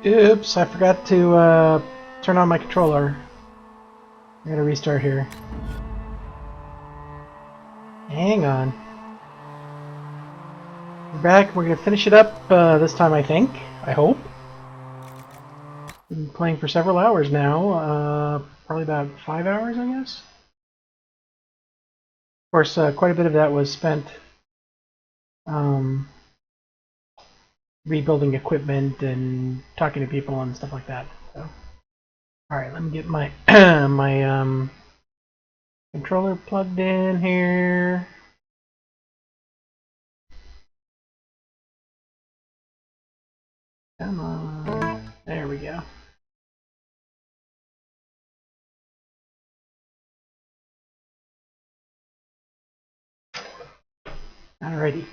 Oops, I forgot to turn on my controller. I gotta restart here. Hang on. We're back. We're gonna finish it up this time, I think. I hope. Been playing for several hours now. Probably about 5 hours, I guess. Of course, quite a bit of that was spent rebuilding equipment and talking to people and stuff like that. So, all right, let me get my my controller plugged in here. Come on, there we go. Alrighty.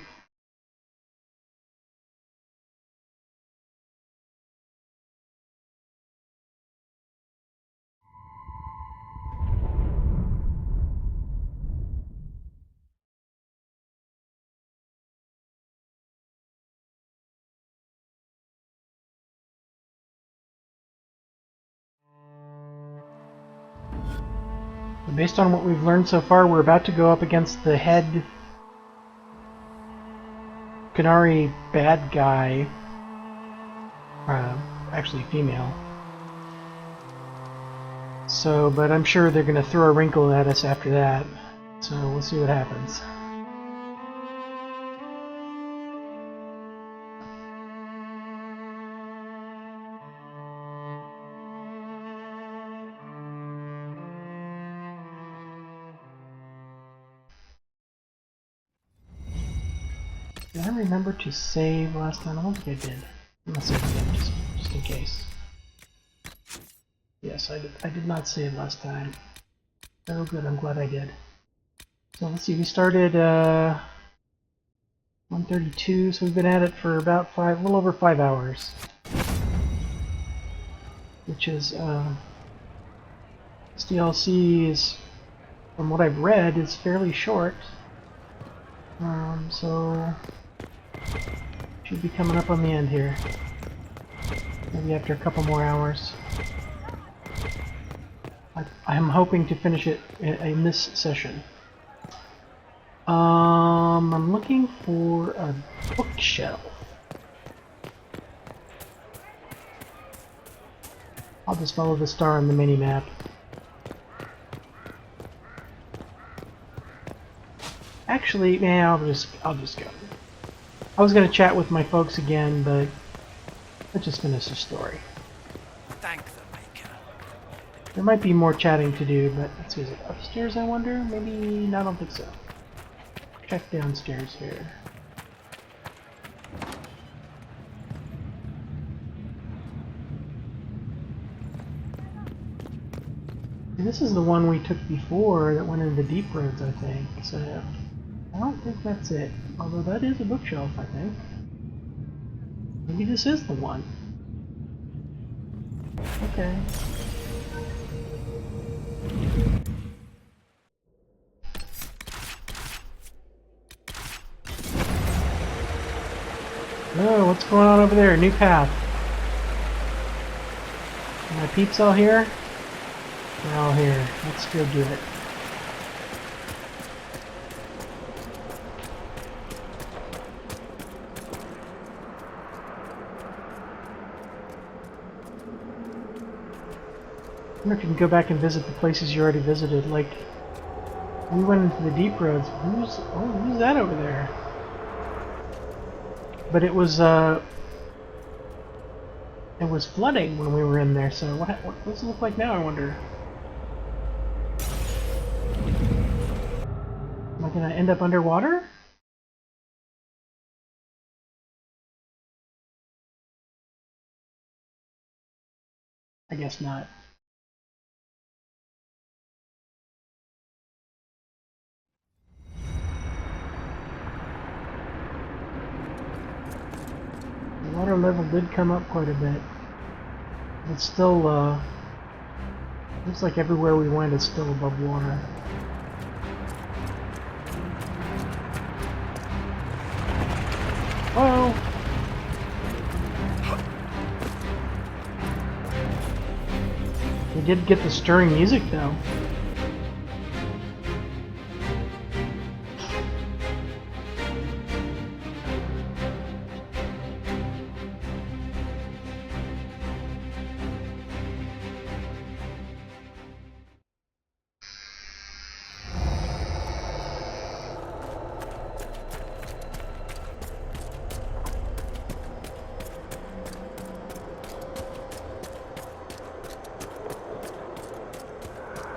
Based on what we've learned so far, we're about to go up against the head Qunari bad guy. Actually female. So, but I'm sure they're going to throw a wrinkle at us after that. So we'll see what happens. Did I remember to save last time? I don't think I did. I'm gonna save again just in case. Yes, I did not save last time. Oh good, I'm glad I did. So let's see, we started 132, so we've been at it for about a little over 5 hours. Which is, this DLC is, from what I've read, is fairly short. So should be coming up on the end here. Maybe after a couple more hours. I'm hoping to finish it in this session. I'm looking for a bookshelf. I'll just follow the star on the mini-map. Actually, yeah, I'll just go. I was gonna chat with my folks again, but let's just finish the story. Thank the Maker. There might be more chatting to do, but let's see, is it upstairs, I wonder? Maybe, no, I don't think so. Check downstairs here. And this is the one we took before that went into Deep Roads, I think, so I don't think that's it. Although that is a bookshelf, I think. Maybe this is the one. Okay. Oh, what's going on over there? New path. Are my peeps all here? They're all here. Let's go do it. I wonder if you can go back and visit the places you already visited. Like, we went into the Deep Roads. Who's that over there? But it was flooding when we were in there. So what does it look like now? I wonder. Am I gonna end up underwater? I guess not. The water level did come up quite a bit. It's still, looks like everywhere we went is still above water. Whoa! did get the stirring music though.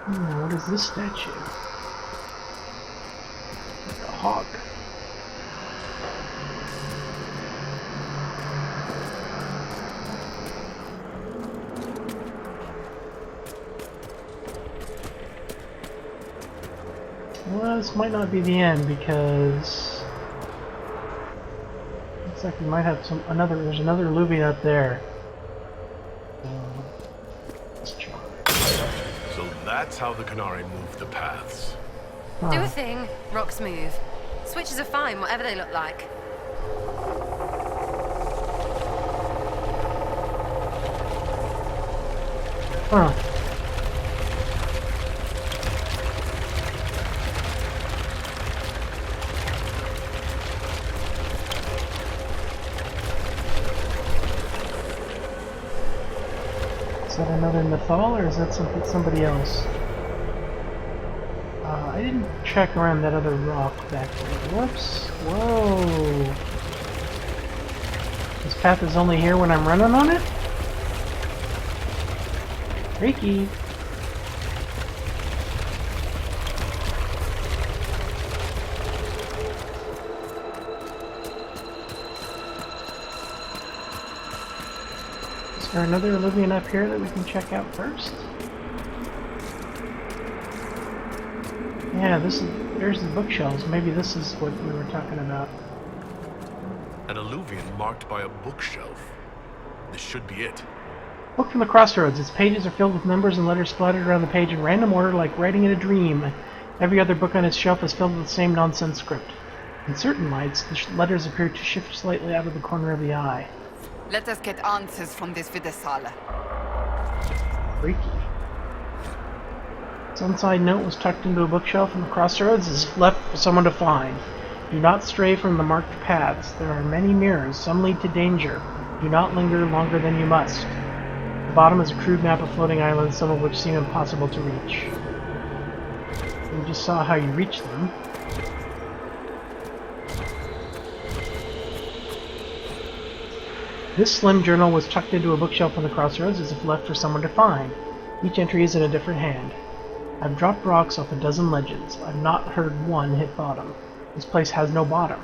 What is this statue? Like a hawk. Well, this might not be the end because looks like we might have there's another Luvian up there. Let's try. So that's how the Qunari move the paths. Do a thing, rocks move. Switches are fine, whatever they look like. Huh. Is that another Mythal, or is that somebody else? I didn't check around that other rock back there. Whoops. Whoa. This path is only here when I'm running on it? Freaky. Is there another Olympian up here that we can check out first? Yeah, there's the bookshelves. Maybe this is what we were talking about. An alluvian marked by a bookshelf. This should be it. Book from the Crossroads. Its pages are filled with numbers and letters splattered around the page in random order like writing in a dream. Every other book on its shelf is filled with the same nonsense script. In certain lights, the letters appear to shift slightly out of the corner of the eye. Let us get answers from this Vidasala. Freaky. Its inside note was tucked into a bookshelf in the Crossroads as if left for someone to find. Do not stray from the marked paths. There are many mirrors. Some lead to danger. Do not linger longer than you must. The bottom is a crude map of floating islands, some of which seem impossible to reach. We just saw how you reach them. This slim journal was tucked into a bookshelf on the Crossroads as if left for someone to find. Each entry is in a different hand. I've dropped rocks off a dozen legends. I've not heard one hit bottom. This place has no bottom.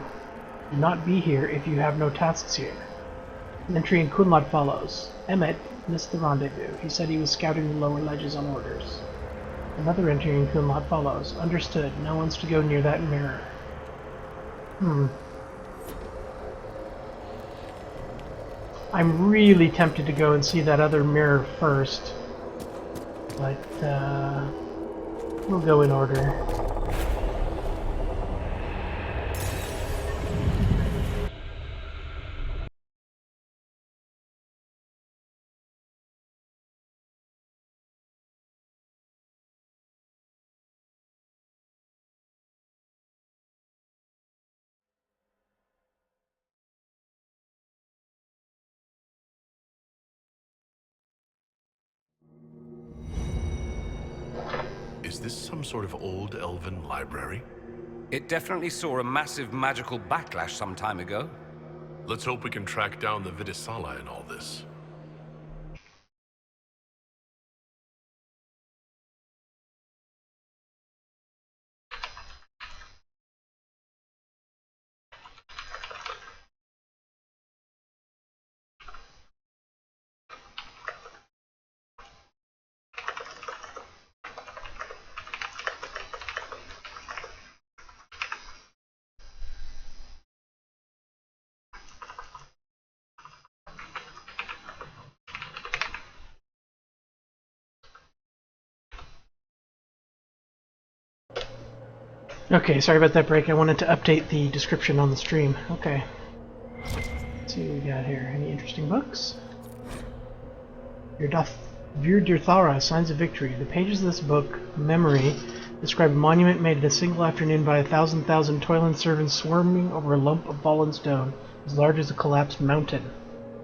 Do not be here if you have no tasks here. An entry in Kunlad follows. Emmet missed the rendezvous. He said he was scouting the lower ledges on orders. Another entry in Kunlad follows. Understood. No one's to go near that mirror. I'm really tempted to go and see that other mirror first. But, we'll go in order. Is this some sort of old elven library? It definitely saw a massive magical backlash some time ago. Let's hope we can track down the Vidasala in all this. Okay, sorry about that break. I wanted to update the description on the stream. Okay. Let's see what we got here. Any interesting books? Here doth Virdirthara, Signs of Victory. The pages of this book, Memory, describe a monument made in a single afternoon by 1,000 toiling servants swarming over a lump of fallen stone as large as a collapsed mountain.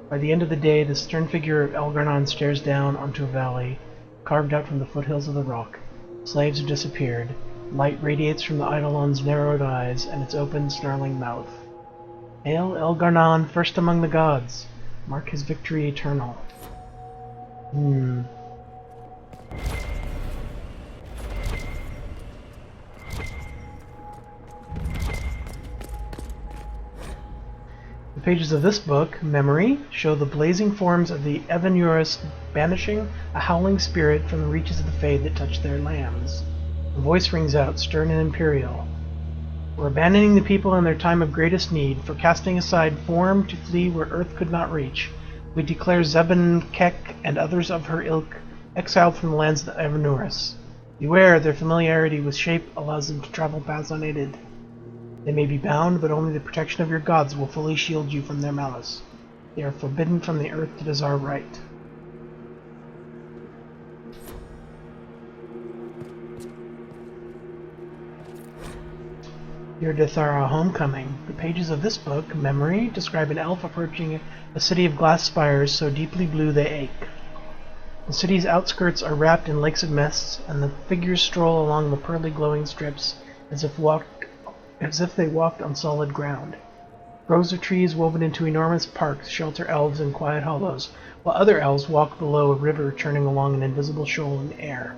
By the end of the day, the stern figure of Elgar'nan stares down onto a valley, carved out from the foothills of the rock. Slaves have disappeared. Light radiates from the Eidolon's narrowed eyes and its open, snarling mouth. Hail Elgar'nan, first among the gods! Mark his victory eternal. The pages of this book, Memory, show the blazing forms of the Evanurus banishing a howling spirit from the reaches of the Fade that touched their lands. A voice rings out, stern and imperial. We're abandoning the people in their time of greatest need, for casting aside form to flee where earth could not reach. We declare Zebin Kek and others of her ilk exiled from the lands of Evanurus. Beware, their familiarity with shape allows them to travel paths unaided. They may be bound, but only the protection of your gods will fully shield you from their malice. They are forbidden from the earth that is our right. Virdirthara Homecoming. The pages of this book, Memory, describe an elf approaching a city of glass spires so deeply blue they ache. The city's outskirts are wrapped in lakes of mists, and the figures stroll along the pearly glowing strips as if they walked on solid ground. Rows of trees woven into enormous parks shelter elves in quiet hollows, while other elves walk below a river churning along an invisible shoal in the air.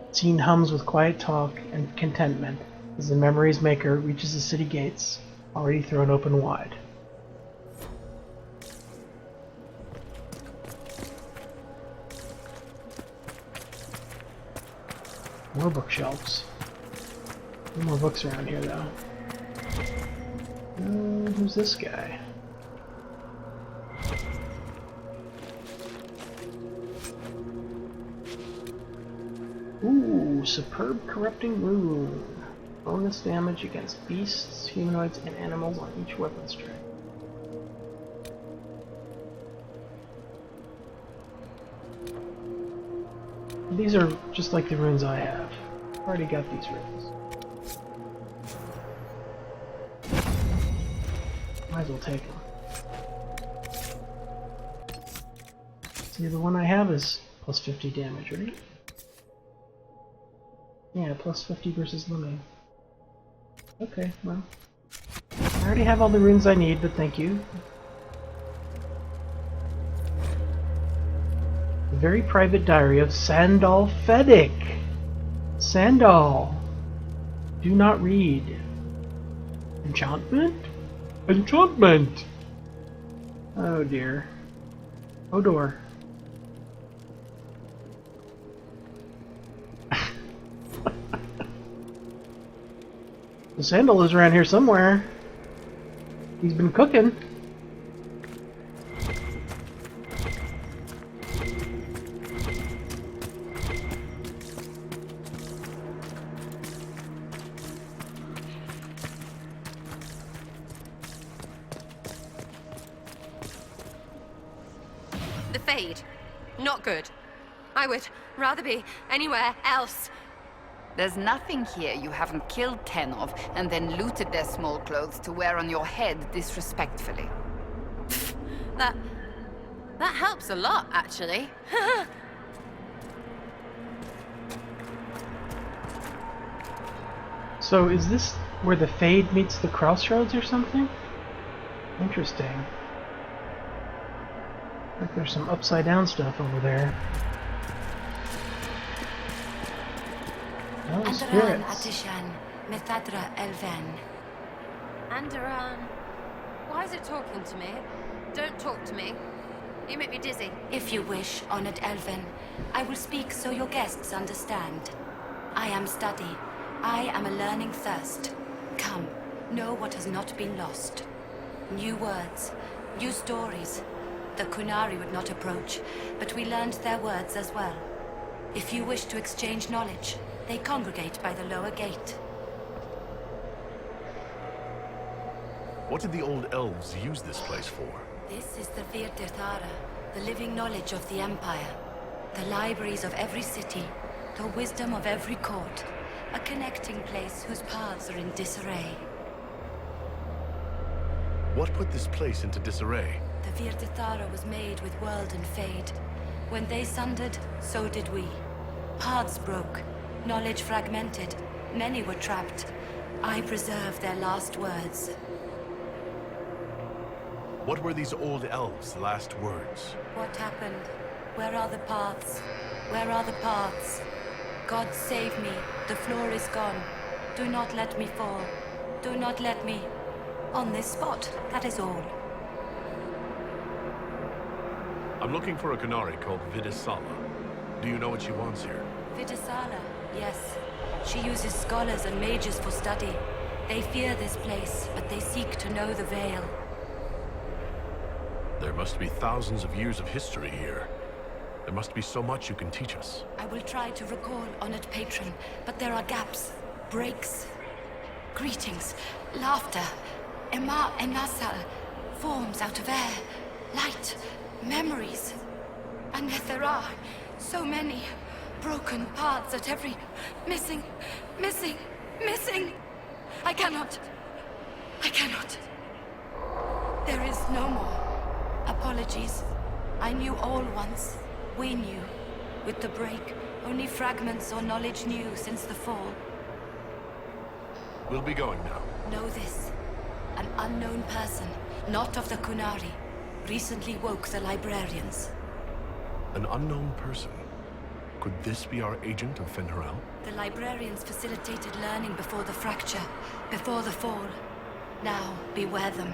The scene hums with quiet talk and contentment as the Memory's maker reaches the city gates, already thrown open wide. More bookshelves. No more books around here, though. Who's this guy? Ooh, Superb Corrupting Rune. Bonus damage against beasts, humanoids, and animals on each weapon strike. These are just like the runes I have. I've already got these runes. Might as well take them. See, the one I have is plus 50 damage, right? Yeah, plus 50 versus limiting. Okay, well. I already have all the runes I need, but thank you. The very private diary of Sandal Fedic. Sandal. Do not read. Enchantment? Enchantment! Oh dear. Odor. The Sandal is around here somewhere. He's been cooking. The Fade. Not good. I would rather be anywhere else. There's nothing here you haven't killed 10 of and then looted their small clothes to wear on your head disrespectfully. That helps a lot, actually. So is this where the Fade meets the Crossroads or something? Interesting. Like there's some upside down stuff over there. Oh, spirits. Atishan, Methadra Elven. Andoran. Why is it talking to me? Don't talk to me. You make me dizzy. If you wish, honored Elven, I will speak so your guests understand. I am study. I am a learning thirst. Come, know what has not been lost. New words, new stories. The Qunari would not approach, but we learned their words as well. If you wish to exchange knowledge, they congregate by the lower gate. What did the old elves use this place for? This is the Virdirthara, the living knowledge of the Empire. The libraries of every city, the wisdom of every court, a connecting place whose paths are in disarray. What put this place into disarray? The Virtithara was made with world and fade. When they sundered, so did we. Paths broke, knowledge fragmented, many were trapped. I preserved their last words. What were these old elves' last words? What happened? Where are the paths? Where are the paths? God save me, the floor is gone. Do not let me fall. Do not let me... On this spot, that is all. I'm looking for a Qunari called Vidisala. Do you know what she wants here? Vidisala, yes. She uses scholars and mages for study. They fear this place, but they seek to know the Veil. There must be thousands of years of history here. There must be so much you can teach us. I will try to recall Honored Patron, but there are gaps, breaks. Greetings, laughter, Ema Enasal, forms out of air, light, memories. And yet there are so many broken paths at every... Missing. I cannot. There is no more. Apologies. I knew all once. We knew. With the break, only fragments or knowledge new since the fall. We'll be going now. Know this. An unknown person, not of the Qunari, recently woke the librarians. An unknown person? Could this be our agent of Fen'Harel? The librarians facilitated learning before the fracture, before the fall. Now, beware them.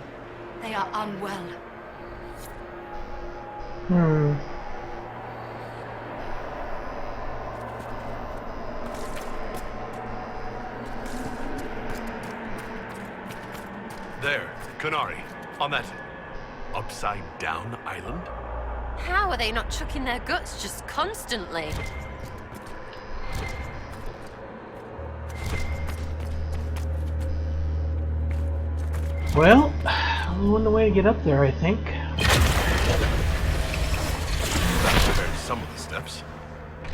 They are unwell. There, Qunari, on that upside-down island. How are they not chucking their guts just constantly? Well, only one way to get up there, I think. That prepared some of the steps.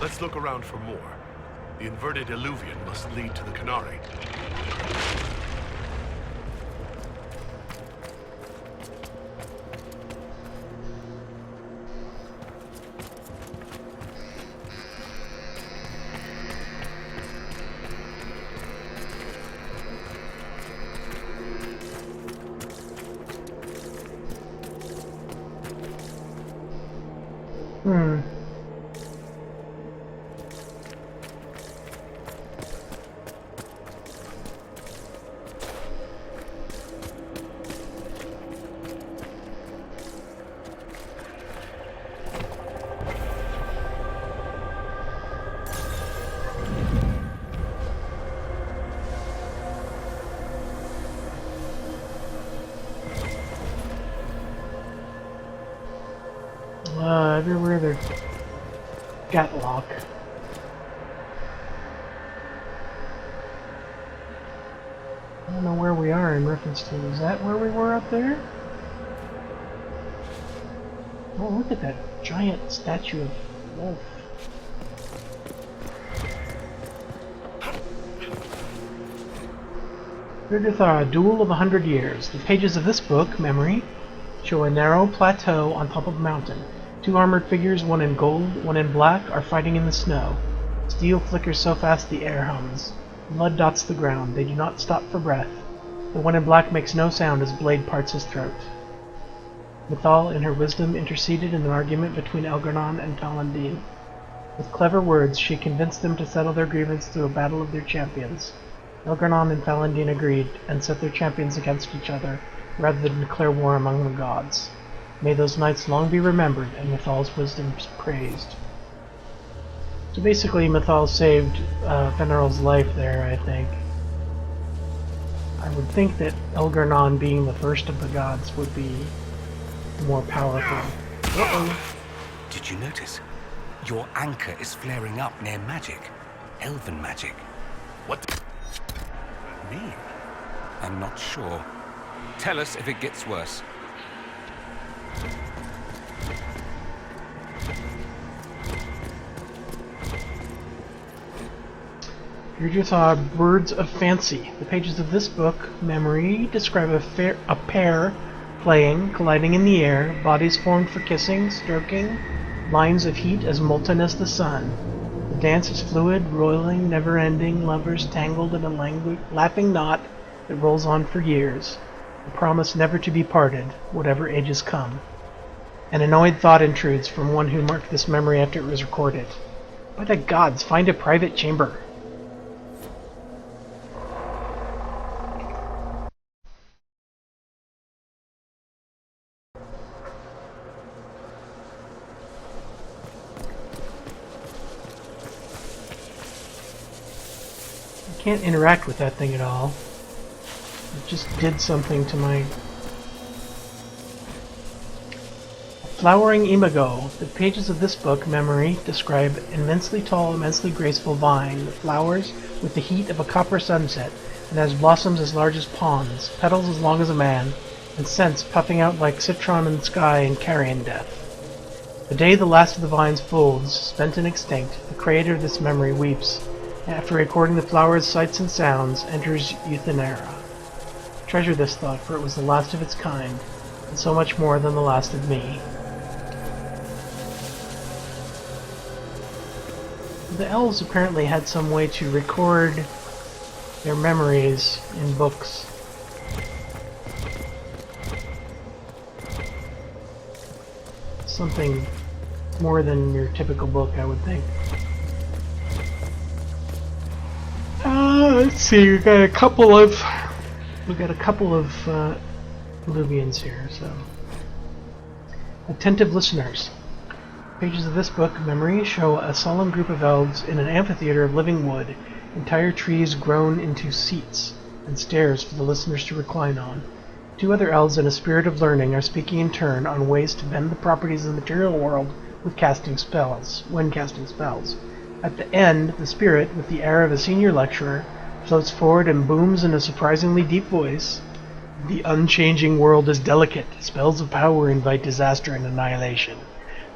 Let's look around for more. The inverted illuvian must lead to the Qunari. Everywhere there's Gatlock. I don't know where we are in reference to. Is that where we were up there? Oh, look at that giant statue of Wolf. Virtithara, Duel of 100 Years. The pages of this book, Memory, show a narrow plateau on top of a mountain. Two armored figures, one in gold, one in black, are fighting in the snow. Steel flickers so fast the air hums. Blood dots the ground. They do not stop for breath. The one in black makes no sound as blade parts his throat. Mythal, in her wisdom, interceded in an argument between Elgar'nan and Falandine. With clever words, she convinced them to settle their grievance through a battle of their champions. Elgar'nan and Falandine agreed, and set their champions against each other, rather than declare war among the gods. May those nights long be remembered, and Mythal's wisdom praised. So basically, Mythal saved Fen'Harel's life there, I think. I would think that Elgar'nan, being the first of the gods, would be more powerful. Uh-oh. Did you notice? Your anchor is flaring up near magic. Elven magic. What does that mean? I'm not sure. Tell us if it gets worse. Here's your thought, Words of Fancy. The pages of this book, Memory, describe a pair playing, colliding in the air, bodies formed for kissing, stroking, lines of heat as molten as the sun. The dance is fluid, roiling, never-ending, lovers tangled in a laughing knot that rolls on for years. A promise never to be parted, whatever ages come. An annoyed thought intrudes from one who marked this memory after it was recorded. By the gods, find a private chamber. I can't interact with that thing at all. It just did something to my... Flowering Imago. The pages of this book, Memory, describe immensely tall, immensely graceful vine that flowers with the heat of a copper sunset and has blossoms as large as ponds, petals as long as a man, and scents puffing out like citron in the sky and carrion death. The day the last of the vines folds, spent and extinct, the creator of this memory weeps. After recording the flower's sights and sounds, enters Euthenera. Treasure this thought, for it was the last of its kind, and so much more than the last of me. The elves apparently had some way to record their memories in books. Something more than your typical book, I would think. Let's see, we got a couple of Illuvians here, so. Attentive listeners. Pages of this book, Memory, show a solemn group of elves in an amphitheater of living wood, entire trees grown into seats and stairs for the listeners to recline on. Two other elves in a spirit of learning are speaking in turn on ways to bend the properties of the material world when casting spells. At the end, the spirit, with the air of a senior lecturer, floats forward and booms in a surprisingly deep voice. The unchanging world is delicate. Spells of power invite disaster and annihilation.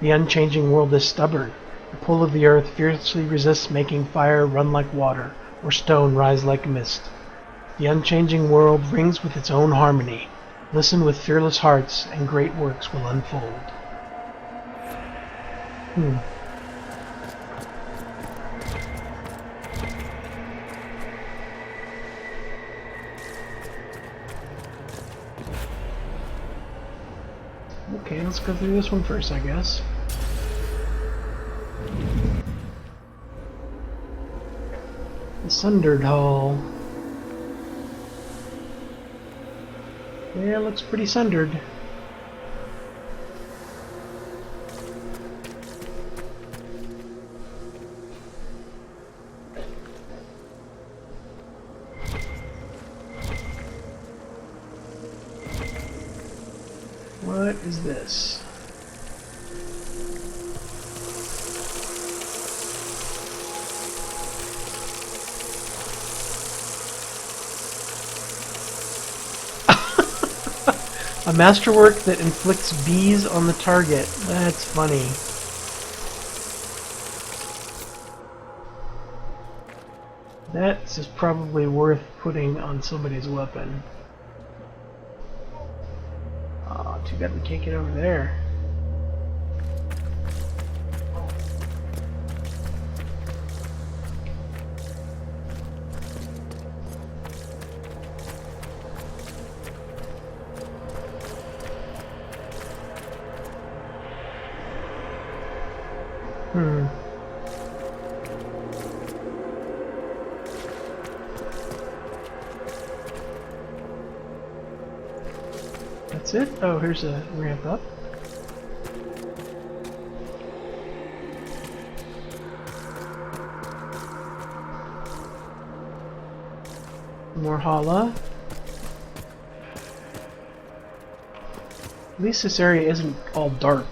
The unchanging world is stubborn. The pull of the earth fiercely resists making fire run like water, or stone rise like mist. The unchanging world rings with its own harmony. Listen with fearless hearts, and great works will unfold. Okay, let's go through this one first, I guess. The Sundered Hall. Yeah, it looks pretty sundered. What is this? A masterwork that inflicts bees on the target. That's funny. That's just probably worth putting on somebody's weapon. Oh, too bad we can't get over there. That's it? Oh, here's a ramp up. More Hala. At least this area isn't all dark.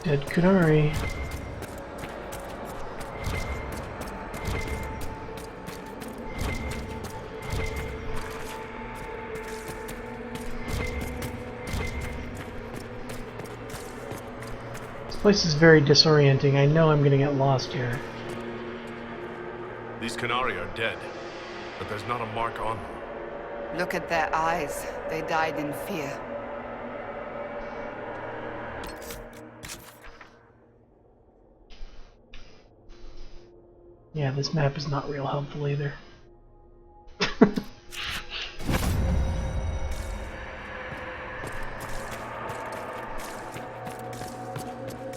Dead Qunari. This place is very disorienting. I know I'm gonna get lost here. These Qunari are dead, but there's not a mark on them. Look at their eyes. They died in fear. Yeah, this map is not real helpful either.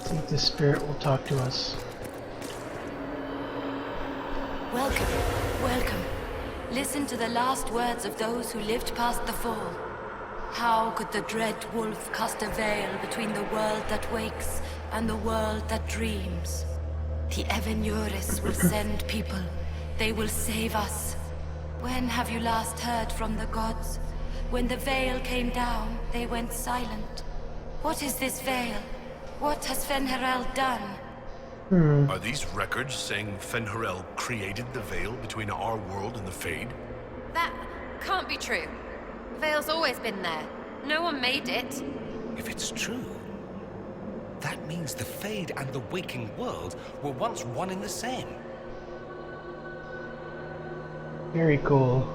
See if this spirit will talk to us. Welcome, welcome. Listen to the last words of those who lived past the fall. How could the dread wolf cast a veil between the world that wakes and the world that dreams? The Evenuris will send people. They will save us. When have you last heard from the gods? When the veil came down, they went silent. What is this veil? What has Fen'Harel done? Are these records saying Fen'Harel created the veil between our world and the Fade? That can't be true. Veil's always been there. No one made it. If it's true, that means the Fade and the waking world were once one and the same. Very cool.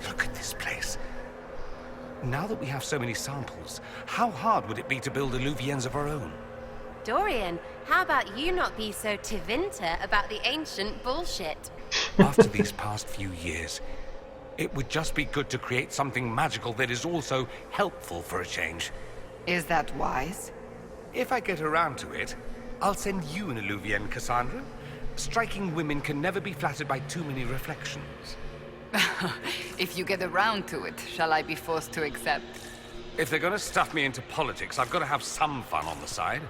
Look at this place. Now that we have so many samples, how hard would it be to build Illuviens of our own? Dorian, how about you not be so Tevinter about the ancient bullshit? After these past few years, it would just be good to create something magical that is also helpful for a change. Is that wise? If I get around to it, I'll send you an Illuvien, Cassandra. Striking women can never be flattered by too many reflections. If you get around to it, shall I be forced to accept? If they're gonna stuff me into politics, I've got to have some fun on the side.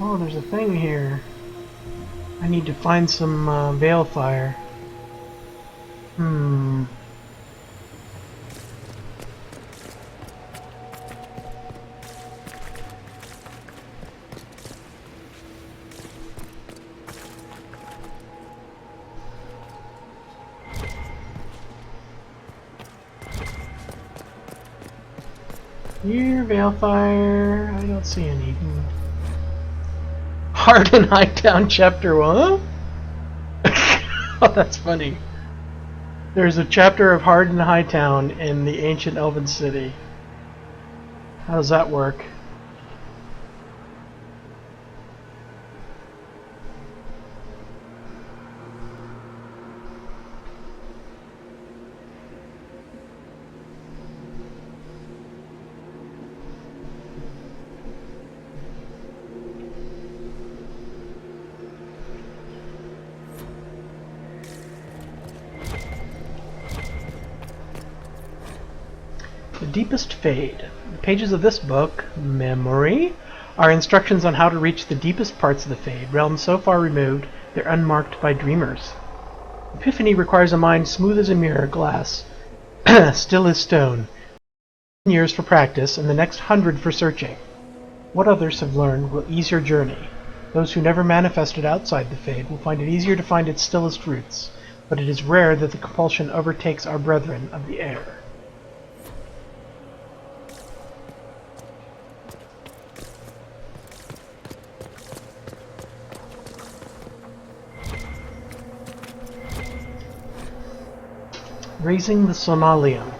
Oh, there's a thing here. I need to find some Veilfire. Here, Veilfire. I don't see any. Hard and Hightown Chapter 1? Oh, that's funny. There's a chapter of Hard and Hightown in the ancient Elven city. How does that work? The Deepest Fade. The pages of this book, Memory, are instructions on how to reach the deepest parts of the Fade, realms so far removed they're unmarked by dreamers. Epiphany requires a mind smooth as a mirror glass, still as stone. 10 years for practice, and the next 100 for searching. What others have learned will ease your journey. Those who never manifested outside the Fade will find it easier to find its stillest roots, but it is rare that the compulsion overtakes our brethren of the air. Raising the Sonalium.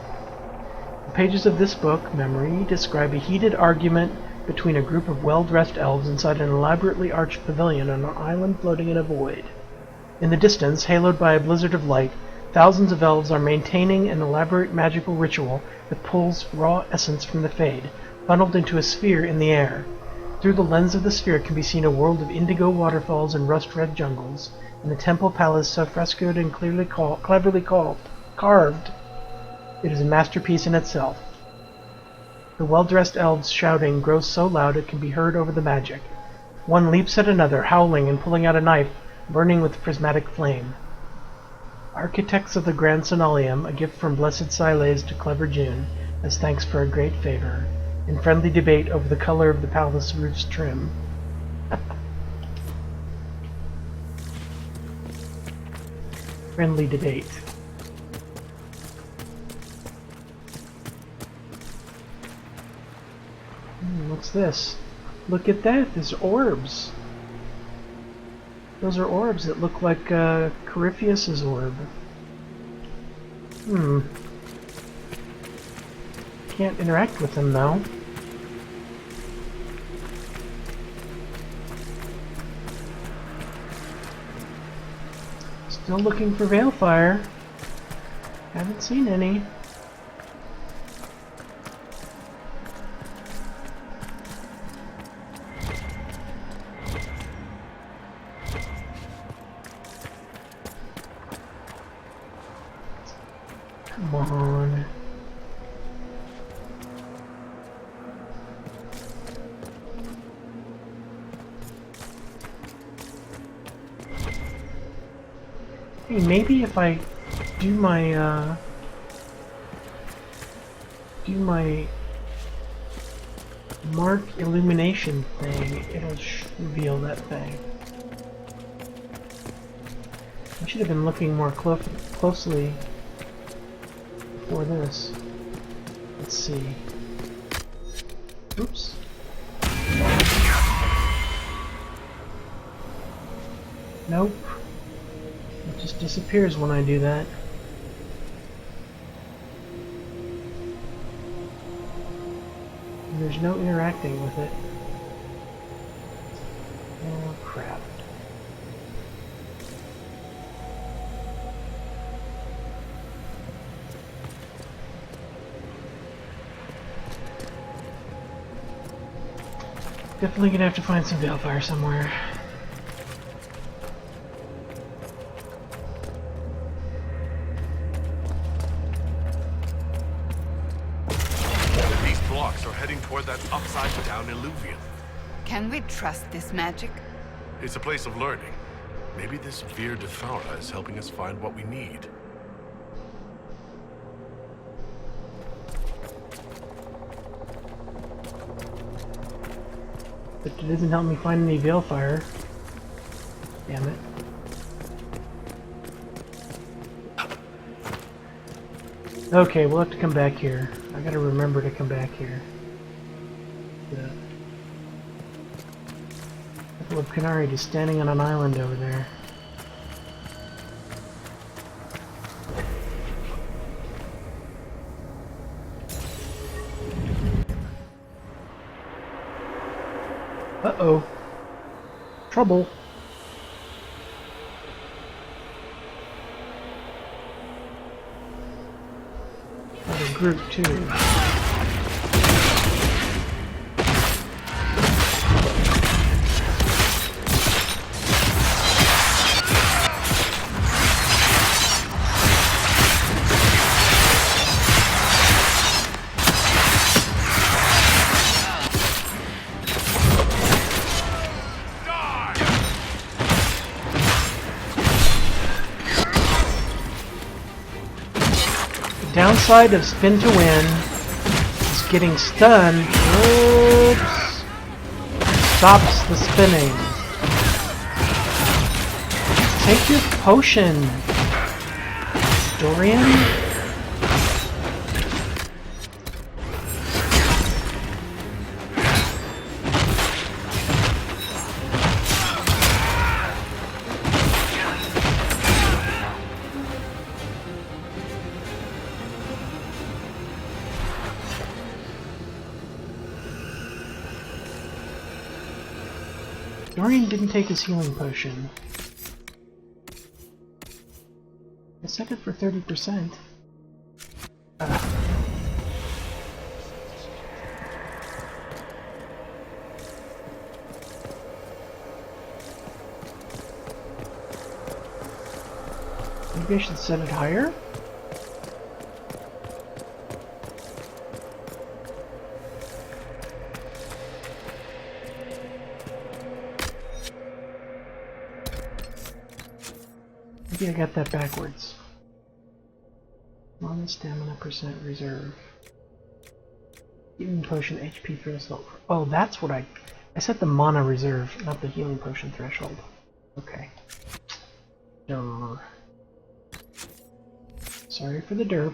The pages of this book, Memory, describe a heated argument between a group of well-dressed elves inside an elaborately arched pavilion on an island floating in a void. In the distance, haloed by a blizzard of light, thousands of elves are maintaining an elaborate magical ritual that pulls raw essence from the Fade, funneled into a sphere in the air. Through the lens of the sphere can be seen a world of indigo waterfalls and rust-red jungles, and the temple palace so frescoed and cleverly carved. It is a masterpiece in itself. The well-dressed elves shouting grows so loud it can be heard over the magic. One leaps at another, howling and pulling out a knife, burning with prismatic flame. Architects of the Grand Sonalium, a gift from Blessed Siles to clever June, as thanks for a great favor, in friendly debate over the color of the palace roof's trim. Friendly debate. What's this? Look at that, there's orbs. Those are orbs that look like Corypheus's orb. Can't interact with them though. Still looking for Veilfire. Haven't seen any. Come on. Hey, maybe if I do my mark illumination thing, it'll reveal that thing. I should have been looking more closely before this. Let's see. Oops. Nope. It just disappears when I do that. And there's no interacting with it. Oh crap. Definitely gonna have to find some Veilfire somewhere. These blocks are heading toward that upside-down Illuvian. Can we trust this magic? It's a place of learning. Maybe this Vir de Thaura is helping us find what we need. But it doesn't help me find any Veilfire. Damn it. Okay, we'll have to come back here. I gotta remember to come back here. The couple of Qunari just standing on an island over there. Uh-oh. Trouble. Another group, too. Downside of spin to win is getting stunned. Oops. Stops the spinning. Take your potion, Dorian. Dorian didn't take his healing potion. I set it for 30%. Maybe I should set it higher? Maybe I got that backwards. Mana stamina percent reserve. Healing potion HP threshold. Oh, that's what I set the mana reserve, not the healing potion threshold. Okay. Durr. Sorry for the derp.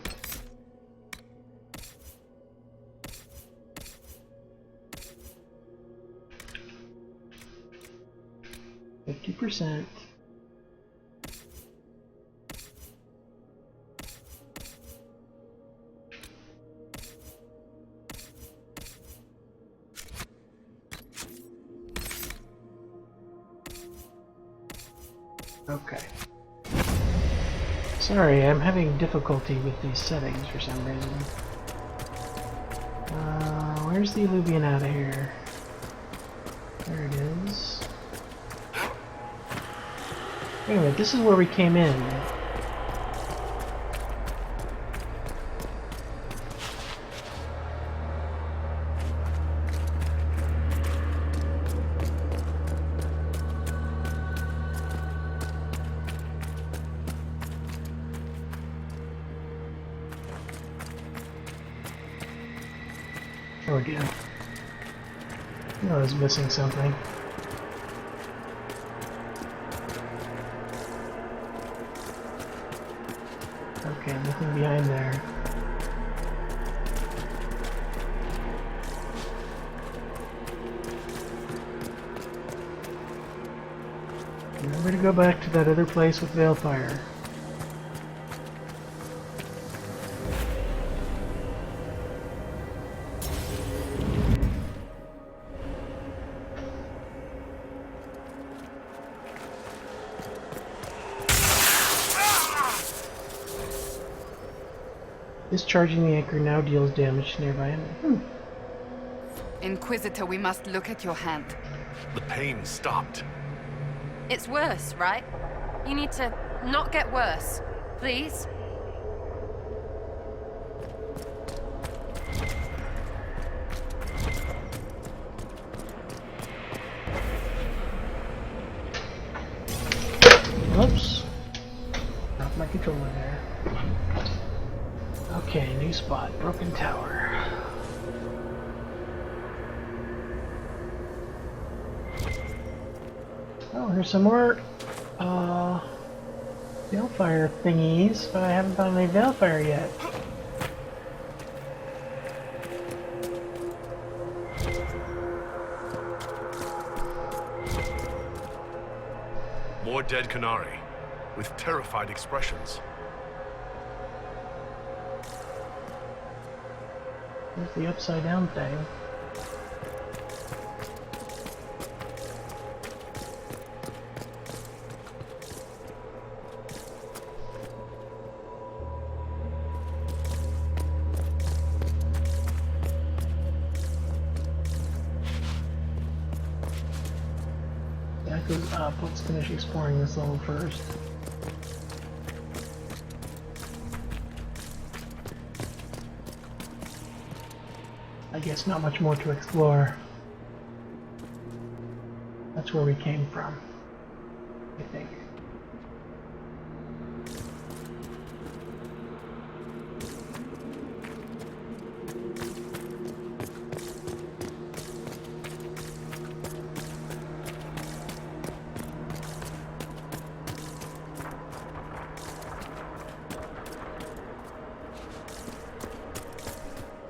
%. Okay. Sorry, I'm having difficulty with these settings for some reason. Where's the Illuvian out of here? There it is. Wait a minute, this is where we came in. Oh dear. I was missing something. Okay, nothing behind there. Remember to go back to that other place with Veilfire. Discharging the anchor now deals damage to nearby enemy. Inquisitor, we must look at your hand. The pain stopped. It's worse, right? You need to not get worse. Please? Oops. Dropped my controller there. Okay, new spot. Broken Tower. Oh, here's some more Veilfire thingies, but I haven't found any Veilfire yet. More dead Qunari, with terrified expressions. There's the upside down thing. That goes up. Let's finish exploring this level first. I guess not much more to explore. That's where we came from, I think.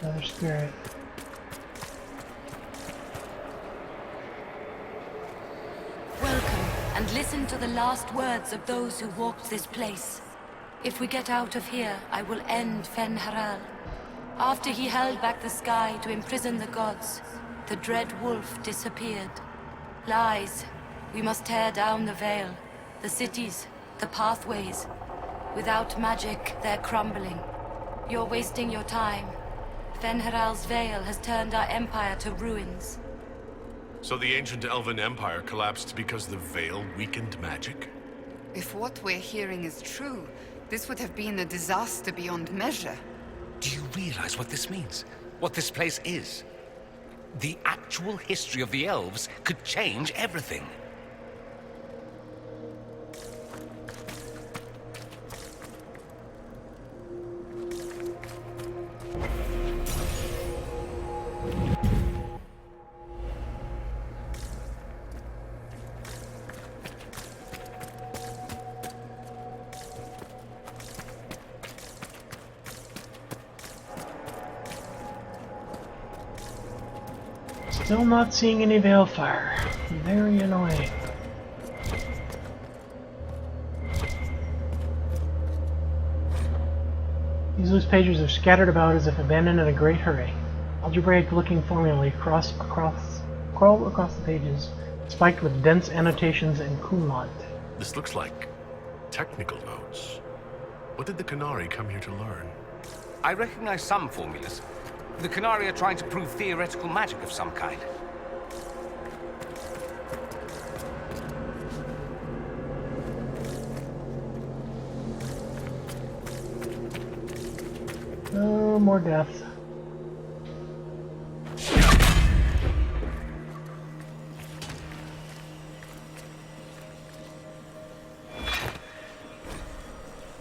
Another spirit. And listen to the last words of those who walked this place. If we get out of here, I will end Fen'Haral. After he held back the sky to imprison the gods, the dread wolf disappeared. Lies. We must tear down the veil, the cities, the pathways. Without magic, they're crumbling. You're wasting your time. Fen'Haral's veil has turned our empire to ruins. So the ancient Elven Empire collapsed because the veil weakened magic? If what we're hearing is true, This would have been a disaster beyond measure. Do you realize what this means? What this place is? The actual history of the elves could change everything. Still not seeing any Veilfire. Very annoying. These loose pages are scattered about as if abandoned in a great hurry. Algebraic-looking formulae crawl across the pages, spiked with dense annotations and kumlat. This looks like technical notes. What did the Qunari come here to learn? I recognize some formulas. The Qunari are trying to prove theoretical magic of some kind. Oh, more death.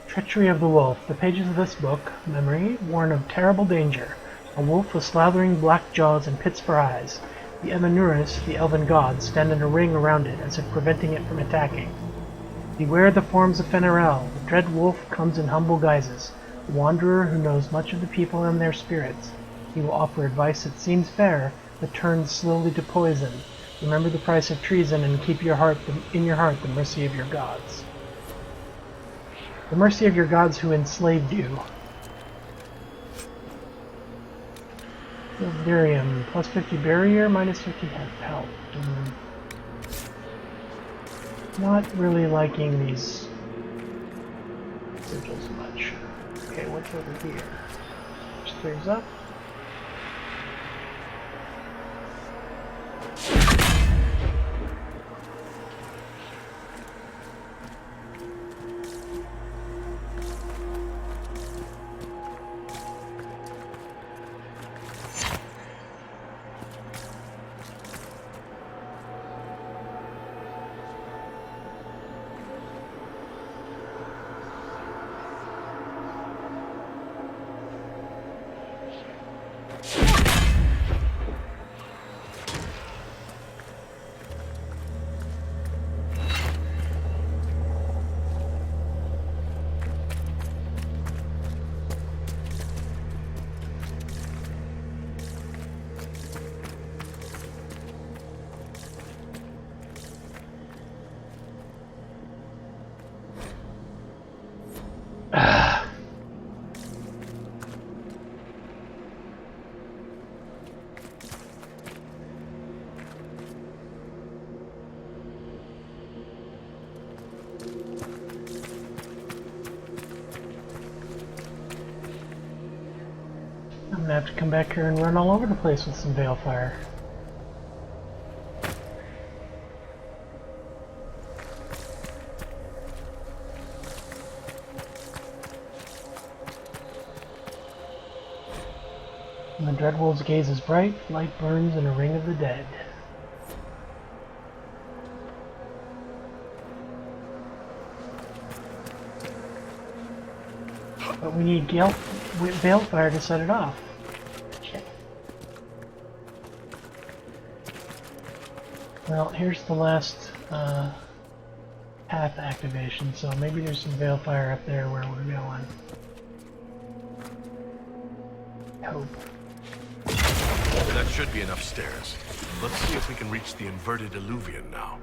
Treachery of the Wolf. The pages of this book, memory, warn of terrible danger. A wolf with slathering black jaws and pits for eyes. The Emanuris, the elven gods, stand in a ring around it, as if preventing it from attacking. Beware the forms of Fenarel. The dread wolf comes in humble guises. A wanderer who knows much of the people and their spirits. He will offer advice that seems fair, but turns slowly to poison. Remember the price of treason and keep in your heart the mercy of your gods. The mercy of your gods who enslaved you. Delirium, plus 50 barrier, minus 50 health. Not really liking these sigils much. Okay, what's over here? Just clears up. I'm gonna have to come back here and run all over the place with some Veilfire. When the Dreadwolf's gaze is bright, light burns in a ring of the dead. But we need Veilfire to set it off. Shit. Well, here's the last path activation, so maybe there's some Veilfire up there where we're going. Hope. That should be enough stairs. Let's see if we can reach the inverted Illuvian now.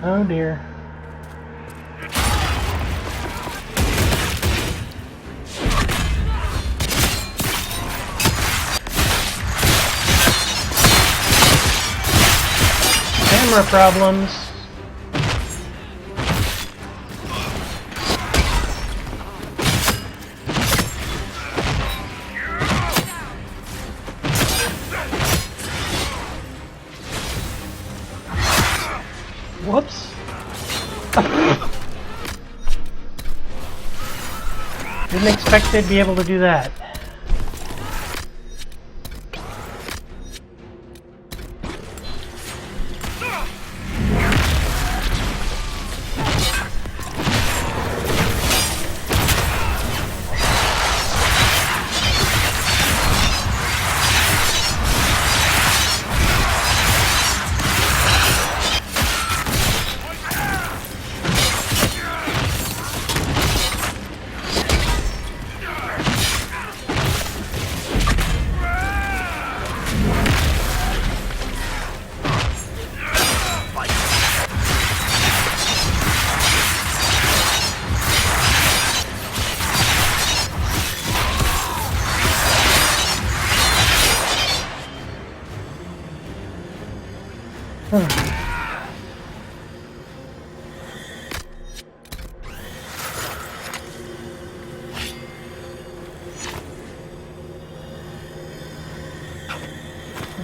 Oh dear. Camera problems. Whoops. Didn't expect they'd be able to do that.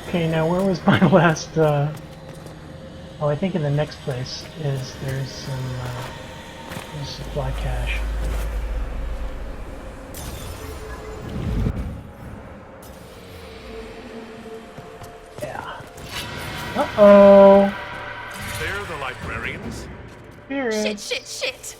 Okay, now where was my last, oh, I think in the next place there's some, supply cache. Yeah. Uh-oh! They're the librarians? Spirits. Shit!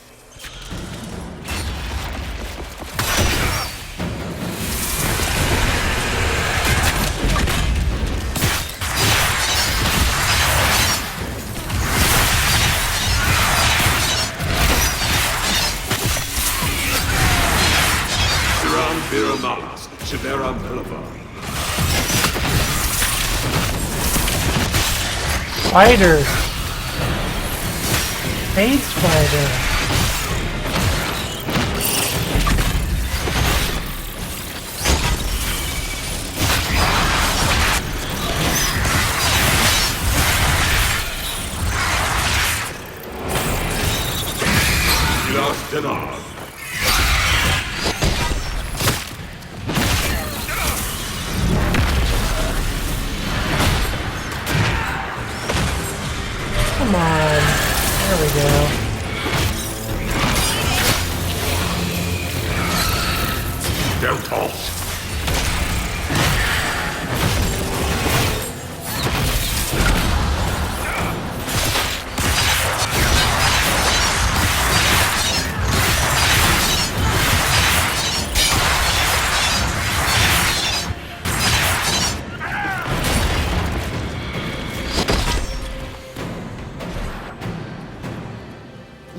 Spider! Fade spider! Darad. Come on. There we go. Don't toss.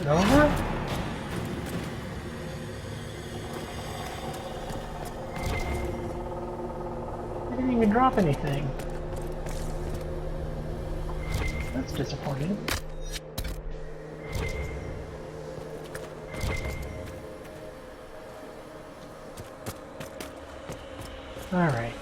Over? I didn't even drop anything. That's disappointing. All right.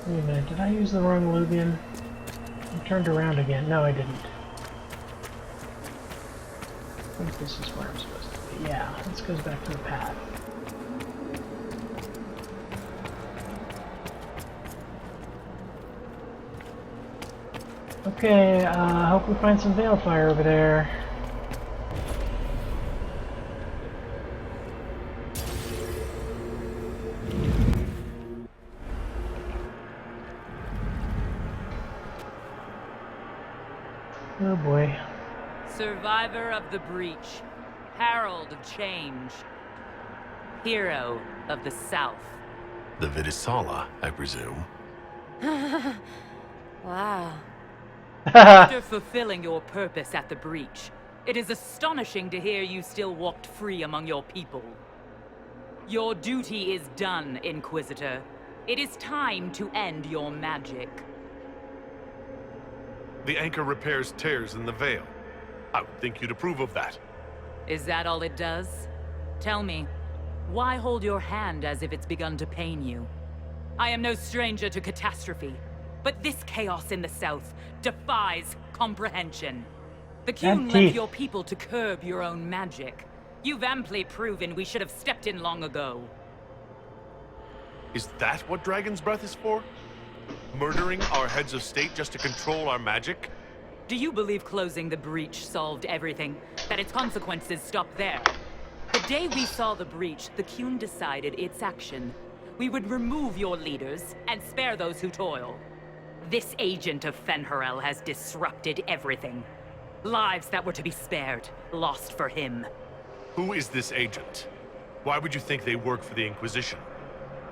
Wait a minute, did I use the wrong Lubian? I turned around again. No, I didn't. I think this is where I'm supposed to be. Yeah, this goes back to the path. Okay, hope we find some Balefire over there. Oh boy. Survivor of the Breach. Herald of Change. Hero of the South. The Vidisala, I presume. Wow. After fulfilling your purpose at the Breach, It is astonishing to hear you still walked free among your people. Your duty is done, Inquisitor. It is time to end your magic. The anchor repairs tears in the veil. I would think you'd approve of that. Is that all it does? Tell me, why hold your hand as if it's begun to pain you? I am no stranger to catastrophe, but this chaos in the south defies comprehension. The Qun left your people to curb your own magic. You've amply proven we should have stepped in long ago. Is that what Dragon's Breath is for? Murdering our heads of state just to control our magic? Do you believe closing the breach solved everything? That its consequences stopped there? The day we saw the breach, the Qun decided its action. We would remove your leaders and spare those who toil. This agent of Fen'Harel has disrupted everything. Lives that were to be spared, lost for him. Who is this agent? Why would you think they work for the Inquisition?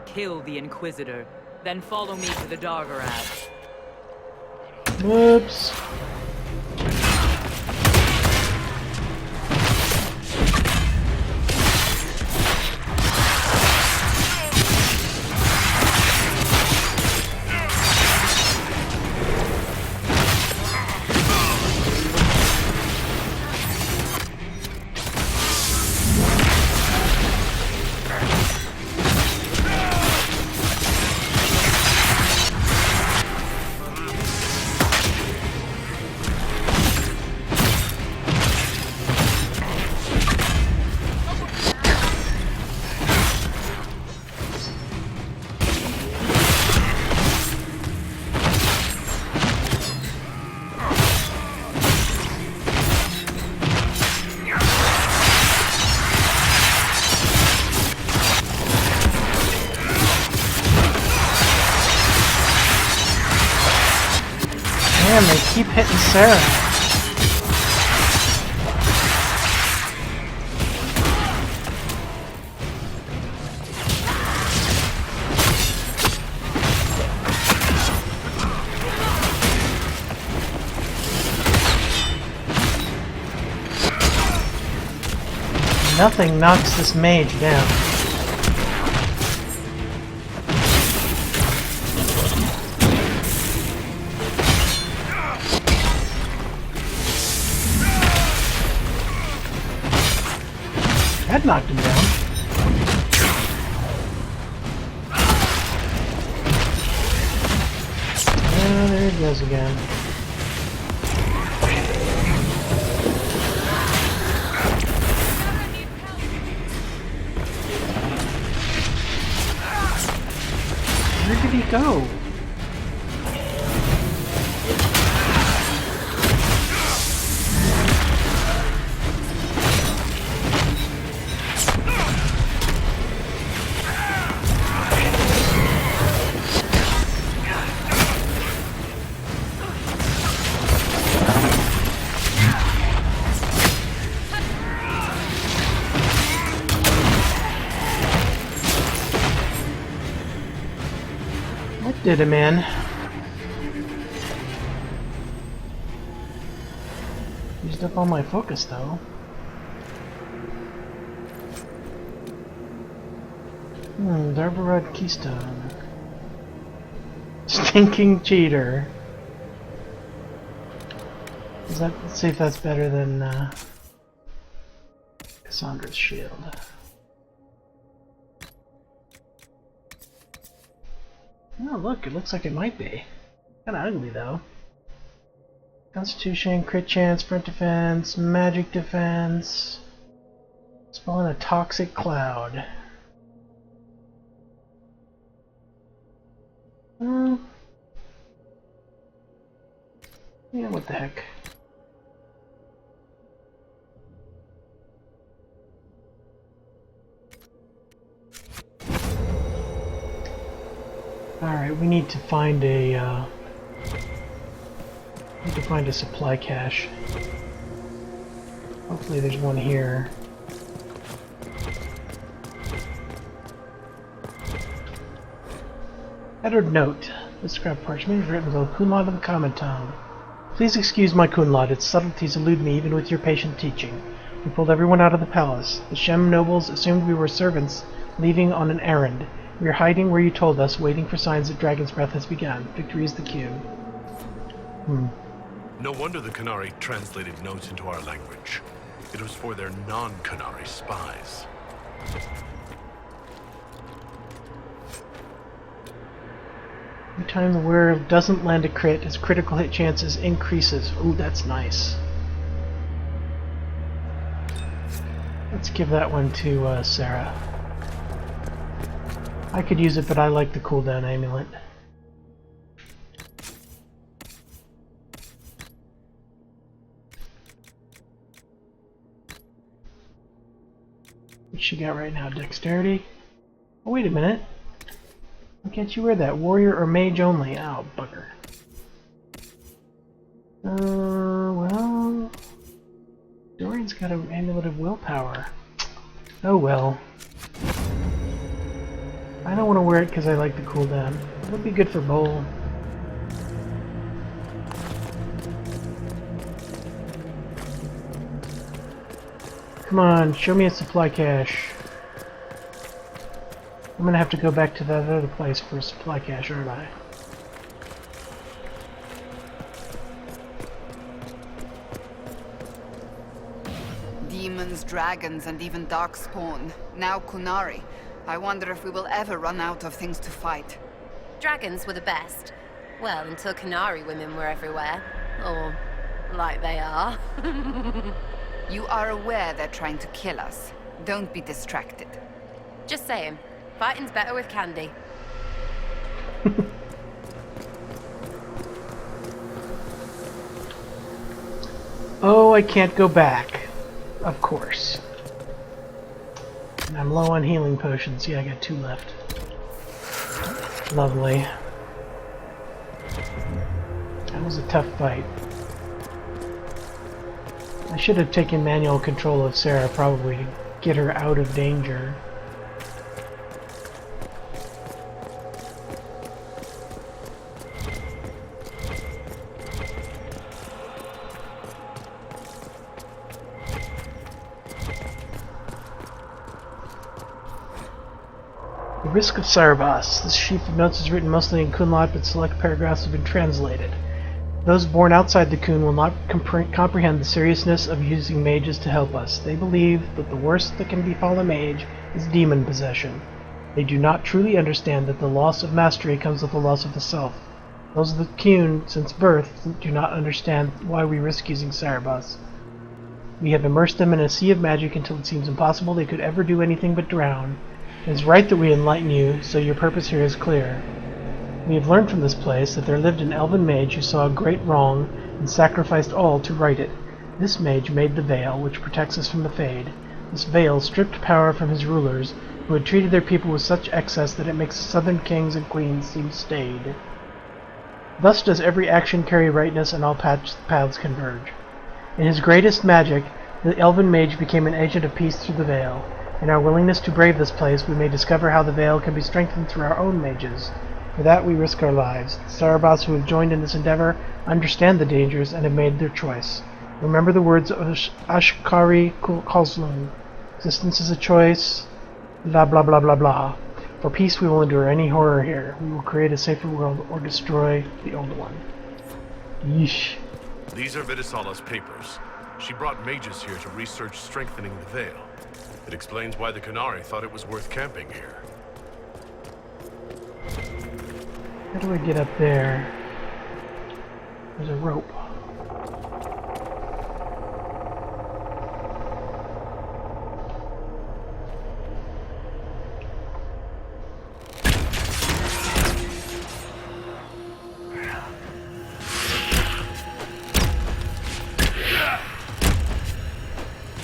Kill the Inquisitor, then follow me to the Darad. Whoops. Damn, they keep hitting Sarah. Nothing knocks this mage down. That knocked him down. Oh, there he goes again. Where did he go? Did him in. Used up all my focus though. Darad Keystone. Stinking cheater. Is that, let's see if that's better than Cassandra's shield. Oh look, it looks like it might be. Kinda ugly though. Constitution, crit chance, front defense, magic defense. Spawn a toxic cloud. Yeah, what the heck. Alright, we need to find a supply cache. Hopefully there's one here. Headed note. This scrap parchment is written with a Kumad of the Common Tongue. Please excuse my Kunlad. Its subtleties elude me even with your patient teaching. We pulled everyone out of the palace. The Shem nobles assumed we were servants leaving on an errand. We are hiding where you told us, waiting for signs that Dragon's Breath has begun. Victory is the cue. No wonder the Qunari translated notes into our language. It was for their non-Qunari spies. Every time the wearer doesn't land a crit, his critical hit chances increases. Ooh, that's nice. Let's give that one to Sarah. I could use it, but I like the cooldown amulet. What's she got right now? Dexterity? Oh, wait a minute. Why can't you wear that? Warrior or mage only? Oh, bugger. Well... Dorian's got an amulet of willpower. Oh well. I don't want to wear it because I like the cooldown. It would be good for bowl. Come on, show me a supply cache. I'm gonna have to go back to that other place for a supply cache, aren't I? Demons, dragons, and even darkspawn. Now Qunari. I wonder if we will ever run out of things to fight. Dragons were the best. Well, until Qunari women were everywhere. Or like they are. You are aware they're trying to kill us. Don't be distracted. Just saying. Fighting's better with candy. Oh, I can't go back. Of course. And I'm low on healing potions. Yeah, I got 2 left. Lovely. That was a tough fight. I should have taken manual control of Sarah, probably, to get her out of danger. The Risk of Cerebos. This sheaf of notes is written mostly in Kunlad, but select paragraphs have been translated. Those born outside the Kun will not comprehend the seriousness of using mages to help us. They believe that the worst that can befall a mage is demon possession. They do not truly understand that the loss of mastery comes with the loss of the self. Those of the Kun, since birth, do not understand why we risk using Cerebos. We have immersed them in a sea of magic until it seems impossible they could ever do anything but drown. It is right that we enlighten you, so your purpose here is clear. We have learned from this place that there lived an elven mage who saw a great wrong and sacrificed all to right it. This mage made the veil, which protects us from the Fade. This veil stripped power from his rulers, who had treated their people with such excess that it makes southern kings and queens seem staid. Thus does every action carry rightness, and all paths converge. In his greatest magic, the elven mage became an agent of peace through the veil. In our willingness to brave this place, we may discover how the veil can be strengthened through our own mages. For that we risk our lives. The Cerebos who have joined in this endeavor understand the dangers and have made their choice. Remember the words of Ashkari Kozlun. Existence is a choice, blah blah blah blah blah. For peace we will endure any horror here. We will create a safer world or destroy the old one. Yeesh. These are Vidisala's papers. She brought mages here to research strengthening the veil. It explains why the Qunari thought it was worth camping here. How do I get up there? There's a rope.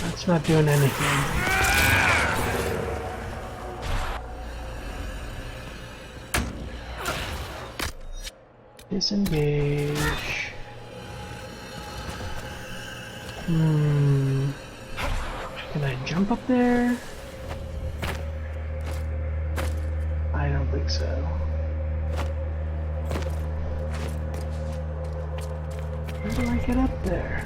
That's not doing anything. Disengage. Can I jump up there? I don't think so. do I get up there?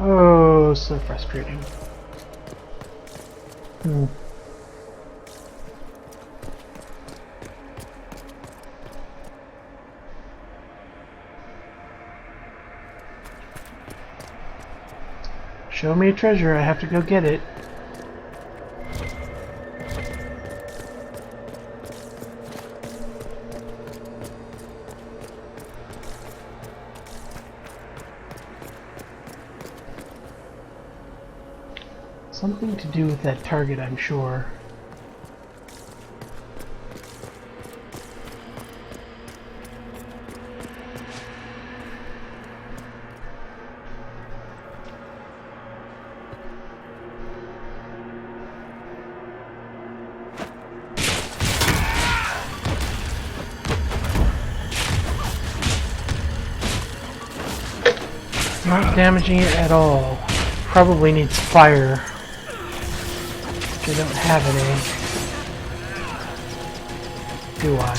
Oh, so frustrating. Show me a treasure, I have to go get it. Something to do with that target, I'm sure. Not damaging it at all. Probably needs fire. Which I don't have any. Do I?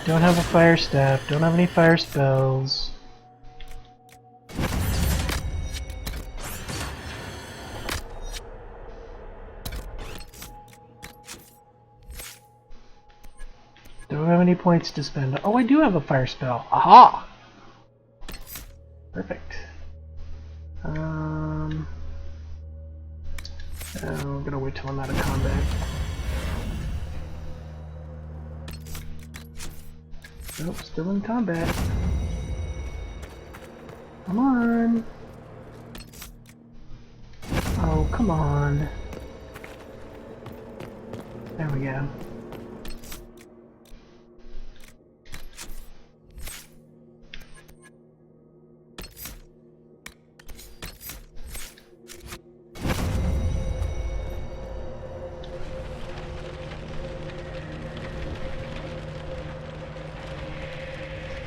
Don't have a fire staff. Don't have any fire spells. Don't have any points to spend. Oh, I do have a fire spell. Aha! Perfect. I'm gonna wait till I'm out of combat. Nope, still in combat. Come on. Oh, come on. There we go.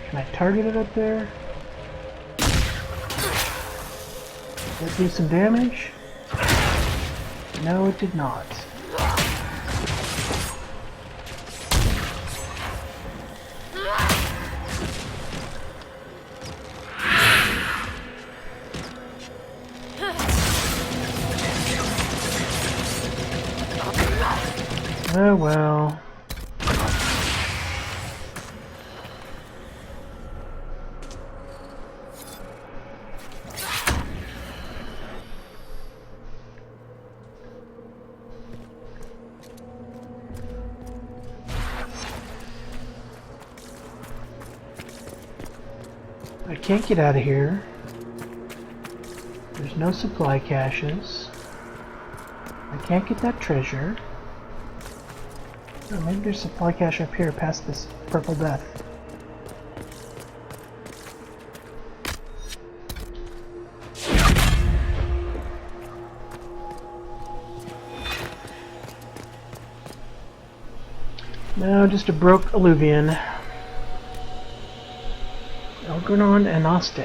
Can I target it up there? Did that do some damage? No, it did not. Oh well. I can't get out of here. There's no supply caches. I can't get that treasure. Oh, maybe there's a supply cache up here past this purple death. No, just a broke alluvian. Algernon and Aste.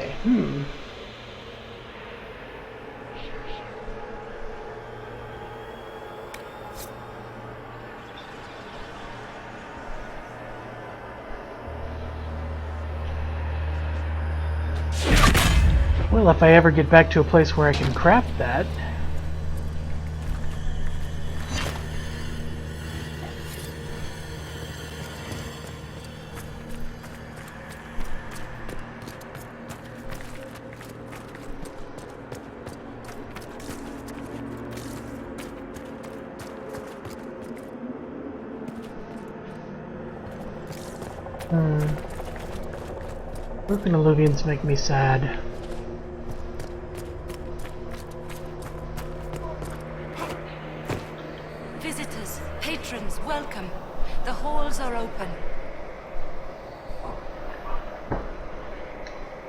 Well, if I ever get back to a place where I can craft that. Broken alluvians make me sad. Visitors, patrons, welcome. The halls are open.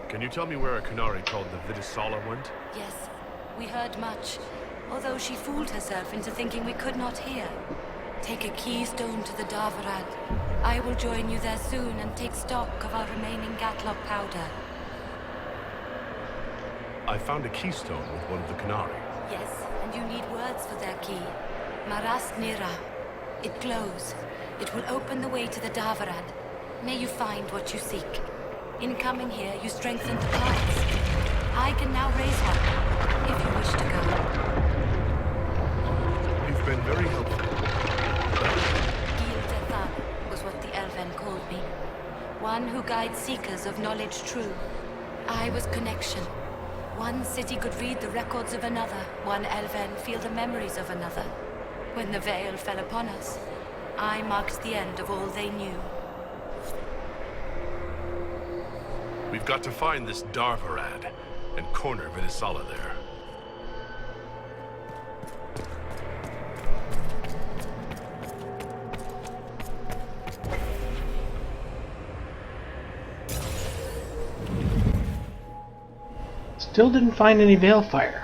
Can you tell me where a Qunari called the Vidisala went? Yes, we heard much, although she fooled herself into thinking we could not hear. Take a keystone to the Darad. I will join you there soon and take stock of our remaining Gatlock powder. I found a keystone with one of the Qunari. Yes, and you need words for their key. Maras Nira. It glows. It will open the way to the Darad. May you find what you seek. In coming here, you strengthened the ties. I can now raise her, if you wish to go. You've been very helpful. Gil-Dethan was what the Elven called me. One who guides seekers of knowledge true. I was connection. One city could read the records of another, one Elven feel the memories of another. When the veil fell upon us, I marked the end of all they knew. We've got to find this Darad and corner Vidisala there. Still didn't find any Veilfire.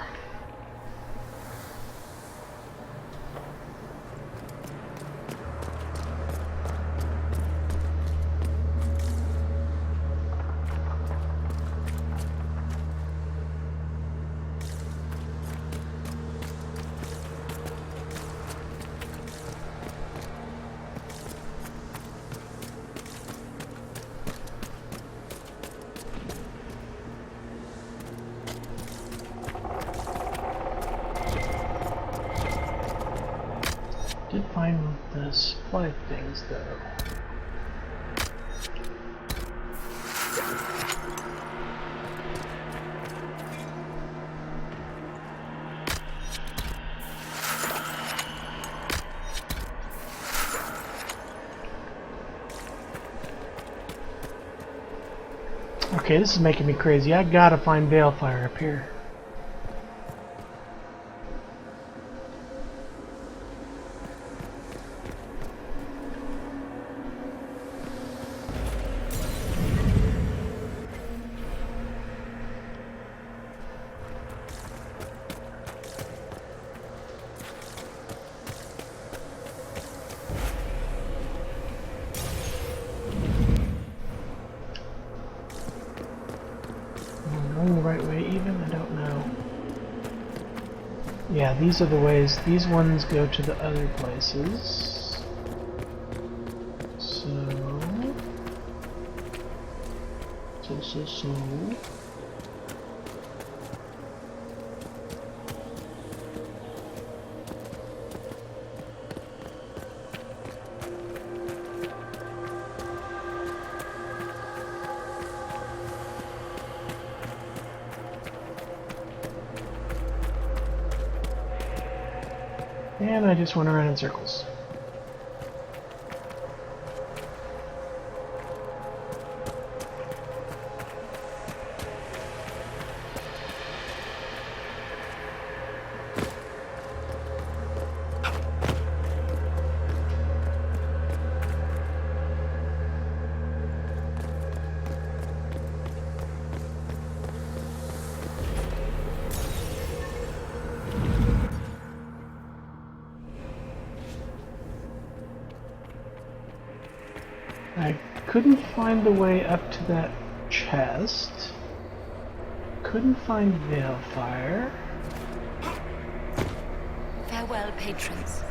Did find the supply things though. Okay, this is making me crazy. I gotta find Veilfire up here. Going the right way even? I don't know. Yeah, these are the ways. These ones go to the other places. So... And I just went around in circles. I couldn't find the way up to that chest. Couldn't find Veilfire. Farewell, patrons.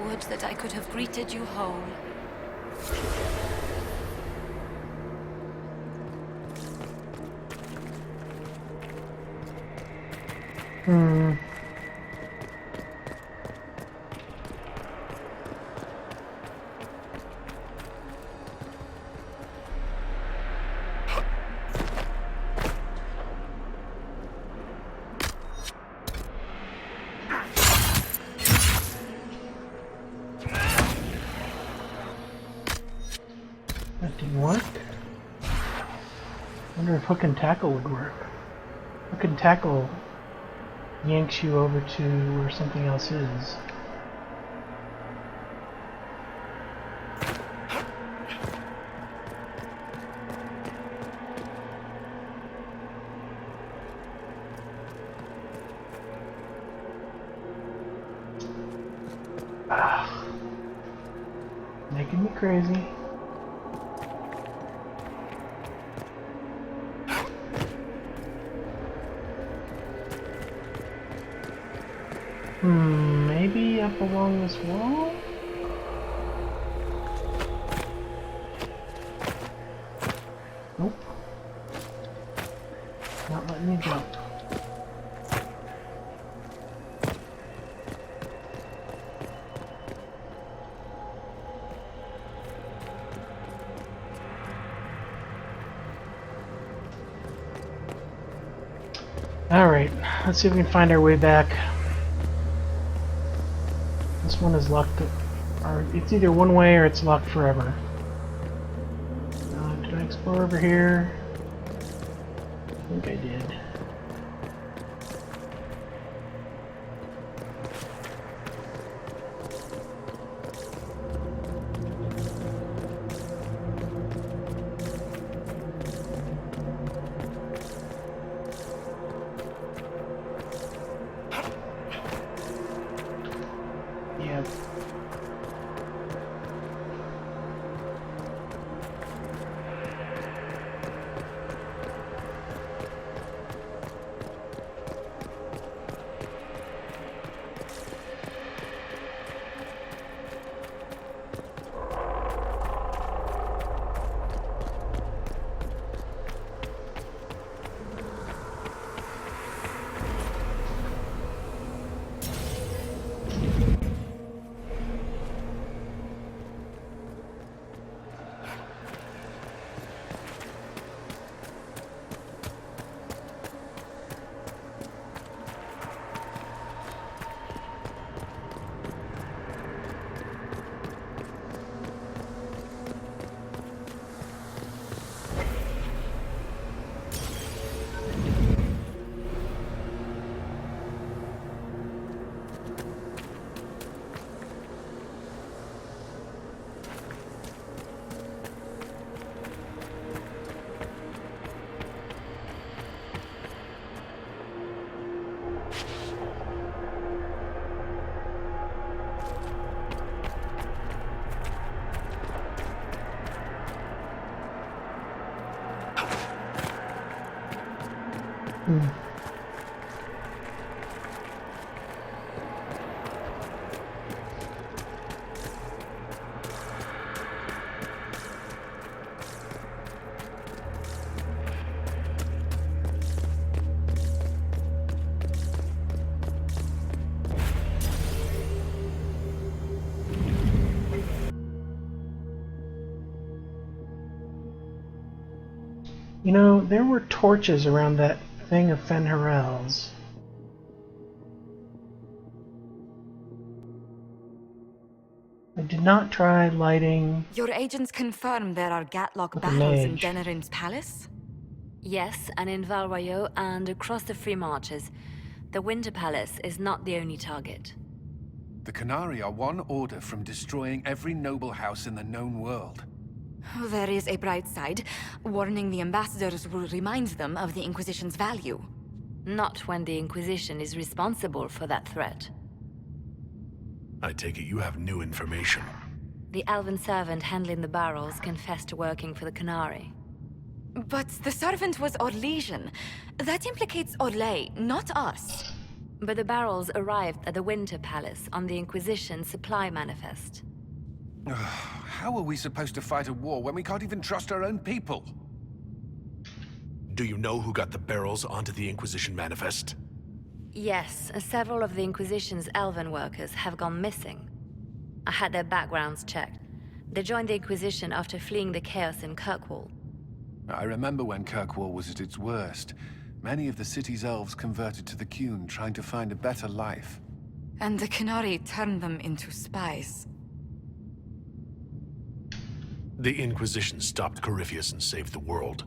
Would that I could have greeted you whole. That didn't work. Wonder if hook and tackle would work. Hook and tackle yanks you over to where something else is. Making me crazy. Maybe up along this wall? Nope. Not letting me jump. Alright, let's see if we can find our way back. This one is locked, or it's either one way or it's locked forever. Did I explore over here? I think I did. Yep. You know, there were torches around that thing of Fenharel's. I did not try lighting. Your agents confirm there are Gatlock With a battles in mage. Denerim's palace? Yes, and in Val Royeaux and across the Free Marches. The Winter Palace is not the only target. The Qunari are one order from destroying every noble house in the known world. There is a bright side. Warning the ambassadors will remind them of the Inquisition's value. Not when the Inquisition is responsible for that threat. I take it you have new information. The elven servant handling the barrels confessed to working for the Qunari. But the servant was Orlesian. That implicates Orlais, not us. But the barrels arrived at the Winter Palace on the Inquisition supply manifest. How are we supposed to fight a war when we can't even trust our own people? Do you know who got the barrels onto the Inquisition manifest? Yes, several of the Inquisition's elven workers have gone missing. I had their backgrounds checked. They joined the Inquisition after fleeing the chaos in Kirkwall. I remember when Kirkwall was at its worst. Many of the city's elves converted to the Qun, trying to find a better life. And the Qunari turned them into spies. The Inquisition stopped Corypheus and saved the world.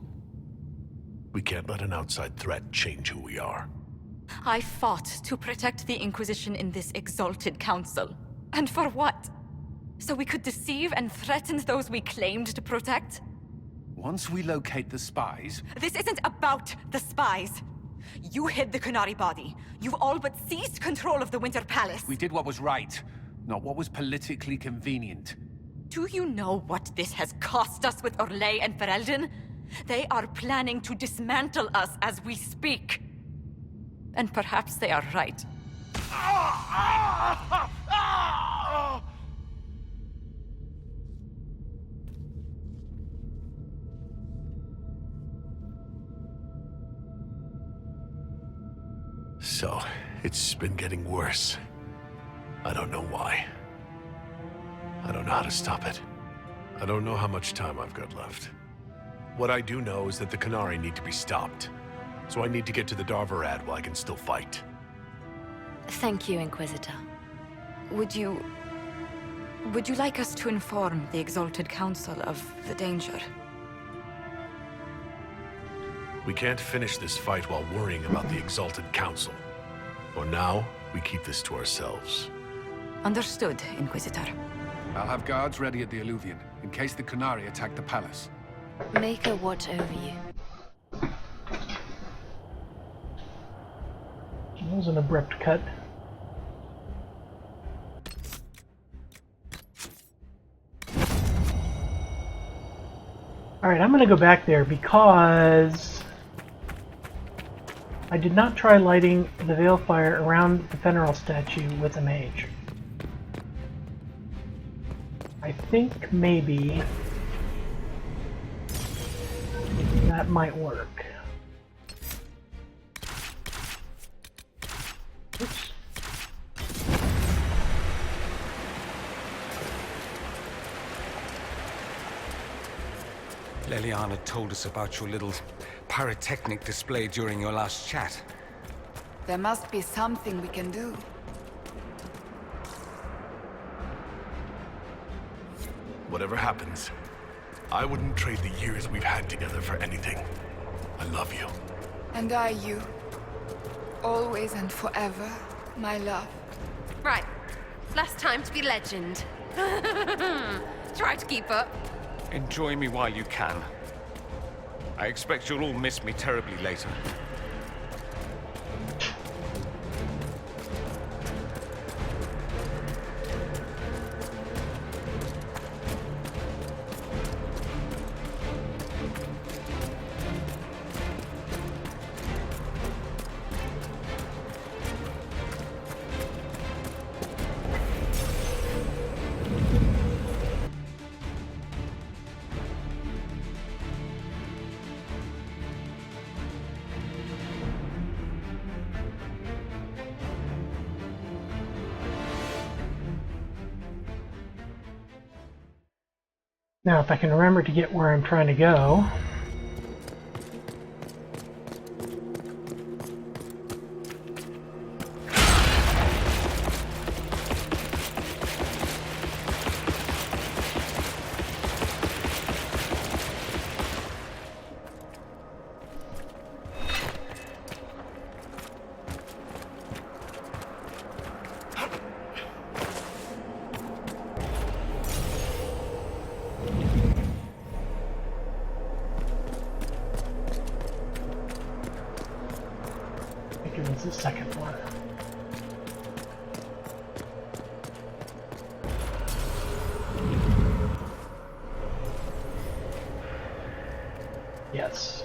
We can't let an outside threat change who we are. I fought to protect the Inquisition in this exalted council. And for what? So we could deceive and threaten those we claimed to protect? Once we locate the spies... This isn't about the spies. You hid the Qunari body. You've all but seized control of the Winter Palace. We did what was right, not what was politically convenient. Do you know what this has cost us with Orlais and Ferelden? They are planning to dismantle us as we speak. And perhaps they are right. So, it's been getting worse. I don't know why. I don't know how to stop it. I don't know how much time I've got left. What I do know is that the Qunari need to be stopped. So I need to get to the Darad while I can still fight. Thank you, Inquisitor. Would you like us to inform the Exalted Council of the danger? We can't finish this fight while worrying about the Exalted Council. For now, we keep this to ourselves. Understood, Inquisitor. I'll have guards ready at the Alluvion, in case the Qunari attack the palace. Make a watch over you. That was an abrupt cut. Alright, I'm gonna go back there because I did not try lighting the veil fire around the Fenrir statue with a mage. I think maybe that might work. Oops. Leliana told us about your little pyrotechnic display during your last chat. There must be something we can do. Whatever happens, I wouldn't trade the years we've had together for anything. I love you. And I you. Always and forever, my love. Right. Last time to be legend. Try to keep up. Enjoy me while you can. I expect you'll all miss me terribly later. Now, if I can remember to get where I'm trying to go. The second one. Yes.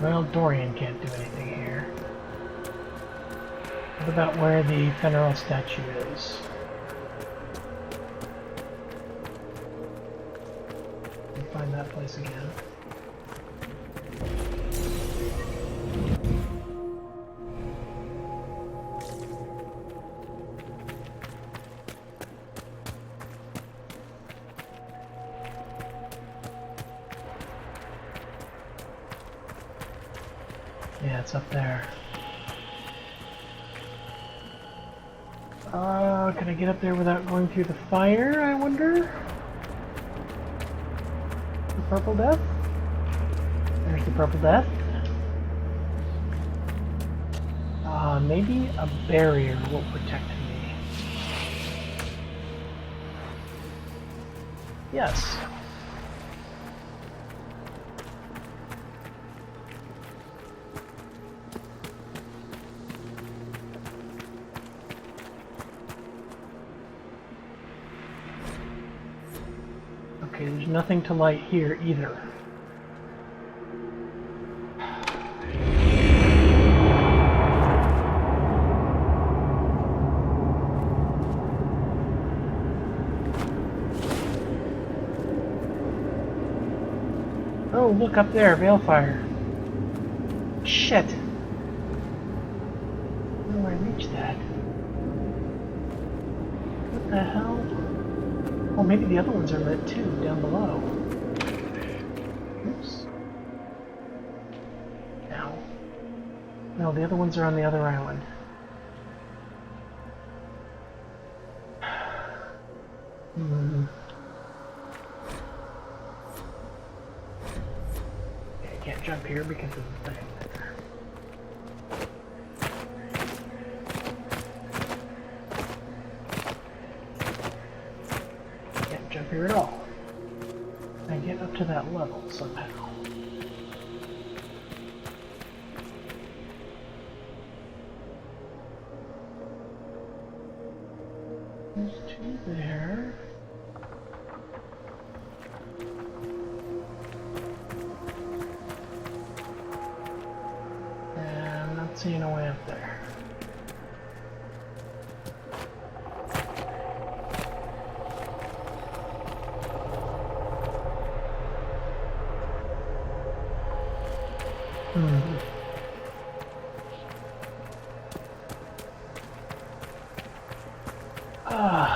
Well, Dorian can't do anything here. What about where the Fenrir statue is? Can find that place again. Yeah, it's up there. Can I get up there without going through the fire, I wonder? The purple death? There's the purple death. Maybe a barrier will protect me. Yes. Okay, there's nothing to light here either. Oh, look up there, Balefire. Shit! How do I reach that? What the hell? Oh, maybe the other ones are lit too, down below. Oops. Ow. No, the other ones are on the other island. I can't jump here because of the thing. Can't jump here at all. I get up to that level somehow. There's two there. And I'm not seeing a way up there.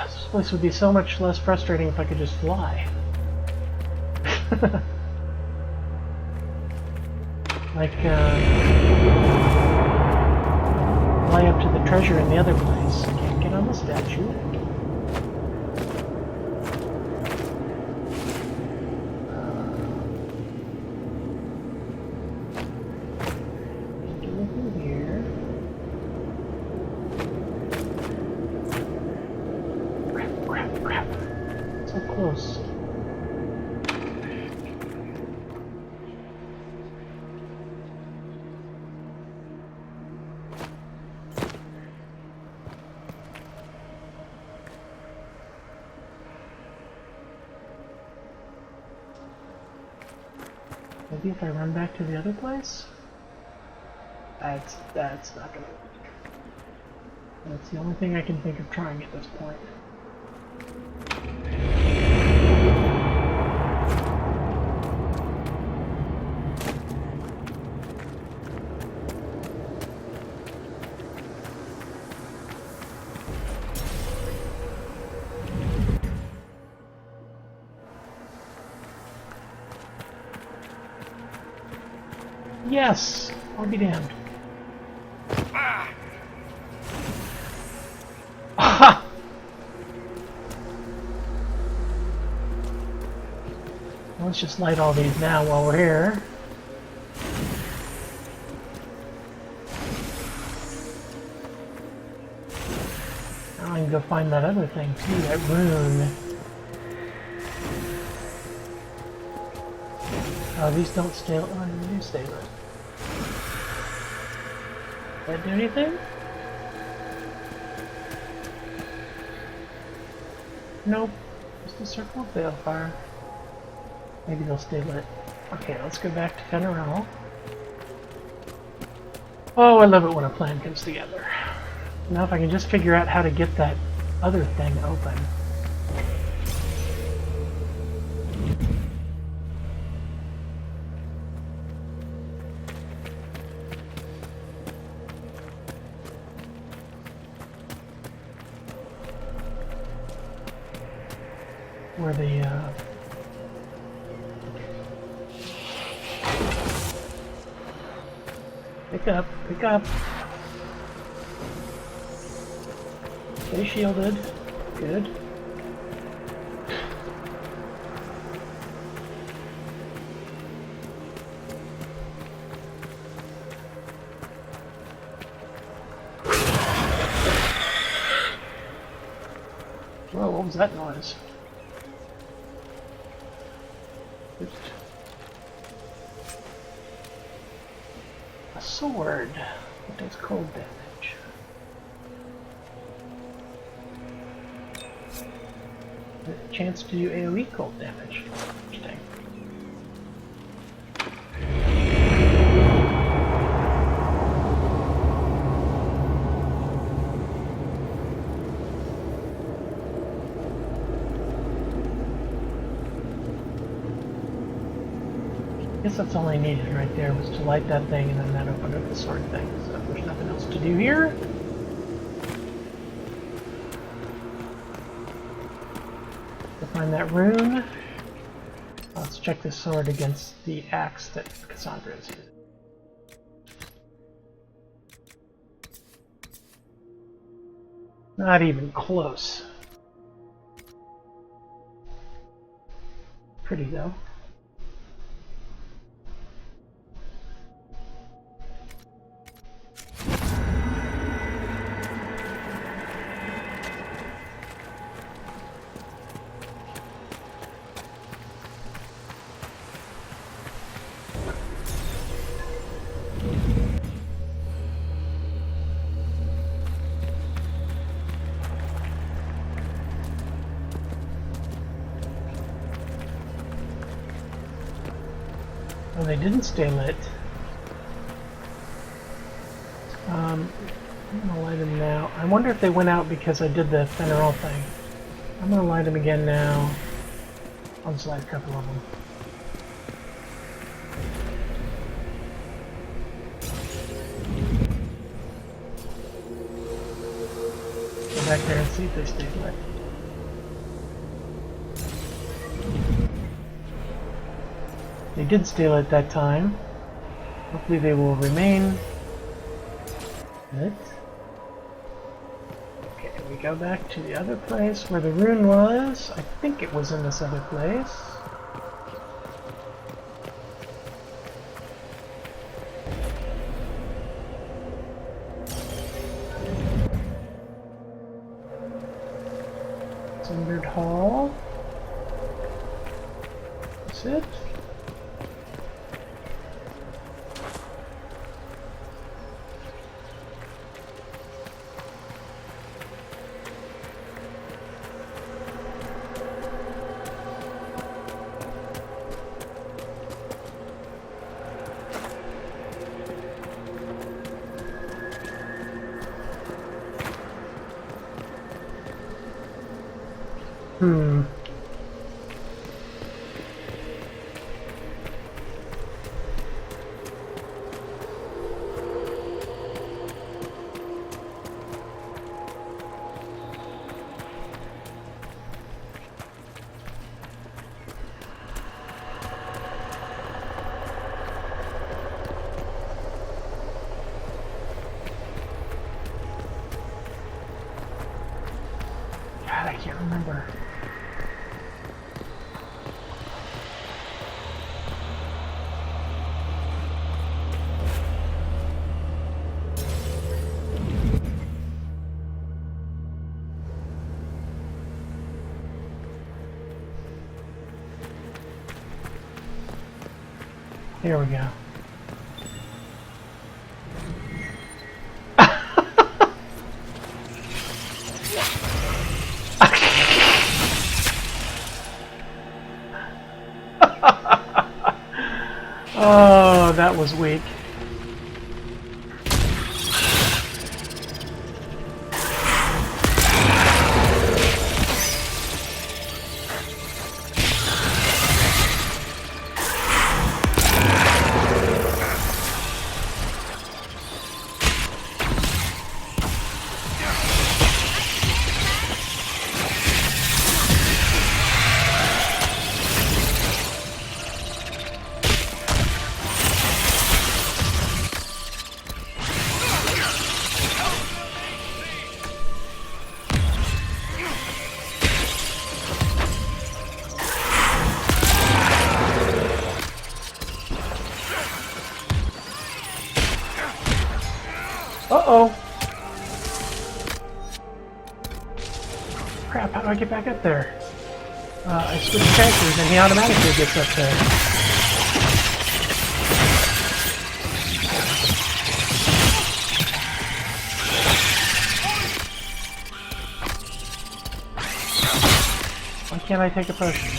This place would be so much less frustrating if I could just fly. Like, fly up to the treasure in the other place. Can't get on the statue. Maybe if I run back to the other place? That's not gonna work. That's the only thing I can think of trying at this point. Yes! I'll be damned. Ah! Let's just light all these now while we're here. Now I can go find that other thing too, that rune. Oh, these don't stay. Oh, they do stay lit. Did that do anything? Nope. Just a circle of balefire. Maybe they'll stay lit. Okay, let's go back to Fenrirel. Oh, I love it when a plan comes together. Now if I can just figure out how to get that other thing open. Where the pick up, pick up. Stay shielded. Good. Whoa, what was that noise? A sword. It does cold damage. chance to do AoE cold damage. Interesting. I guess that's all I needed right there, was to light that thing, and then that opened up the sword thing. So there's nothing else to do here. To find that rune. Let's check this sword against the axe that Cassandra is using. Not even close. Pretty though. Oh, they didn't stay lit. I'm gonna light them now. I wonder if they went out because I did the Fenarol thing. I'm gonna light them again now. I'll just light a couple of them. Go back there and see if they stayed lit. They did stay lit that time. Hopefully they will remain lit. Okay, we go back to the other place where the rune was. I think it was in this other place. Sundered Hall. That's it. I can't remember. Here we go. Oh, that was weak. Uh-oh. Crap, how do I get back up there? I switch characters and he automatically gets up there. Why can't I take a potion?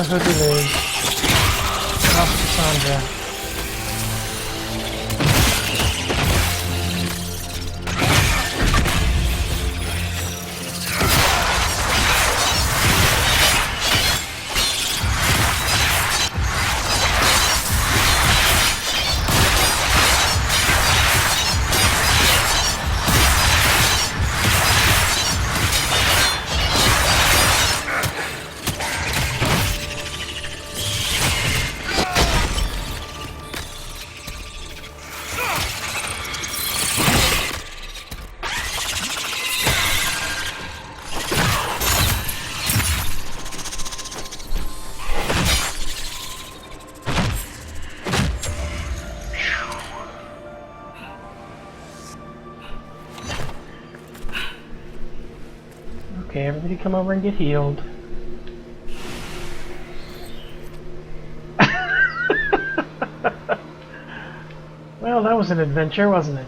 Who do they? Cassandra. Okay, everybody come over and get healed. Well, that was an adventure, wasn't it?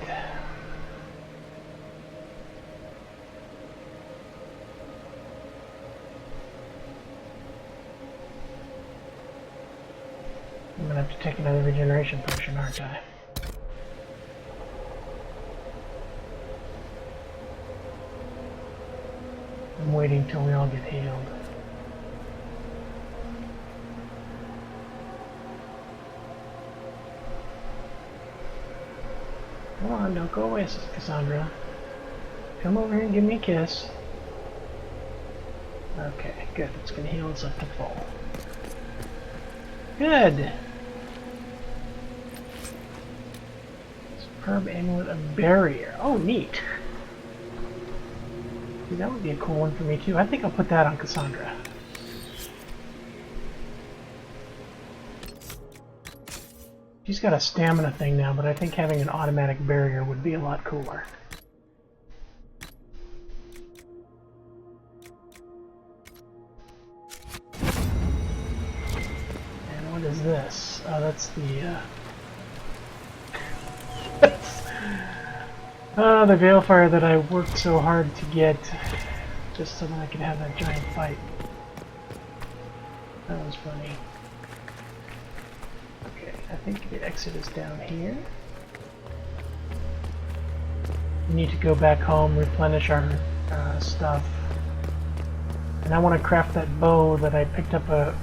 I'm gonna have to take another regeneration potion, aren't I? I'm waiting till we all get healed. Come on, don't go away, Cassandra. Come over here and give me a kiss. Okay, good. It's gonna heal us up to full. Good! Superb amulet of barrier. Oh, neat! See, that would be a cool one for me too. I think I'll put that on Cassandra. She's got a stamina thing now, but I think having an automatic barrier would be a lot cooler. And what is this? Oh, that's the the Veilfire that I worked so hard to get, just so that I could have that giant fight. That was funny. Okay, I think the exit is down here. We need to go back home, replenish our stuff. And I want to craft that bow that I picked up a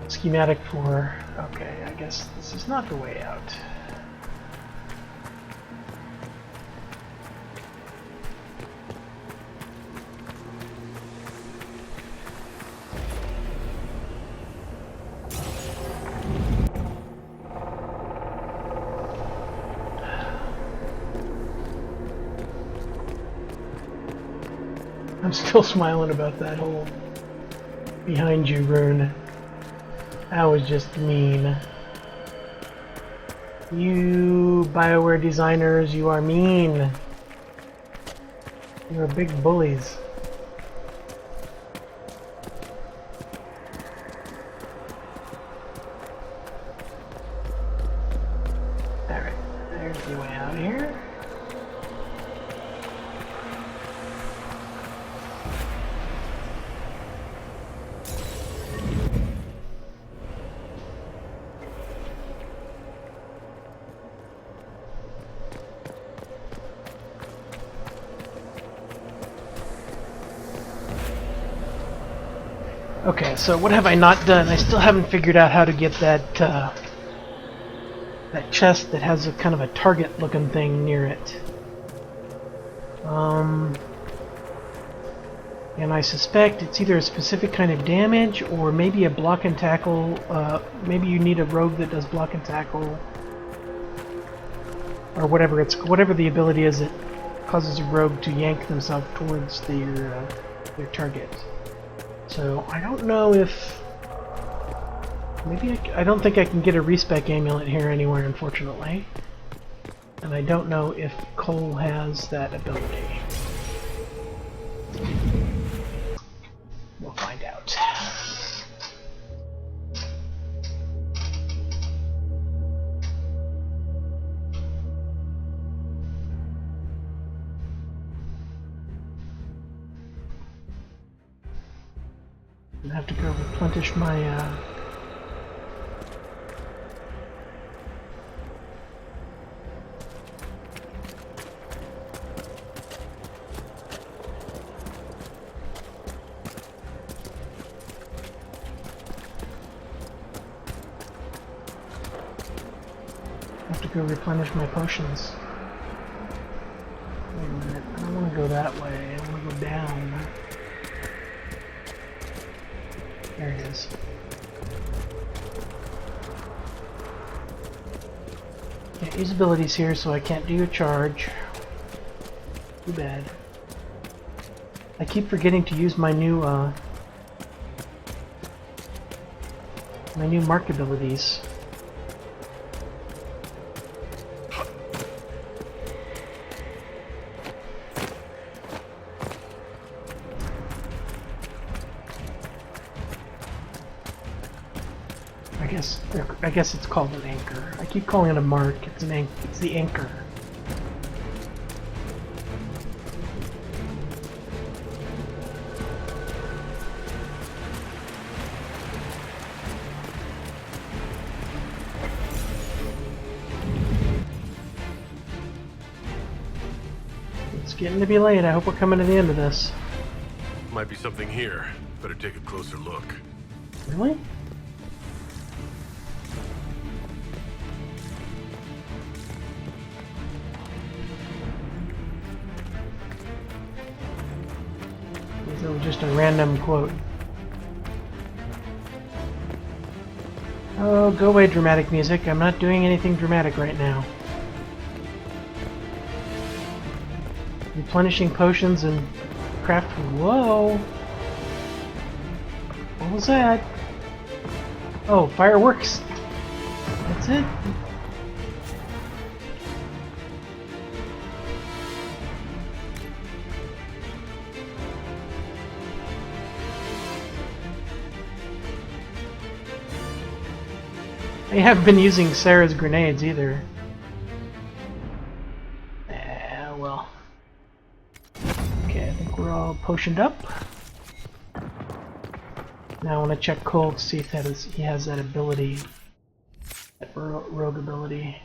schematic for. Okay, I guess this is not the way out. I'm still smiling about that whole behind you rune. That was just mean. You BioWare designers, you are mean. You are big bullies. Alright, there's the way out here. Okay, so what have I not done? I still haven't figured out how to get that that chest that has a kind of a target-looking thing near it. And I suspect it's either a specific kind of damage or maybe a block and tackle. Maybe you need a rogue that does block and tackle, or whatever the ability is that causes a rogue to yank themselves towards their target. So I don't know if maybe I don't think I can get a respec amulet here anywhere, unfortunately, and I don't know if Cole has that ability. We'll find out. I have to go replenish my replenish my potions. Wait a minute, I don't want to go that way, I want to go down. There it is. Can't use abilities here, so I can't do a charge. Too bad. I keep forgetting to use my new mark abilities. I guess it's called an anchor. I keep calling it a mark. It's the anchor. It's getting to be late. I hope we're coming to the end of this. Might be something here. Better take a closer look. Really? It was just a random quote. Oh, go away, dramatic music. I'm not doing anything dramatic right now. Replenishing potions and craft. Whoa! What was that? Oh, fireworks! That's it? I haven't been using Sarah's grenades either. Well. Okay, I think we're all potioned up. Now I want to check Cole to see if he has that ability. That rogue ability.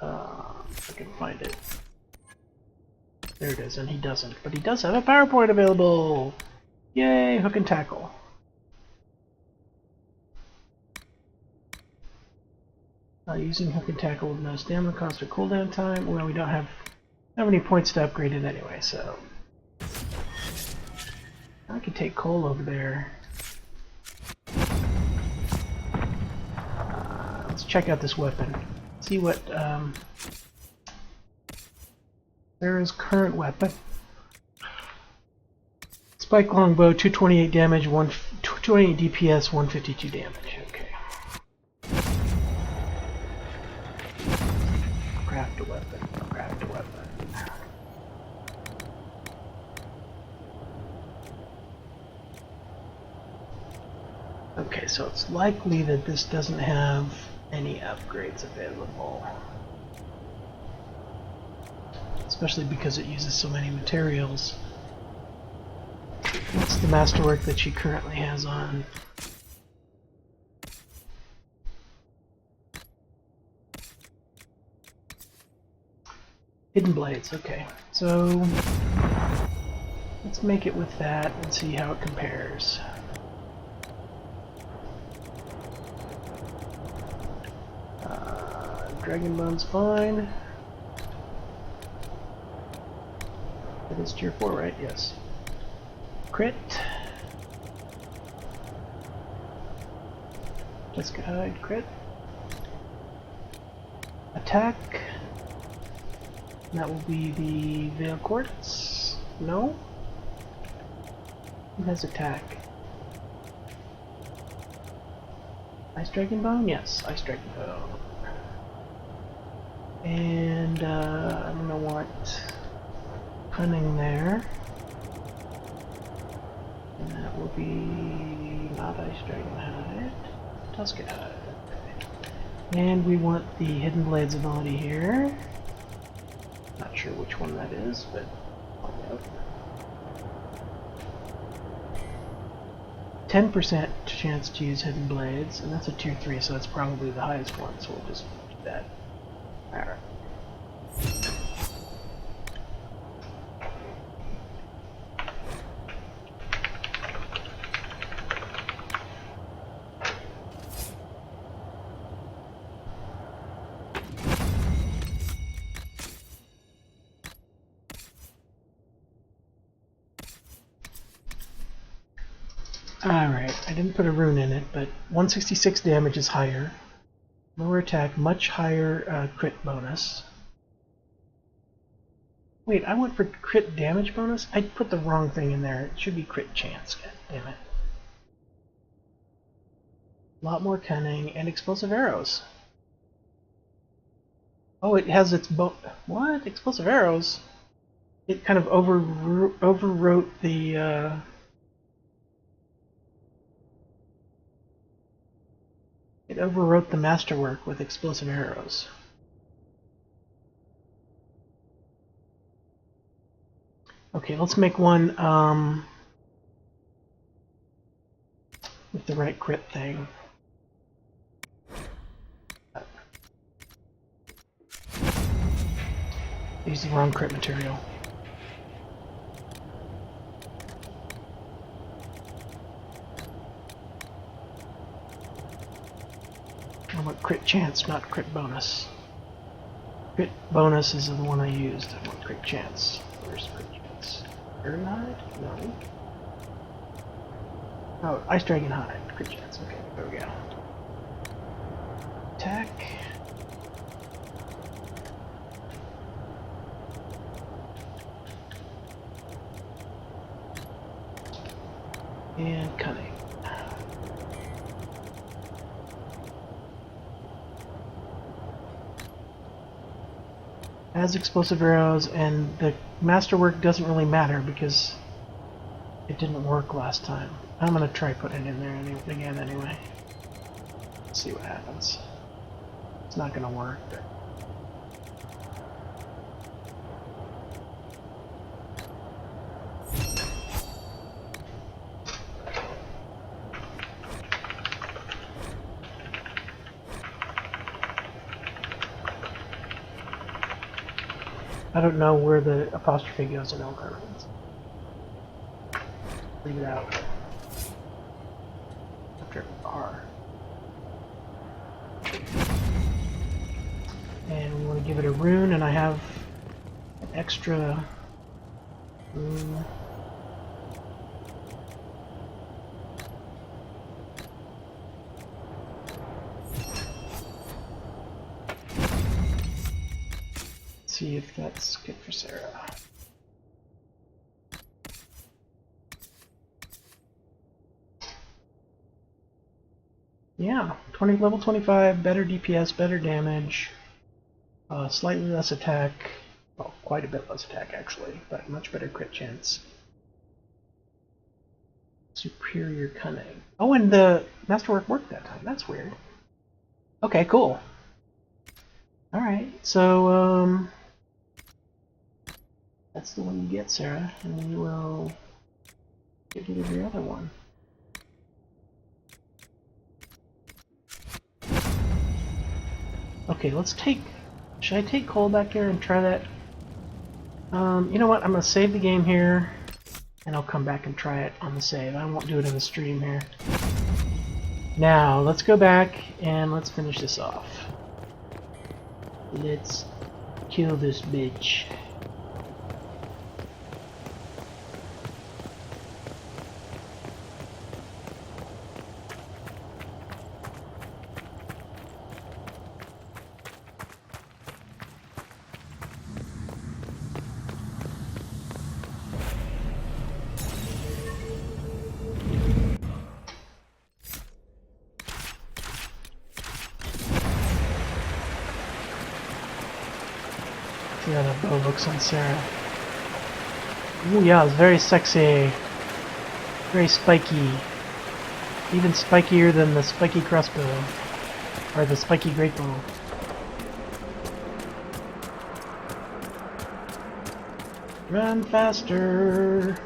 If I can find it. There it is, and he doesn't. But he does have a PowerPoint available! Yay, hook and tackle. Using hook and tackle with no stamina cost or cooldown time. Well, we don't have any points to upgrade it anyway, so I could take Cole over there. Let's check out this weapon. See what Sarah's current weapon. Spike longbow, 228 damage, 228 DPS, 152 damage. Okay. Craft a weapon. Craft a weapon. Okay, so it's likely that this doesn't have any upgrades available. Especially because it uses so many materials. What's the masterwork that she currently has on? Hidden blades, okay. So Let's make it with that and see how it compares. Dragon Bone's fine. It is tier 4, right? Yes. Crit. Jessica Hyde, crit. Attack. That will be the Veil Quartz. No? Who has attack? Ice Dragon Bone? Yes, Ice Dragon Bone. And I'm gonna want Cunning there. And that will be not Ice Dragon Hide. Tusken Hide. Okay. And we want the Hidden Blades ability here. Not sure which one that is, but I'll note. 10% chance to use Hidden Blades, and that's a tier 3, so that's probably the highest one, so we'll just do that. Alright. Alright, I didn't put a rune in it, but 166 damage is higher. Lower attack, much higher crit bonus. Wait, I went for crit damage bonus? I put the wrong thing in there. It should be crit chance. God damn it. A lot more cunning and explosive arrows. Oh, it has its what? Explosive arrows? It kind of overwrote the it overwrote the masterwork with explosive arrows. Okay, let's make one with the right crit thing. Use the wrong crit material. I want crit chance, not crit bonus. Crit bonus is the one I used. I want crit chance. Where's crit chance? Iron Hide? No. Oh, Ice Dragon Hide. Crit chance. Okay, there we go. Attack. And cunning. Has explosive arrows, and the masterwork doesn't really matter because it didn't work last time. I'm gonna try putting it in there again anyway. Let's see what happens. It's not gonna work, but I don't know where the apostrophe goes in Elven. Leave it out. After R. And we want to give it a rune, and I have an extra rune. See if that's good for Sarah. Yeah, level 25, better DPS, better damage, slightly less attack, well, quite a bit less attack actually, but much better crit chance. Superior cunning. Oh, and the masterwork worked that time. That's weird. Okay, cool. Alright, so, that's the one you get, Sarah, and we will get rid of your other one. Okay, let's take... Should I take Cole back here and try that? You know what? I'm going to save the game here. and I'll come back and try it on the save. I won't do it in the stream here. Now, let's go back and let's finish this off. Let's kill this bitch. See how that bow looks on Sarah. Ooh, yeah, it's very sexy. Very spiky. Even spikier than the spiky crossbow. Or the spiky great bow. Run faster!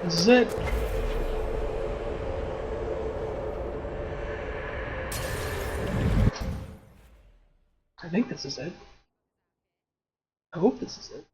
This is it. I think this is it. I hope this is it.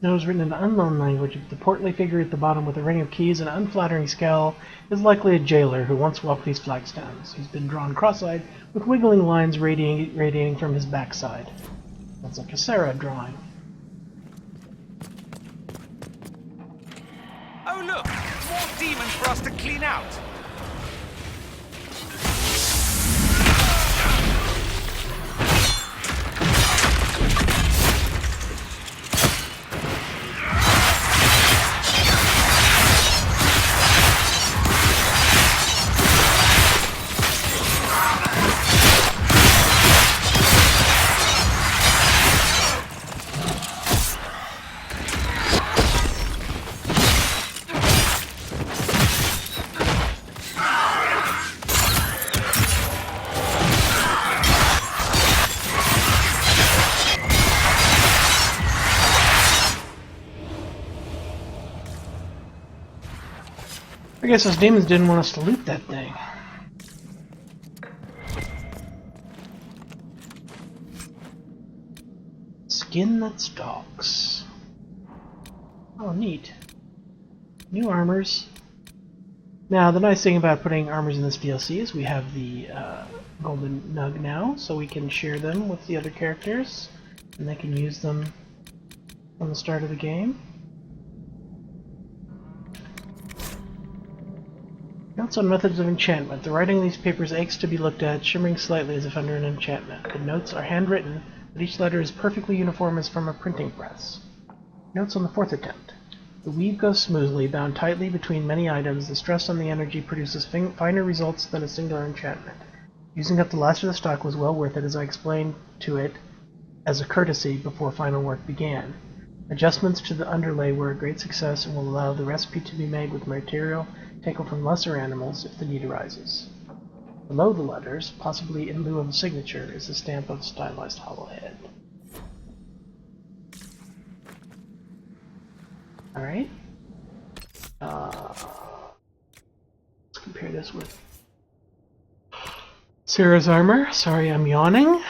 Note is written in an unknown language. The portly figure at the bottom with a ring of keys and an unflattering scowl is likely a jailer who once walked these flagstones. He's been drawn cross-eyed, with wiggling lines radiating from his backside. That's like a Sarah drawing. Oh look! More demons for us to clean out! I guess those demons didn't want us to loot that thing. Skin that stalks. Oh, neat. New armors. Now, the nice thing about putting armors in this DLC is we have the golden nug now, so we can share them with the other characters, and they can use them from the start of the game. Notes on methods of enchantment. The writing of these papers aches to be looked at, shimmering slightly as if under an enchantment. The notes are handwritten, but each letter is perfectly uniform as from a printing press. Notes on the fourth attempt. The weave goes smoothly, bound tightly between many items. The stress on the energy produces finer results than a singular enchantment. Using up the last of the stock was well worth it, as I explained to it as a courtesy before final work began. Adjustments to the underlay were a great success and will allow the recipe to be made with material taken from lesser animals if the need arises. Below the letters, possibly in lieu of a signature, is the stamp of a stylized hollow head. Alright. Let's compare this with Sarah's armor. Sorry, I'm yawning.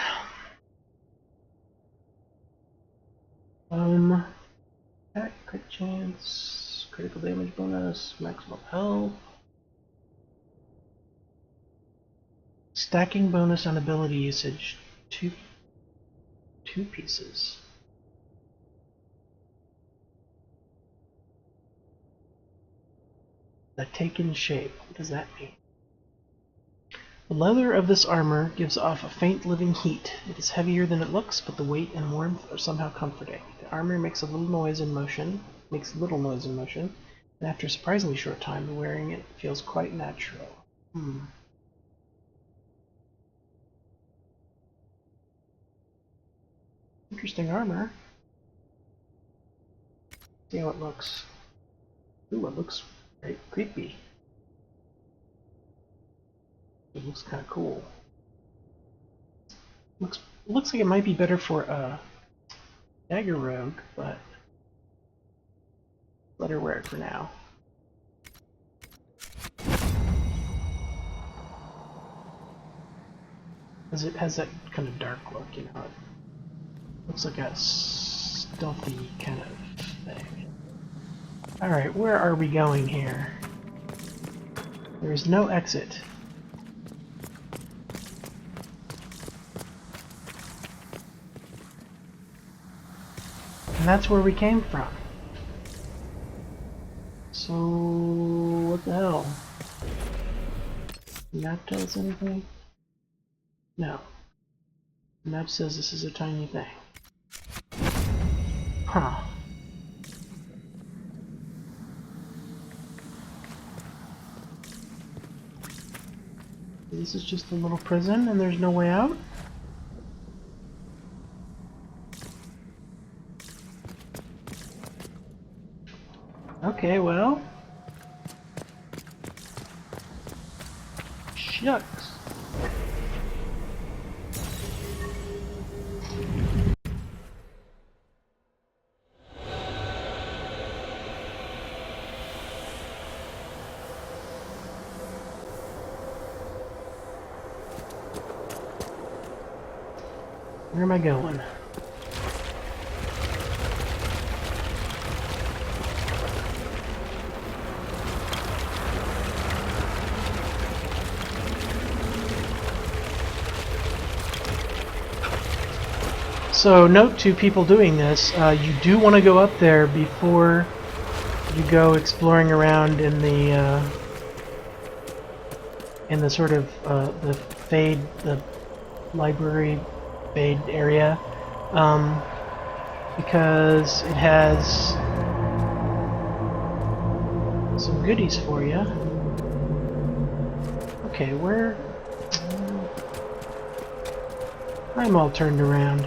Attack, crit chance, critical damage bonus, maximum health. Stacking bonus on ability usage. 2 2 pieces. The taken shape. What does that mean? The leather of this armor gives off a faint living heat. It is heavier than it looks, but the weight and warmth are somehow comforting. The armor makes little noise in motion, and after a surprisingly short time wearing it feels quite natural. Interesting armor. See how it looks. Ooh, it looks very creepy. It looks kind of cool. Looks like it might be better for a dagger rogue, but let her wear it for now. Because it has that kind of dark look, you know. It looks like a stealthy kind of thing. Alright, where are we going here? There is no exit. And that's where we came from. So, what the hell? The map tell us anything? No. The map says this is a tiny thing. Huh. This is just a little prison and there's no way out? Okay, well. Shucks. Where am I going? So, note to people doing this, you do want to go up there before you go exploring around in the sort of the library Fade area, because it has some goodies for you. Okay, where? I'm all turned around.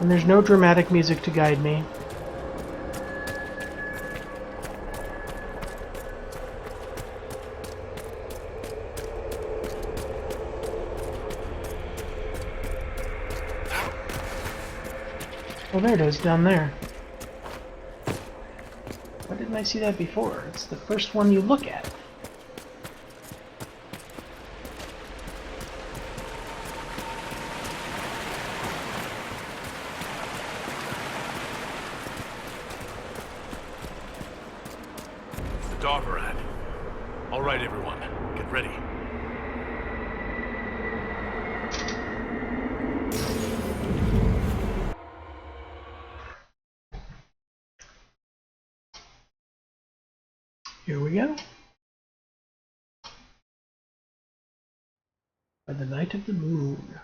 And there's no dramatic music to guide me. Oh, there it is, down there. Why didn't I see that before? It's the first one you look at. Darad. All right, everyone, get ready. Here we go. By the night of the moon.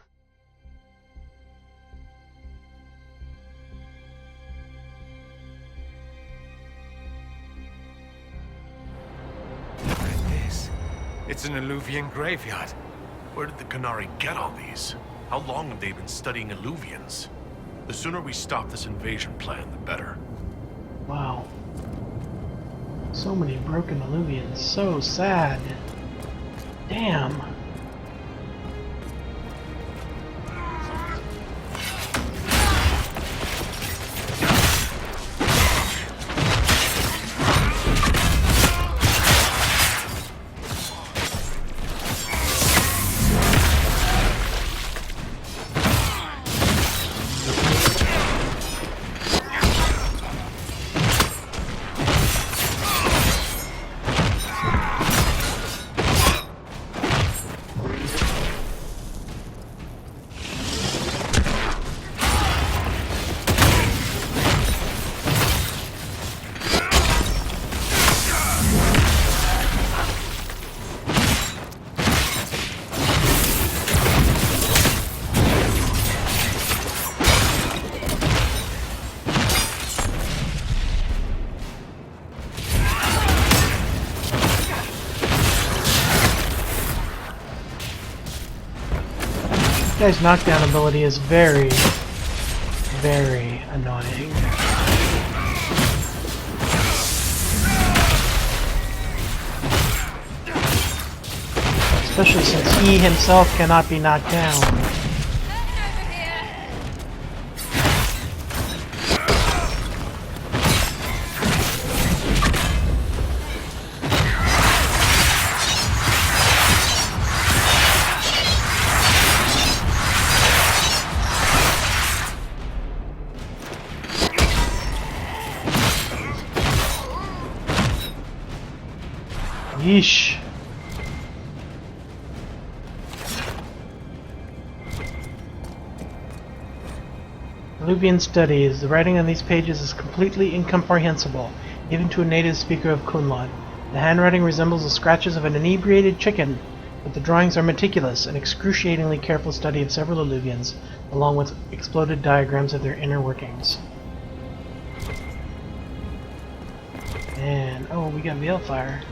What is this? It's an Eluvian graveyard. Where did the Qunari get all these? How long have they been studying Eluvians? The sooner we stop this invasion plan, the better. Wow. So many broken Eluvians. So sad. Damn. Guy's knockdown ability is very, very annoying. Especially since he himself cannot be knocked down. Yeesh. Eluvian studies. The writing on these pages is completely incomprehensible, even to a native speaker of Kunlun. The handwriting resembles the scratches of an inebriated chicken, but the drawings are meticulous, an excruciatingly careful study of several Eluvians, along with exploded diagrams of their inner workings. And, oh, we got Veilfire.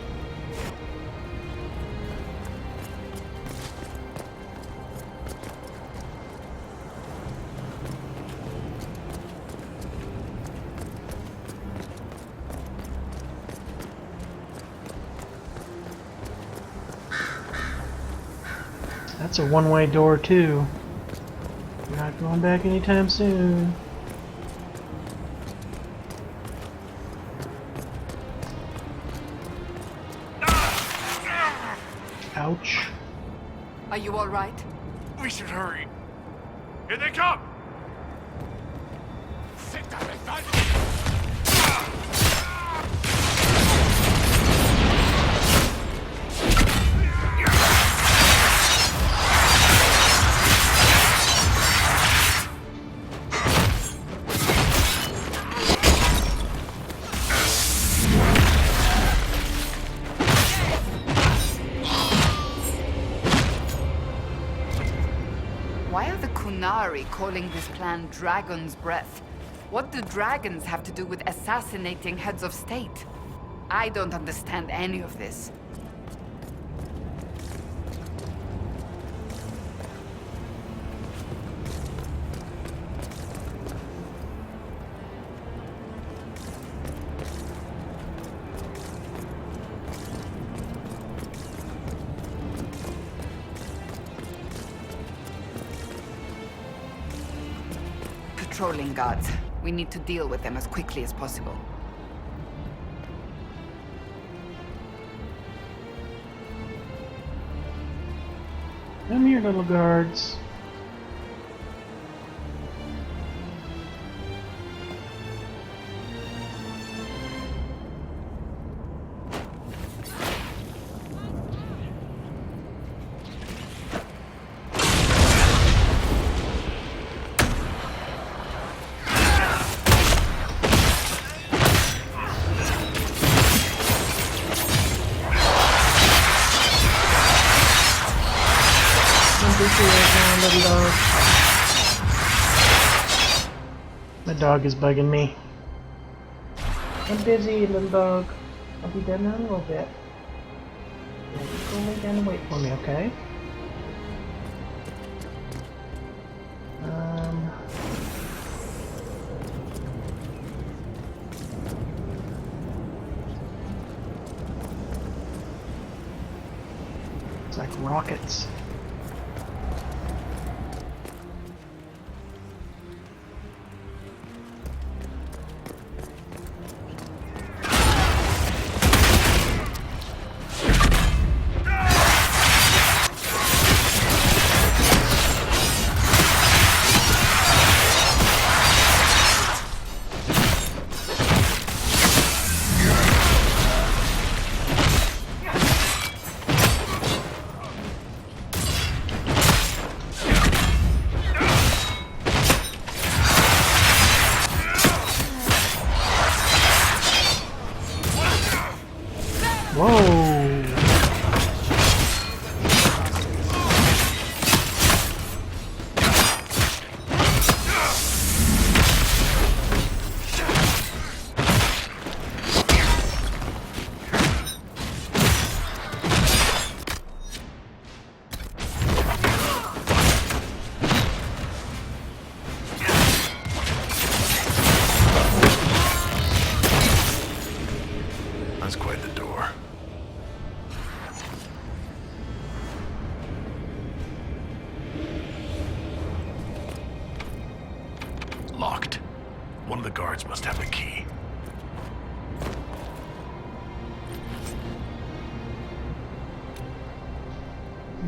That's a one-way door too. We're not going back anytime soon. Ouch. Are you all right? We should hurry. Here they come! Why are the Qunari calling this plan Dragon's Breath? What do dragons have to do with assassinating heads of state? I don't understand any of this. Patrolling guards. We need to deal with them as quickly as possible. Come here, little guards. My dog is bugging me. I'm busy, little dog. I'll be done in a little bit. Yeah, just go lay down and wait for me, okay? It's like rockets. That's quite the door. Locked. One of the guards must have the key.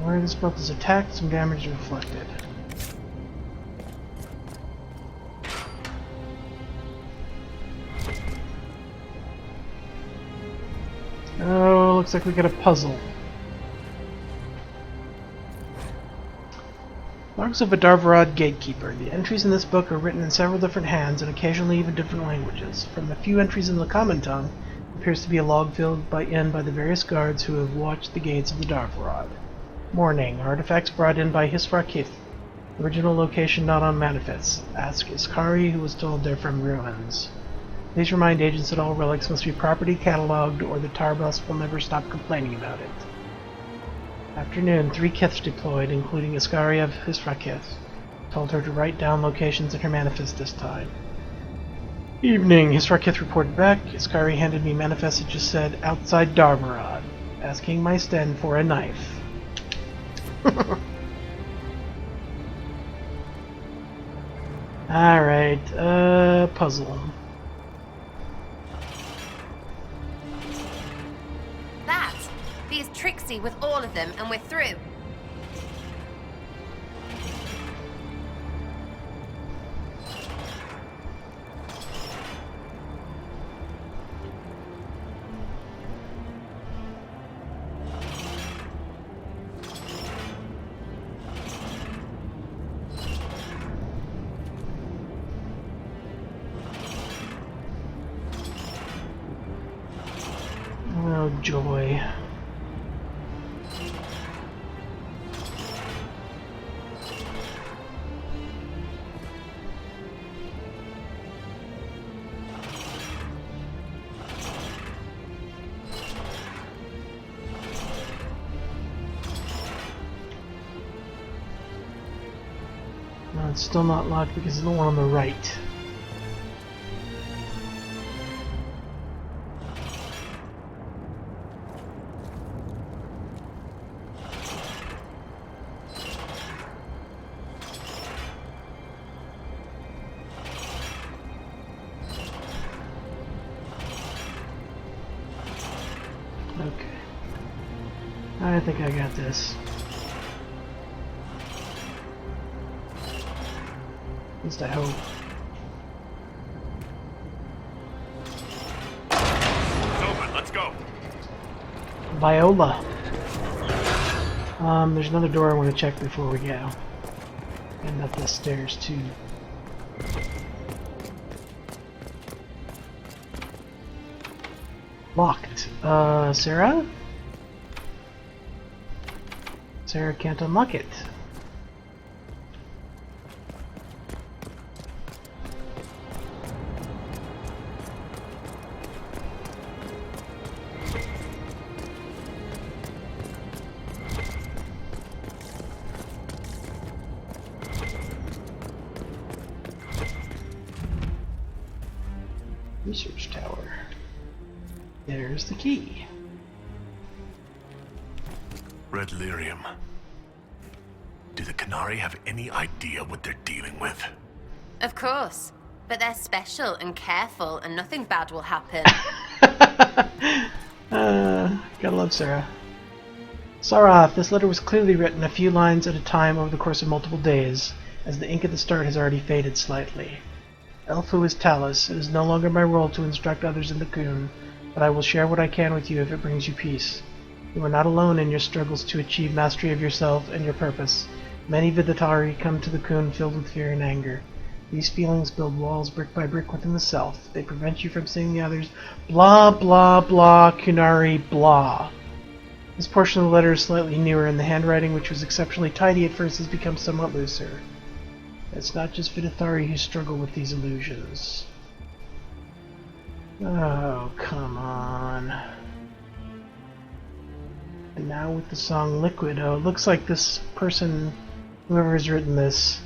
Where this book is attacked, some damage is reflected. Oh, looks like we got a puzzle. Marks of a Darvarad Gatekeeper. The entries in this book are written in several different hands and occasionally even different languages. From the few entries in the common tongue, it appears to be a log filled by the various guards who have watched the gates of the Darvarad. Morning. Artifacts brought in by Hisfrakith. Original location not on manifests. Ask Iskari, who was told they're from ruins. Please remind agents that all relics must be properly catalogued or the Tarbus will never stop complaining about it. Afternoon. 3 Kiths deployed, including Iskari of Hisfrakith. Told her to write down locations in her manifest this time. Evening. Hisfrakith reported back. Iskari handed me manifest that just said, outside Darvarad, asking my stand for a knife. Alright, puzzle. That! Be as tricksy with all of them, and we're through. Oh, joy. No, it's still not locked because it's the one on the right. Okay. I think I got this. At least I hope. It's open. Let's go. Viola. There's another door I want to check before we go. And up the stairs too. Locked. Sarah? Sarah can't unlock it. Research tower. There's the key. Red lyrium. Do the Qunari have any idea what they're dealing with? Of course. But they're special and careful, and nothing bad will happen. Gotta love Sarah. Sarath, this letter was clearly written a few lines at a time over the course of multiple days, as the ink at the start has already faded slightly. Elfu is Talus. It is no longer my role to instruct others in the Qun, but I will share what I can with you if it brings you peace. You are not alone in your struggles to achieve mastery of yourself and your purpose. Many Vidatari come to the Qun filled with fear and anger. These feelings build walls brick by brick within the self. They prevent you from seeing the others. Blah, blah, blah, Qunari, blah. This portion of the letter is slightly newer, and the handwriting, which was exceptionally tidy at first, has become somewhat looser. It's not just Vidathari who struggle with these illusions. Oh, come on. And now with the song Liquid, oh, it looks like this person, whoever has written this,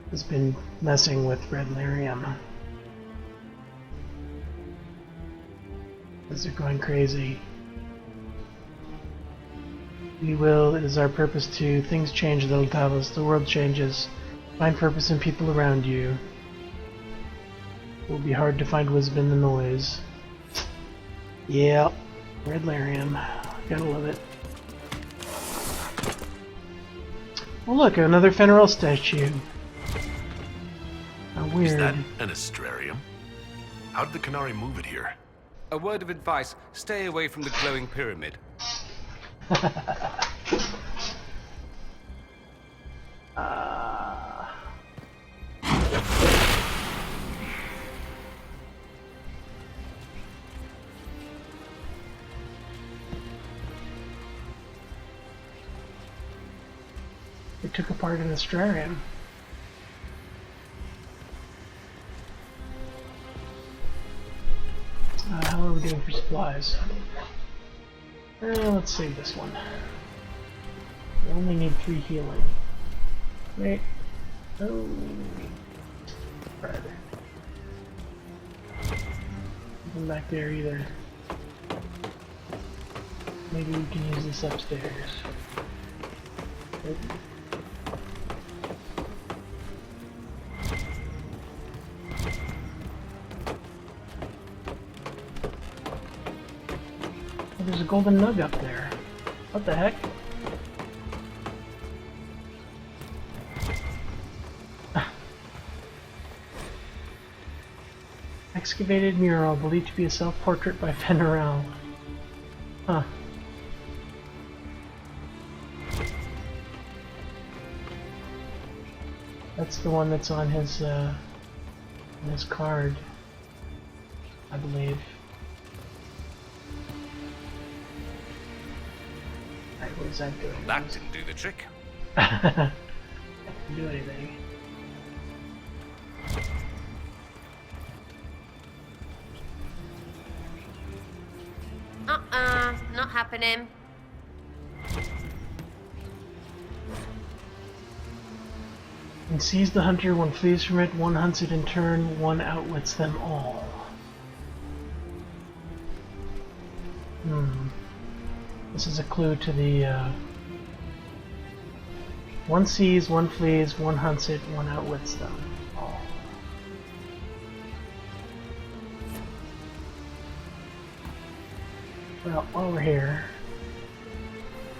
has been messing with Red Lyrium. As they're going crazy. We will, it is our purpose to, things change, little Talos, the world changes. Find purpose in people around you. It will be hard to find wisdom in the noise. Yeah, Red Larium. Gotta love it. Oh look, another Fenrir statue. How weird. Is that an astrarium? How did the Qunari move it here? A word of advice, stay away from the glowing pyramid. They took apart an astrarium. How are we doing for supplies? Let's save this one. We only need 3 healing. Wait. Oh. Right. Nothing back there either. Maybe we can use this upstairs. Nope. Oh, there's a golden nug up there. What the heck? Excavated mural believed to be a self-portrait by Fenrir. Huh. That's the one that's on his card, I believe. Alright, what is that doing? That didn't do the trick. That didn't do anything. Not happening. And seize the hunter, one flees from it, one hunts it in turn, one outwits them all. This is a clue to the, one sees, one flees, one hunts it, one outwits them all. Well, while we're here,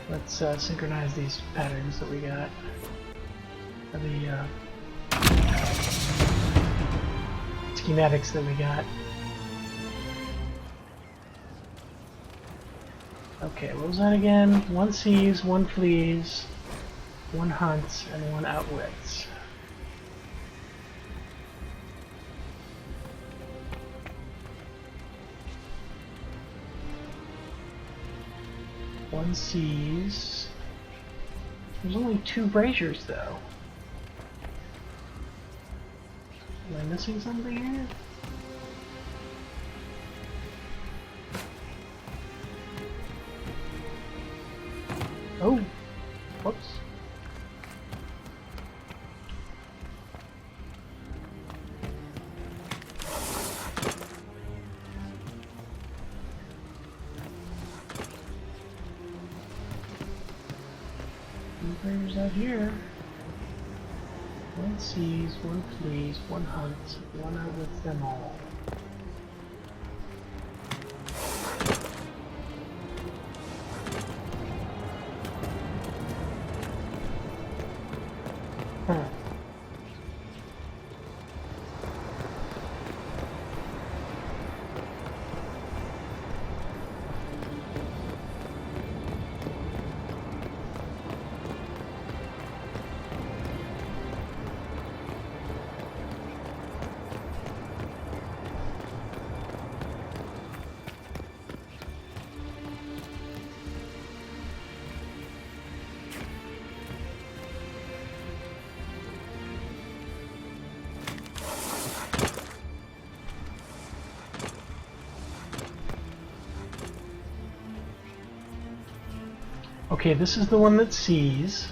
let's synchronize these patterns that we got. The schematics that we got. Okay, what was that again? One sees, one flees, one hunts, and one outwits. One sees. There's only 2 braziers though. Am I missing something here? Oh! Whoops. Where's out here? One sees, one flees, one hunts, one outwits them all. Huh. Okay, this is the one that sees.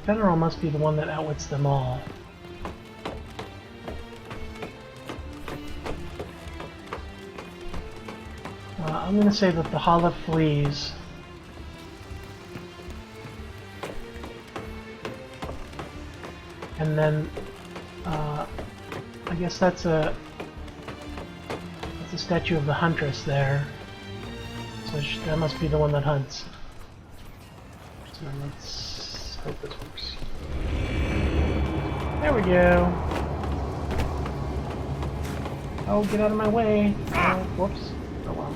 Federal must be the one that outwits them all. I'm going to say that the Hala flees. And then, I guess that's a statue of the Huntress there. So that must be the one that hunts. So let's hope this works. There we go. Oh, get out of my way. Oh, whoops. Oh well.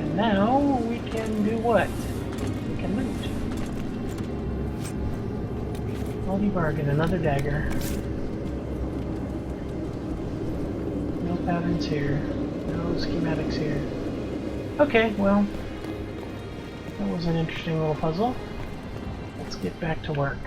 And now we can do what? We can loot. Bloody bargain, another dagger. No patterns here. No schematics here. Okay, well, that was an interesting little puzzle. Let's get back to work.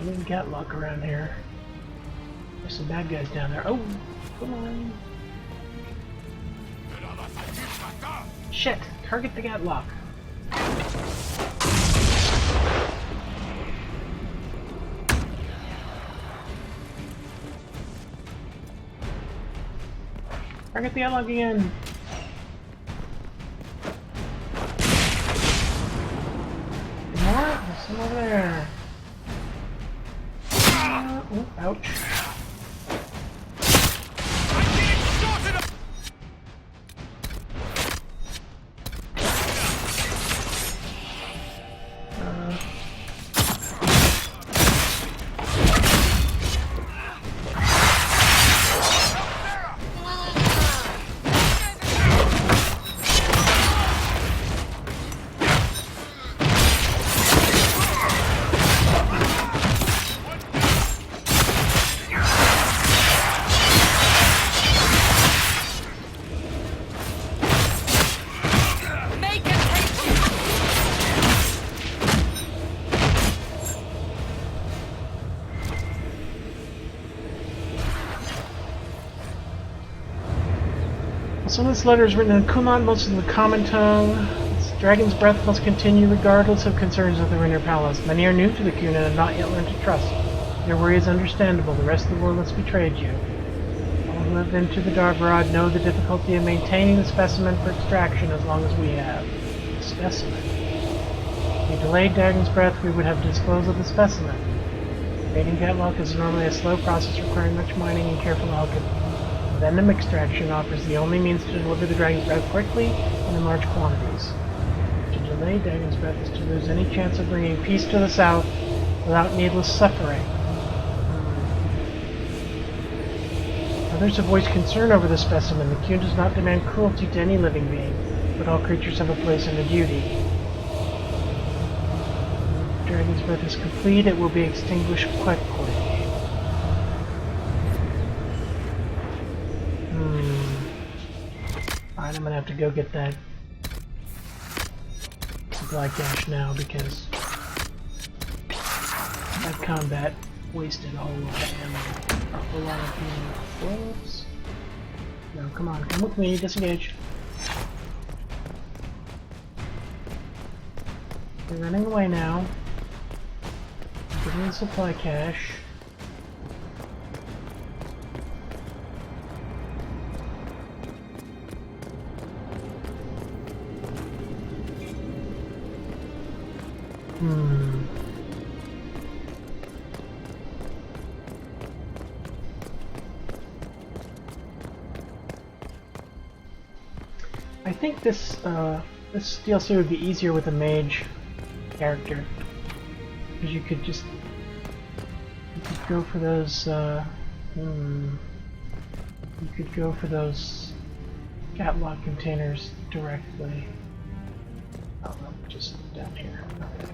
We got luck around here. There's some bad guys down there. Oh, come on. Shit! Target the Gatlock. Target the Gatlock again. What? There's some over there. Oh, ouch. Some of this letter is written in Qunari, most of the common tongue. Its dragon's breath must continue regardless of concerns of the inner palace. Many are new to the Qunari and have not yet learned to trust. Your worry is understandable. The rest of the world has betrayed you. All who have been to the Darad know the difficulty of maintaining the specimen for extraction as long as we have. The specimen. If we delayed dragon's breath, we would have disposed of the specimen. Creating Gatlock is normally a slow process requiring much mining and careful alchemy. Venom extraction offers the only means to deliver the dragon's breath quickly and in large quantities. To delay dragon's breath is to lose any chance of bringing peace to the south without needless suffering. Others have voiced concern over the specimen. The Qun does not demand cruelty to any living being, but all creatures have a place and a duty. If the dragon's breath is complete, it will be extinguished quickly. Alright, I'm gonna have to go get that supply cache now because that combat wasted a whole lot of ammo. A whole lot of ammo. Whoops. No, come on, come with me, disengage. We're running away now. Getting the supply cache. I think this DLC would be easier with a mage character, because you could go for those you could go for those Gatlock containers directly. Oh no, just down here. Okay.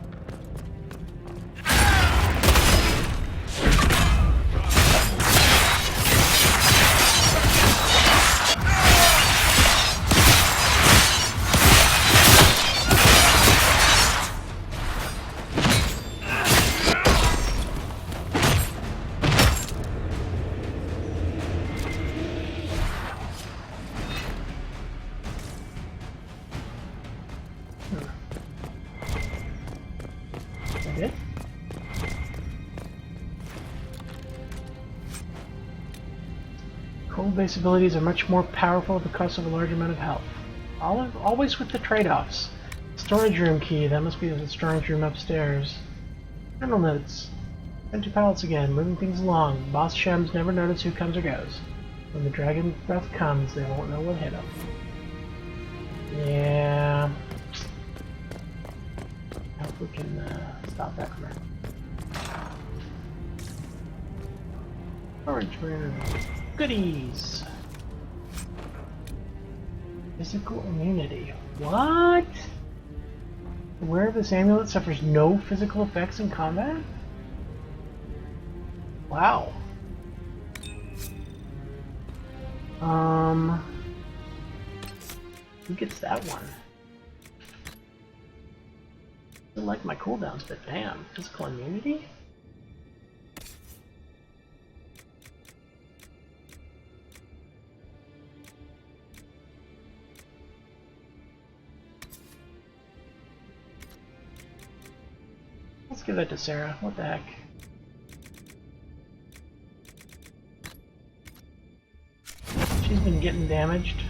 Cold-based abilities are much more powerful at the cost of a large amount of health. Always with the trade-offs. Storage room key, that must be the storage room upstairs. Journal notes. Empty pallets again, moving things along. Boss Shems never notice who comes or goes. When the dragon breath comes, they won't know what hit them. Yeah. I hope we can stop that from happening. Storage room. Goodies! Physical immunity. What? The wearer of this amulet suffers no physical effects in combat? Wow. Who gets that one? I like my cooldowns, but damn, physical immunity? Let's give that to Sarah. What the heck? She's been getting damaged.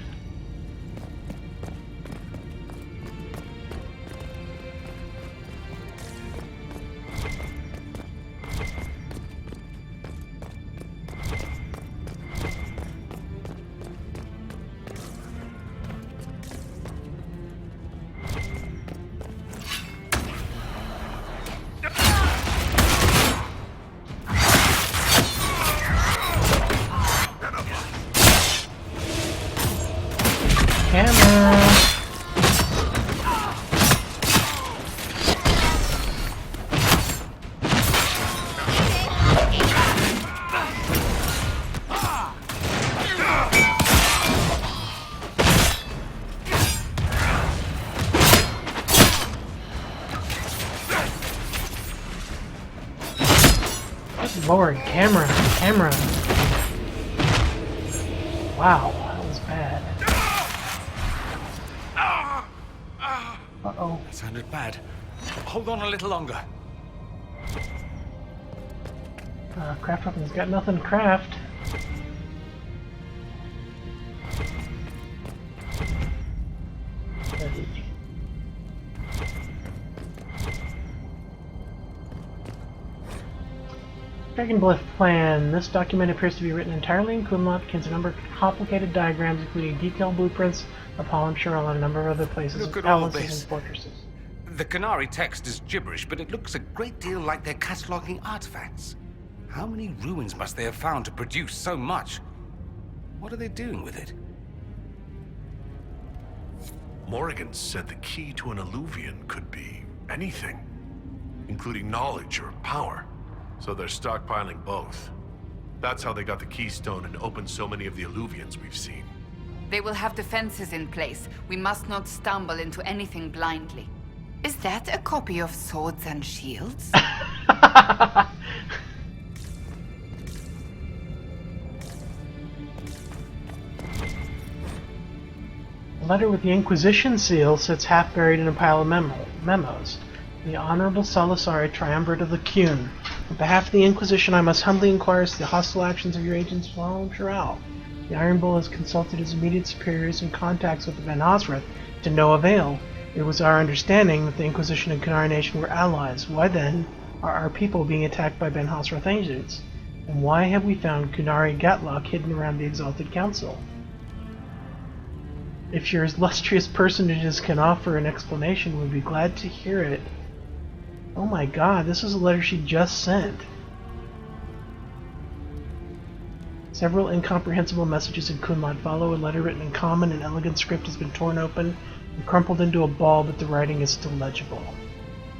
Lord, camera. Wow, that was bad. Uh-oh. That sounded bad. Hold on a little longer. Craft weapon's got nothing to craft. Dragonblyth plan. This document appears to be written entirely in Qunari, contains a number of complicated diagrams, including detailed blueprints of Hall and Shirel and a number of other places, Look at all palaces this. and fortresses. The Qunari text is gibberish, but it looks a great deal like they're cataloging artifacts. How many ruins must they have found to produce so much? What are they doing with it? Morrigan said the key to an Eluvian could be anything, including knowledge or power. So they're stockpiling both. That's how they got the keystone and opened so many of the Eluvians we've seen. They will have defenses in place. We must not stumble into anything blindly. Is that a copy of Swords and Shields? A letter with the Inquisition seal sits half buried in a pile of memos. The Honorable Solas, Triumvirate of the Qun. On behalf of the Inquisition, I must humbly inquire as to the hostile actions of your agents from Shirel. The Iron Bull has consulted his immediate superiors and contacts with the Ben Hasrath to no avail. It was our understanding that the Inquisition and Qunari Nation were allies. Why then are our people being attacked by Ben Hasrath agents? And why have we found Qunari Gatlock hidden around the Exalted Council? If your illustrious personages can offer an explanation, we'd be glad to hear it. Oh my god, this is a letter she just sent. Several incomprehensible messages in Qunari follow. A letter written in common and elegant script has been torn open and crumpled into a ball, but the writing is still legible.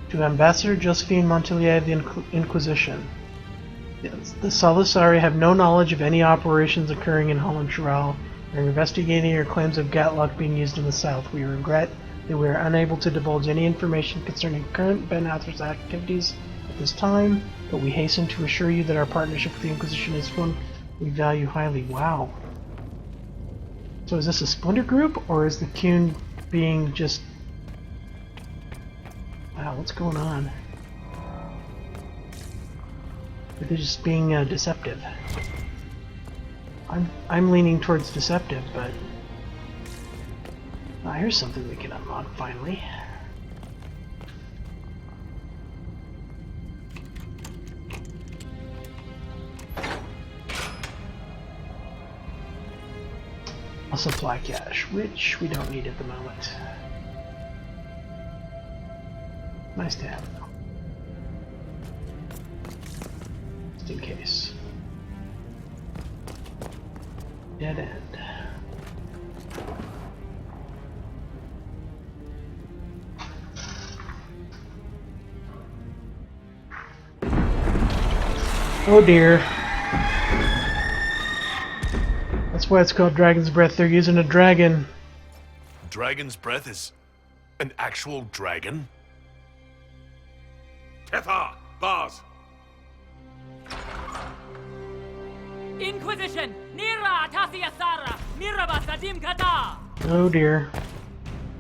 To Ambassador Josephine Montelier of the Inquisition. The Solasari have no knowledge of any operations occurring in Hall and Shirel. We are investigating your claims of Gatlock being used in the south. We regret that we are unable to divulge any information concerning current Ben Hasrath's activities at this time, but we hasten to assure you that our partnership with the Inquisition is one we value highly. Wow. So is this a splinter group, or is the Qun being just... Wow, what's going on? Are they just being deceptive? I'm leaning towards deceptive, but here's something we can unlock finally. A supply cache, which we don't need at the moment. Nice to have though. Just in case. Dead end. Oh dear. That's why it's called Dragon's Breath. They're using a dragon. Dragon's Breath is an actual dragon? Tethar! Bars! Inquisition! Nira Tasiasara! Miraba Sadim Kata! Oh dear.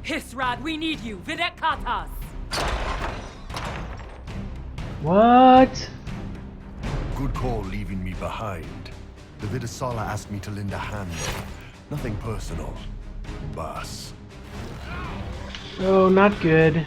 Hisrad, we need you! Videk Katas! What? Good call leaving me behind. The Vidasala asked me to lend a hand. Nothing personal. Boss. Oh, not good.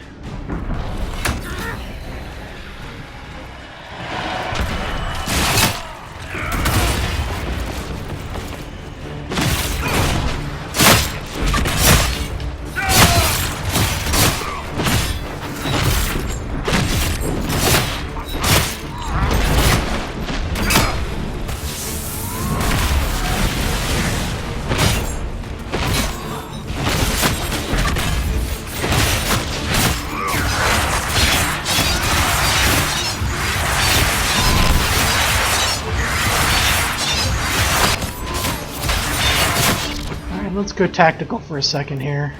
Let's go tactical for a second here.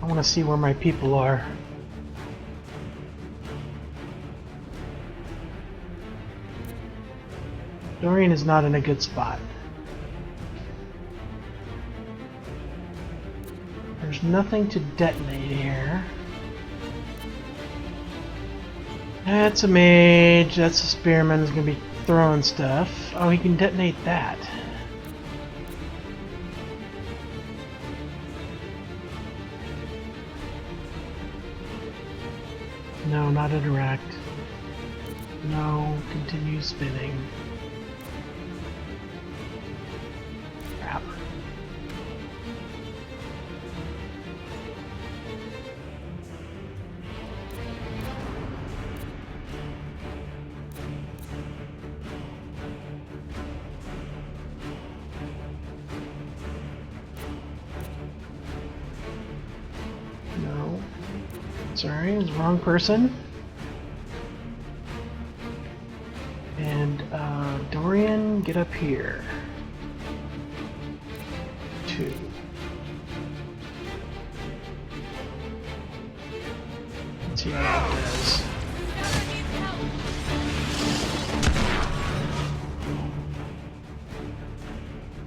I want to see where my people are. Dorian is not in a good spot. There's nothing to detonate here. That's a mage, that's a spearman, is going to be throwing stuff. Oh, he can detonate that. No, not interact. No, continue spinning. Crap. No. Sorry, it was the wrong person. And Dorian, get up here. 2. Let's see how that does.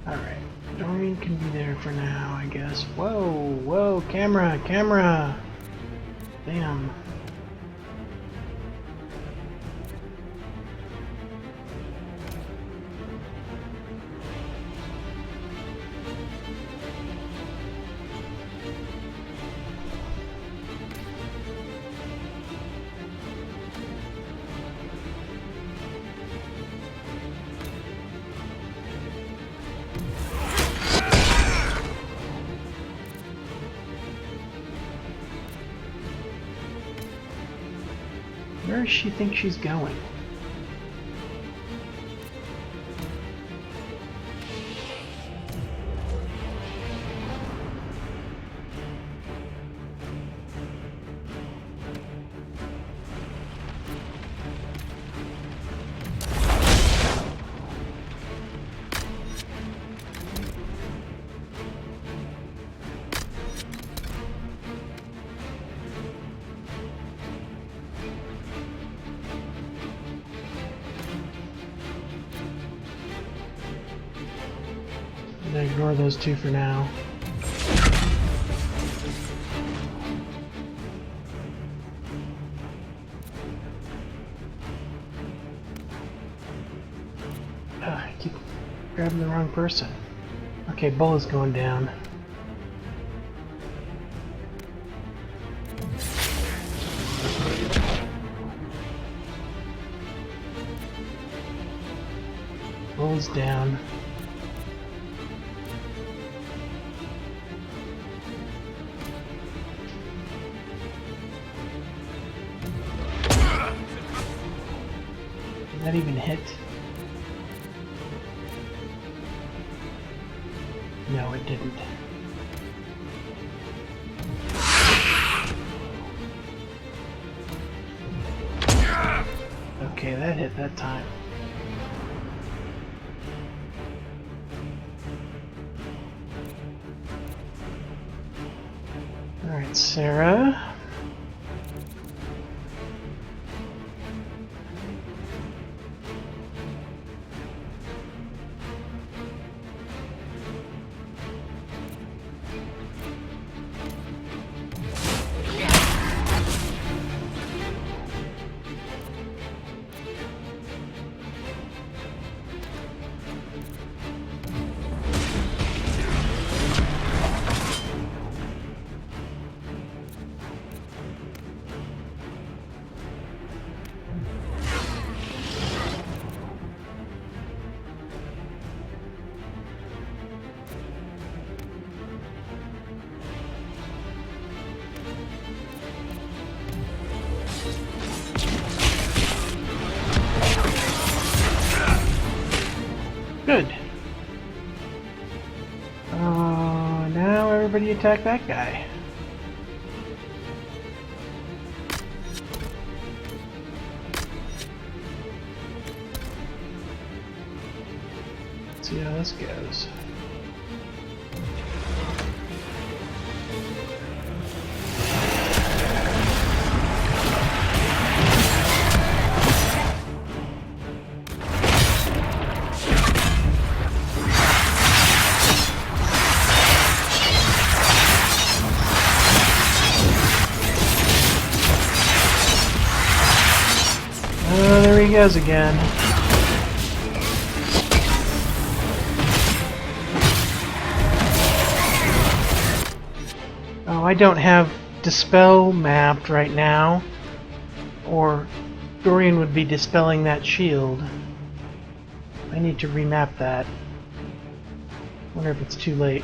Alright, Dorian can be there for now, I guess. Whoa, whoa, camera, camera! Damn. Where does she think she's going? I'm gonna ignore those two for now. Grabbing the wrong person. Okay, Bull is going down. Bull's down. Did that even hit? No, it didn't. Okay, that hit that time. Alright, Sarah. Good. Now everybody attack that guy. Let's see how this goes. Oh, there he goes again. Oh, I don't have Dispel mapped right now, or Dorian would be dispelling that shield. I need to remap that. Wonder if it's too late.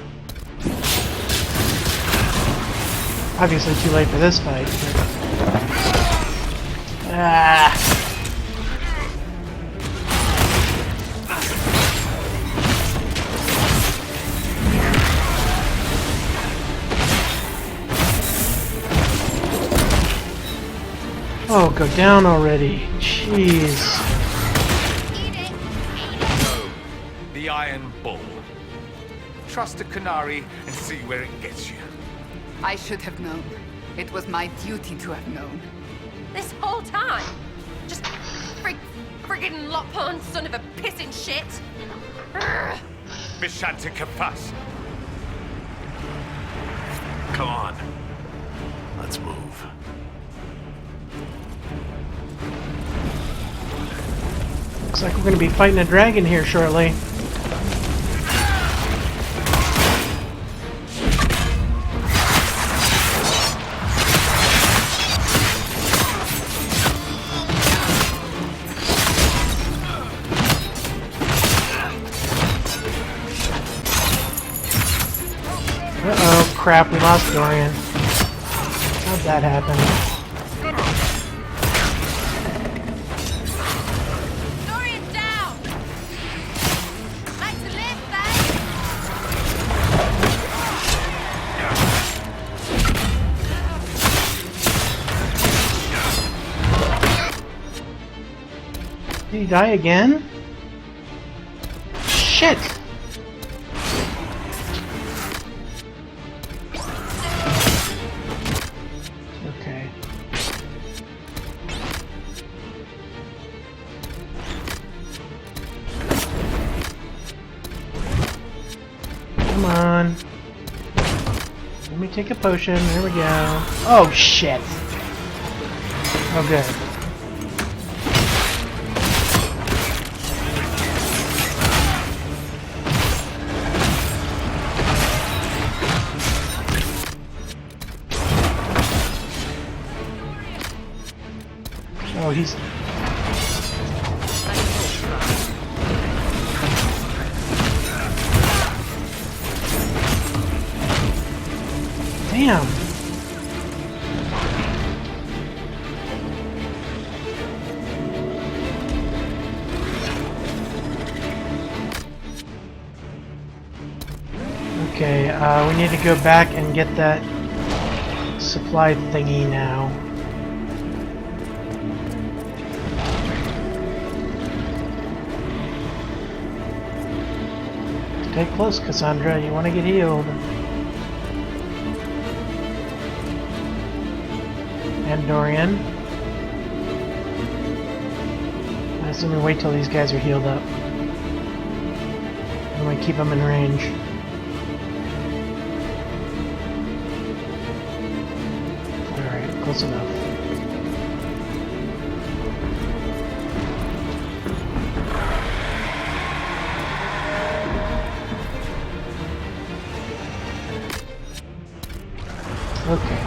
Obviously too late for this fight. But... Ah! Oh, go down already. Jeez. The Iron Bull. Trust a Qunari and see where it gets you. I should have known. It was my duty to have known. This whole time? Just friggin' Lockpawn son of a pissing shit. Bishanta Kapas. Come on. Let's move. Looks like we're going to be fighting a dragon here shortly. Uh-oh, crap, we lost Dorian. How'd that happen? Dorian's down! Like to live, babe! Did he die again? Shit! Okay. Come on. Let me take a potion. There we go. Oh, shit. Oh, good. Oh, he's... Damn! Okay, we need to go back and get that supply thingy now. Stay close, Cassandra. You want to get healed. And Dorian. I assume we wait till these guys are healed up. And we keep them in range. Alright, close enough. Okay.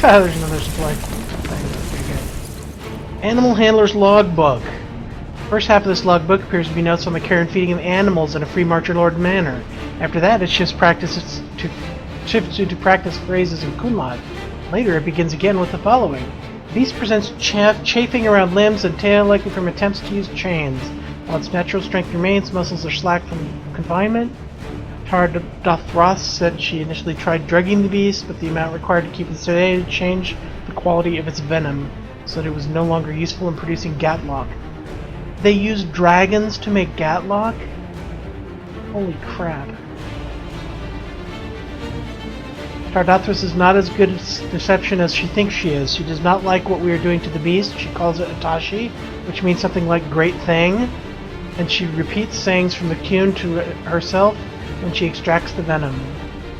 There's another supply thing. Animal Handler's Logbook. First half of this logbook appears to be notes on the care and feeding of animals in a free marcher lord manner. After that, it shifts to practice phrases in Kunlad. Later, it begins again with the following. The beast presents chafing around limbs and tail likely from attempts to use chains. While its natural strength remains, muscles are slack from confinement. Tardothroth said she initially tried drugging the beast, but the amount required to keep it sedated changed the quality of its venom, so that it was no longer useful in producing Gatlock. They used dragons to make Gatlock? Holy crap. Tardothros is not as good at deception as she thinks she is. She does not like what we are doing to the beast. She calls it Atashi, which means something like great thing, and she repeats sayings from the Qun to herself when she extracts the venom.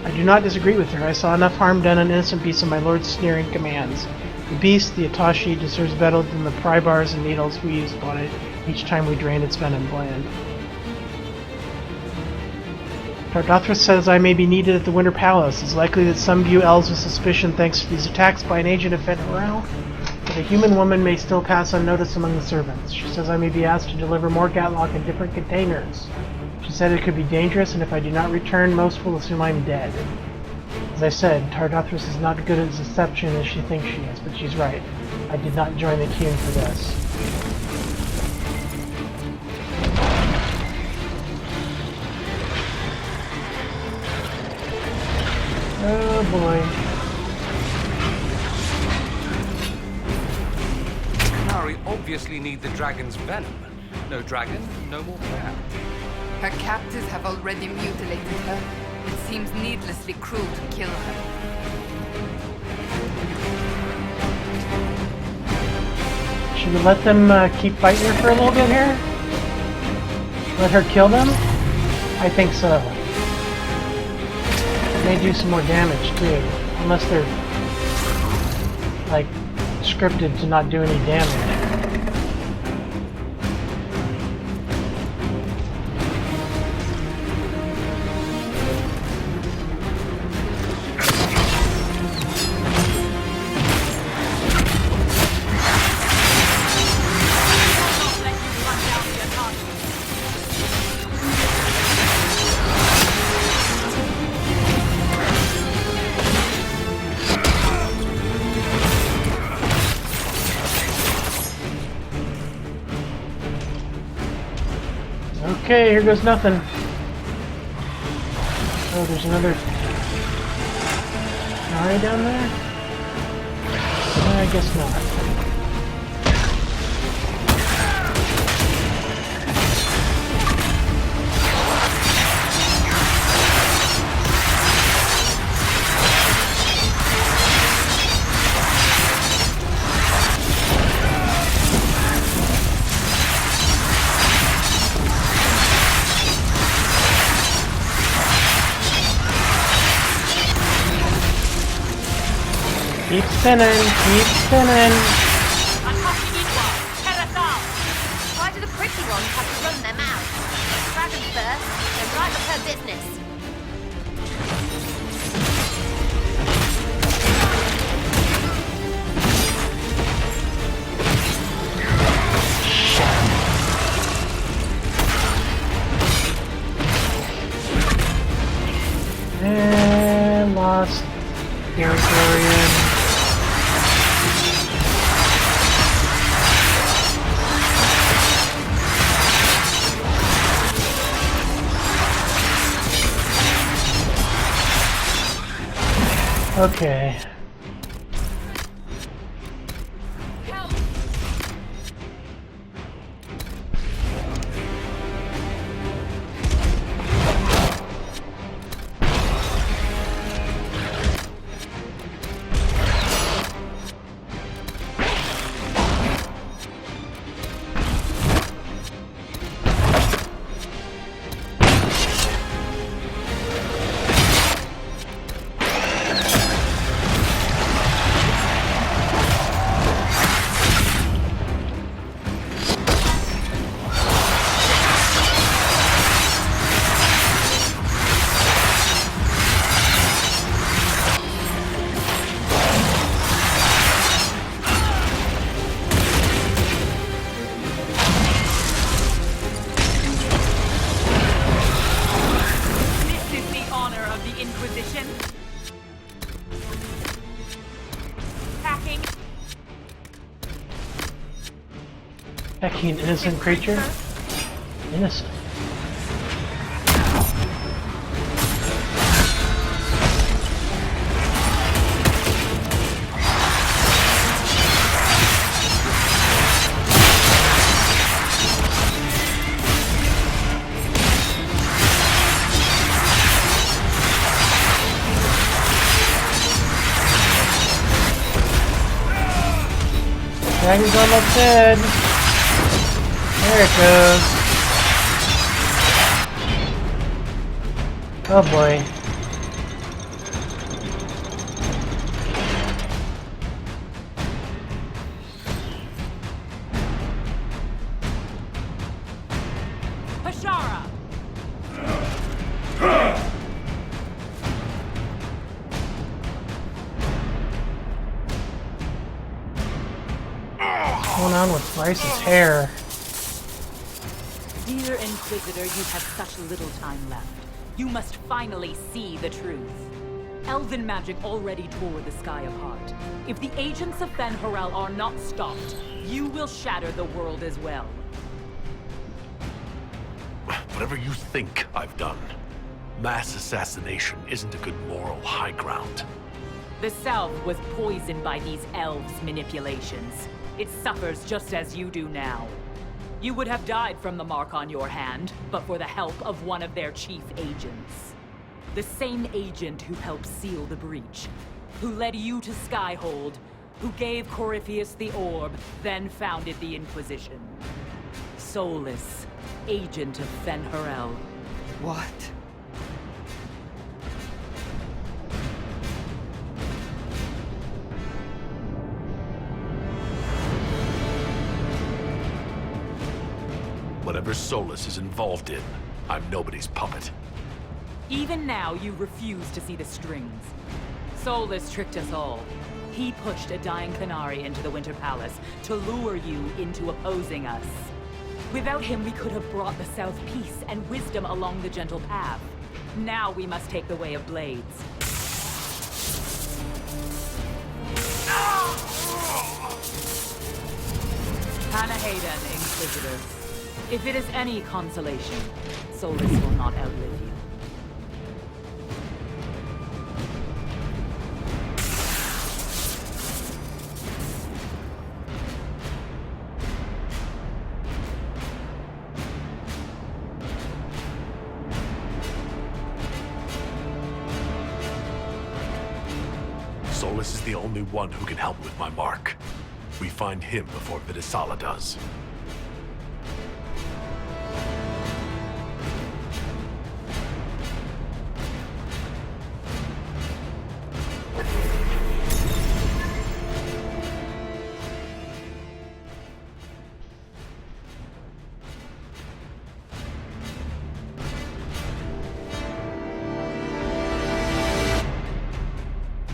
I do not disagree with her. I saw enough harm done on innocent beasts in my lord's sneering commands. The beast, the Atashi, deserves better than the pry bars and needles we use upon it each time we drain its venom gland. Tardothros says I may be needed at the Winter Palace. It's likely that some view elves with suspicion thanks to these attacks by an agent of Fen'Harel, but a human woman may still pass unnoticed among the servants. She says I may be asked to deliver more Gatlock in different containers. She said it could be dangerous, and if I do not return, most will assume I'm dead. As I said, Tardothros is not good at deception as she thinks she is, but she's right. I did not join the Qun for this. Oh boy. Qunari obviously need the dragon's venom. No dragon, no more plan. Her captors have already mutilated her. It seems needlessly cruel to kill her. Should we let them keep fighting her for a little bit here? Let her kill them? I think so. It may do some more damage too. Unless they're like scripted to not do any damage. Okay, here goes nothing. Oh, there's another Qunari down there? No, I guess not. Keep spinning, keep spinning. Why do the pretty ones have to run their mouths? And lost Territorian. Okay. Inquisition. Hacking. Hacking an innocent creature? Innocent. Dragon's almost dead. There it goes. Oh boy. Hashara. What's going on with Bryce's hair? Dear Inquisitor, you have such little time left. You must finally see the truth. Elven magic already tore the sky apart. If the agents of Fen'Harel are not stopped, you will shatter the world as well. Whatever you think I've done, mass assassination isn't a good moral high ground. The South was poisoned by these elves' manipulations. It suffers just as you do now. You would have died from the mark on your hand, but for the help of one of their chief agents. The same agent who helped seal the breach, who led you to Skyhold, who gave Corypheus the orb, then founded the Inquisition. Solas, agent of Fen'Harel. What? Whatever Solas is involved in, I'm nobody's puppet. Even now, you refuse to see the strings. Solas tricked us all. He pushed a dying Qunari into the Winter Palace to lure you into opposing us. Without him, we could have brought the South peace and wisdom along the gentle path. Now we must take the way of blades. Panahaden, Inquisitor. If it is any consolation, Solas will not outlive you. Solas is the only one who can help with my mark. We find him before Vidisala does.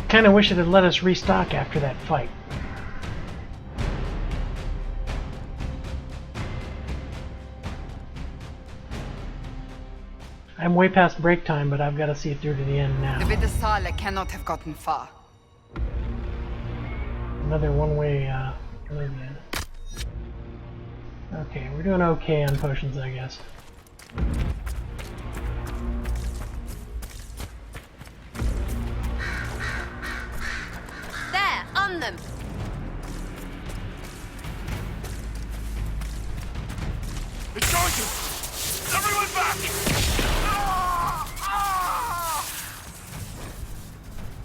Kinda wish it had let us restock after that fight. I'm way past break time, but I've got to see it through to the end now. The Vidasala cannot have gotten far. Another one-way Olivia. Okay, we're doing okay on potions, I guess. There, on them! It's going to! Everyone back!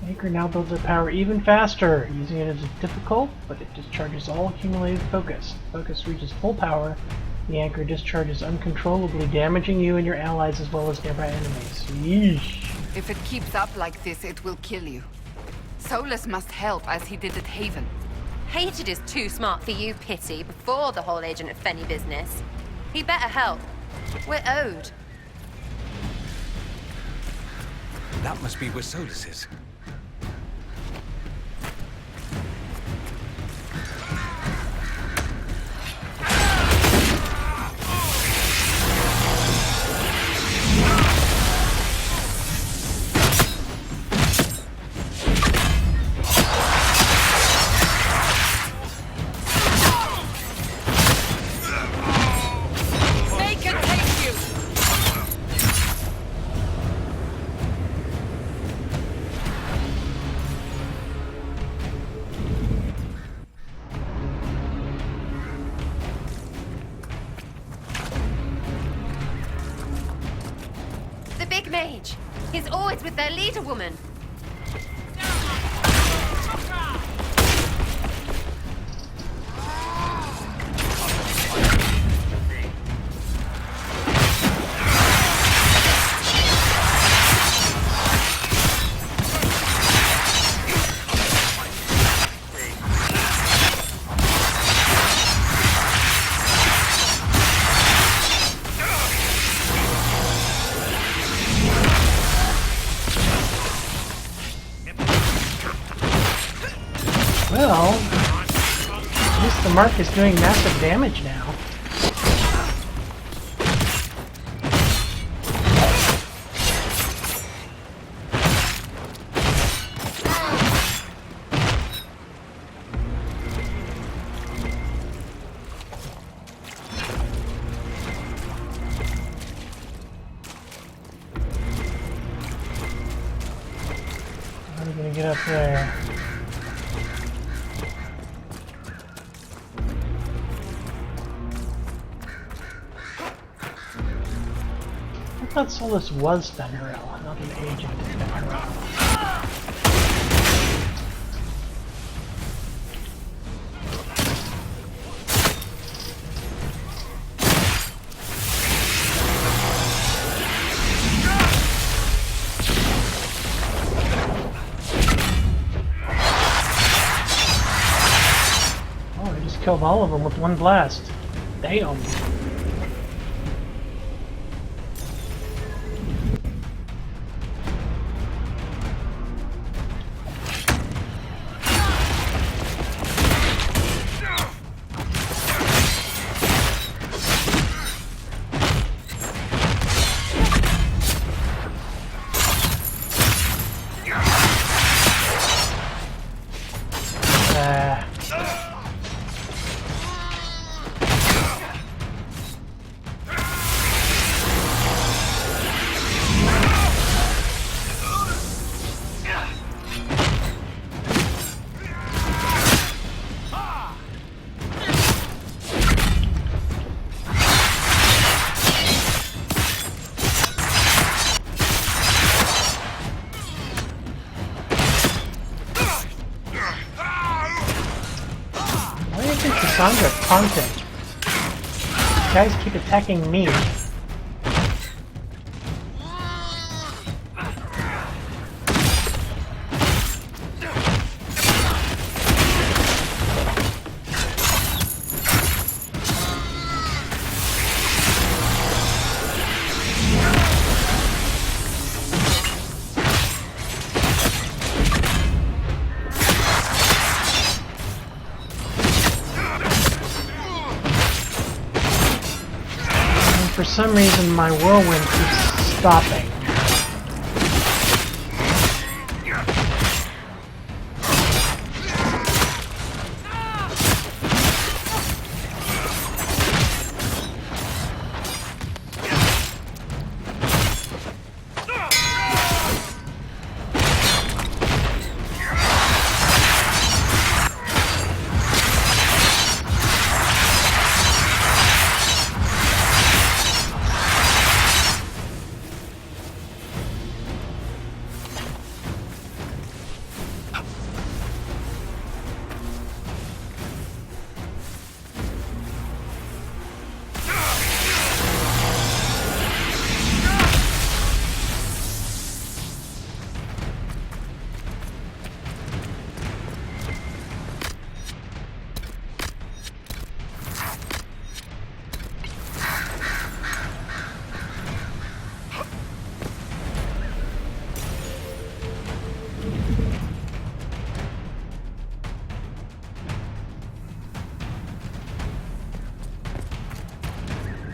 Anchor now builds up power even faster. Using it is difficult, but it discharges all accumulated focus. Focus reaches full power. The anchor discharges uncontrollably, damaging you and your allies as well as nearby enemies. Yeesh. If it keeps up like this, it will kill you. Solas must help as he did at Haven. Hated is too smart for you, Pity, before the whole Agent of Fenny business. He better help. We're owed. That must be where Solas is. Mage. He's always with their leader woman. Well, at least the mark is doing massive damage now. How are we gonna get up there? I thought Solas was Fenrirel, not an agent of Fenrirel. Oh, I just killed all of them with one blast. Damn. Sandra content. You guys keep attacking me. For some reason, my whirlwind keeps stopping.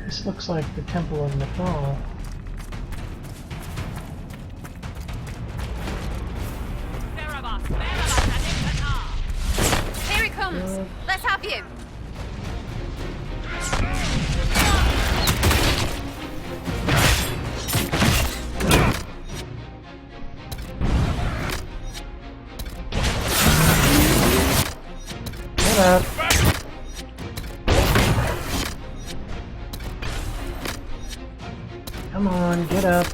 This looks like the Temple of Nepal. Here he comes! Let's have you! Get up! Come on, get up.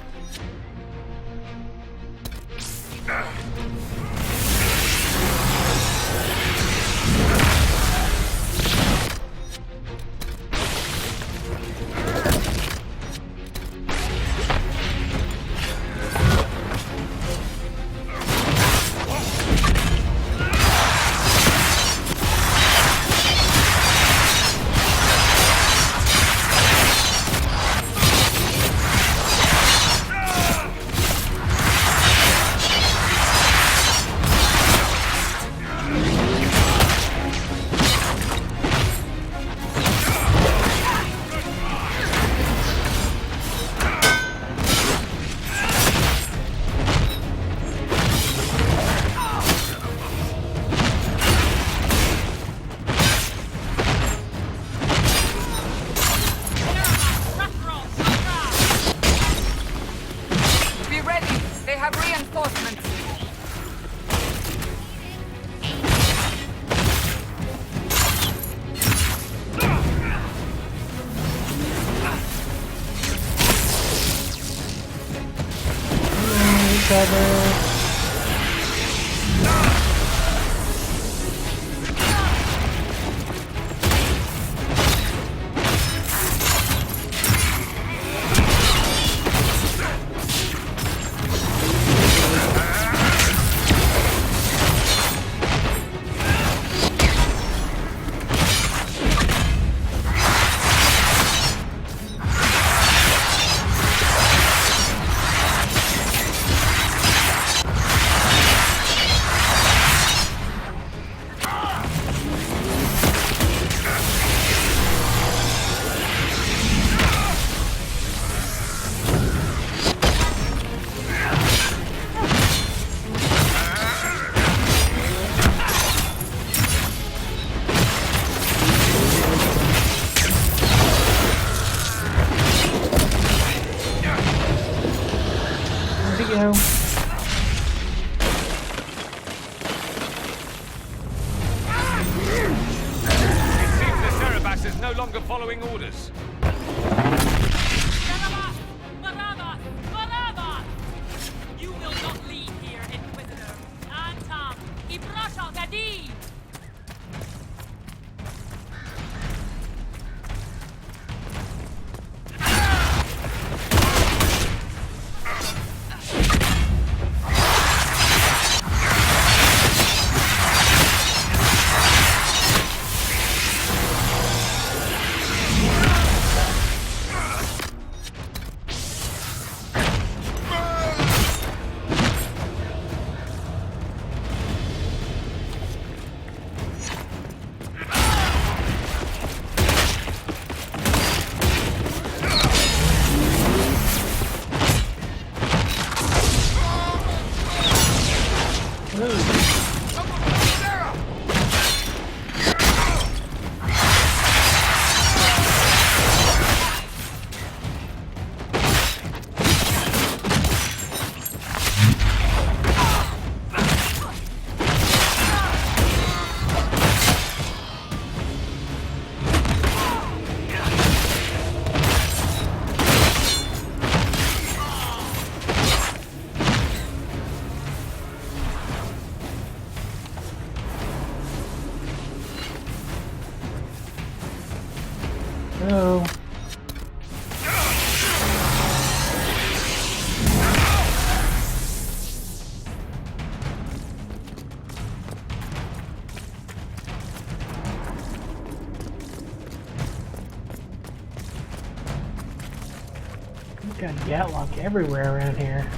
There we go. It seems the Cerebas is no longer following orders. You will not leave here, Inquisitor. Antam, Ibrasha Gadi! Oh. We've got Gatlock everywhere around here.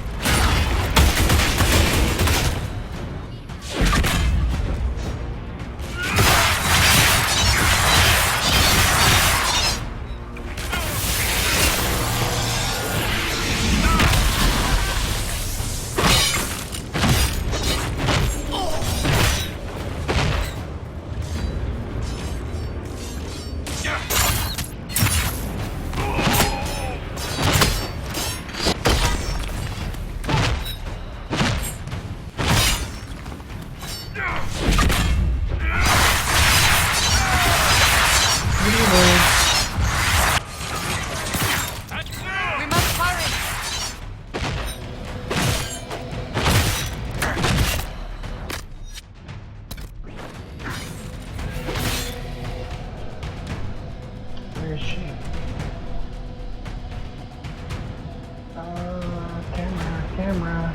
Camera.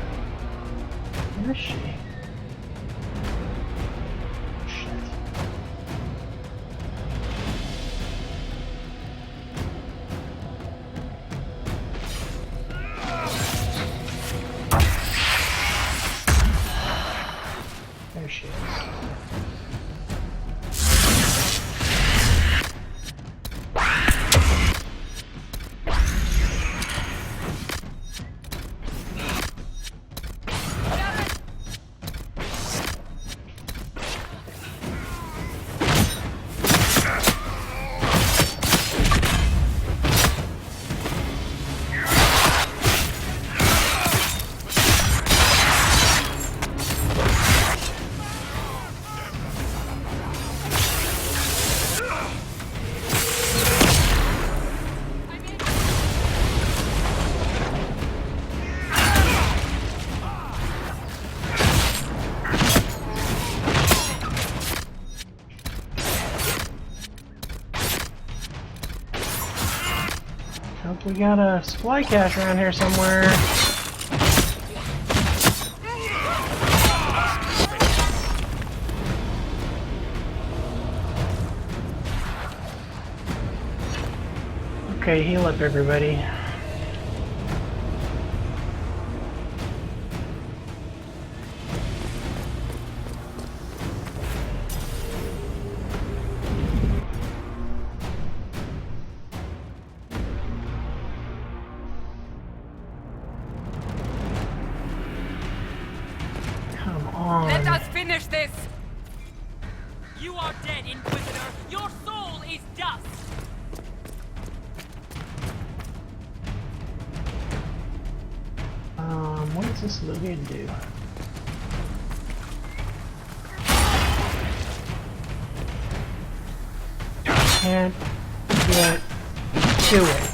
Where is she? Shit. There she is. We got a supply cache around here somewhere. Okay, heal up everybody. Let us finish this! You are dead, Inquisitor! Your soul is dust! What does this Lugian do? Can't get to it.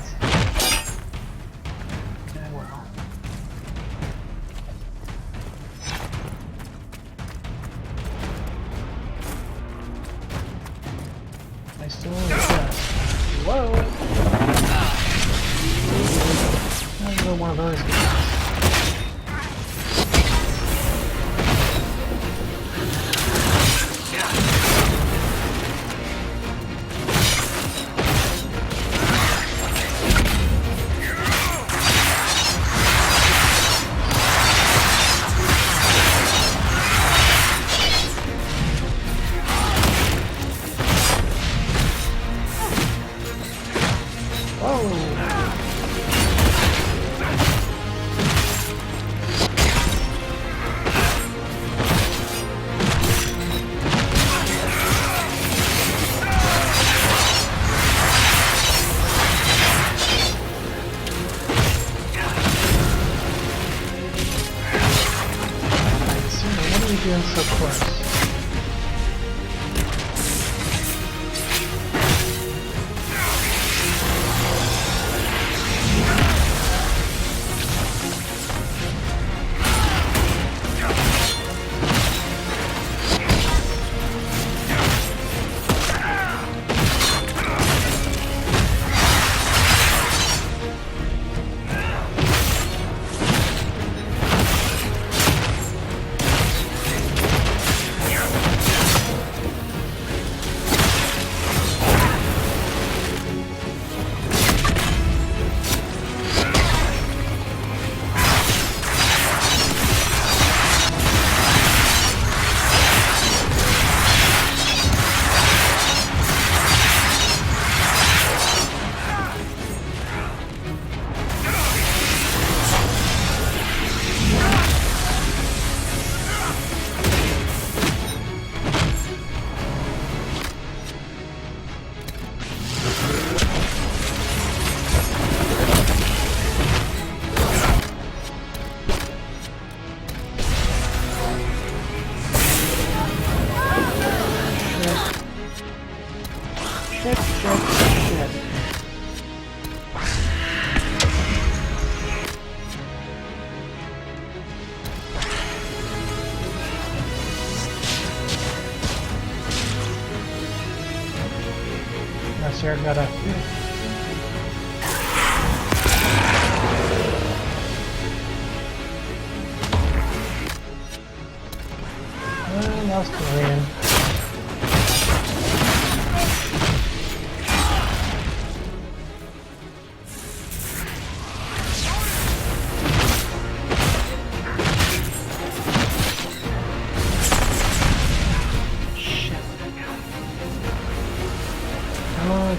I still whoa! I'll go one of those guys. Getting so close. Here, gotta. Lost the win.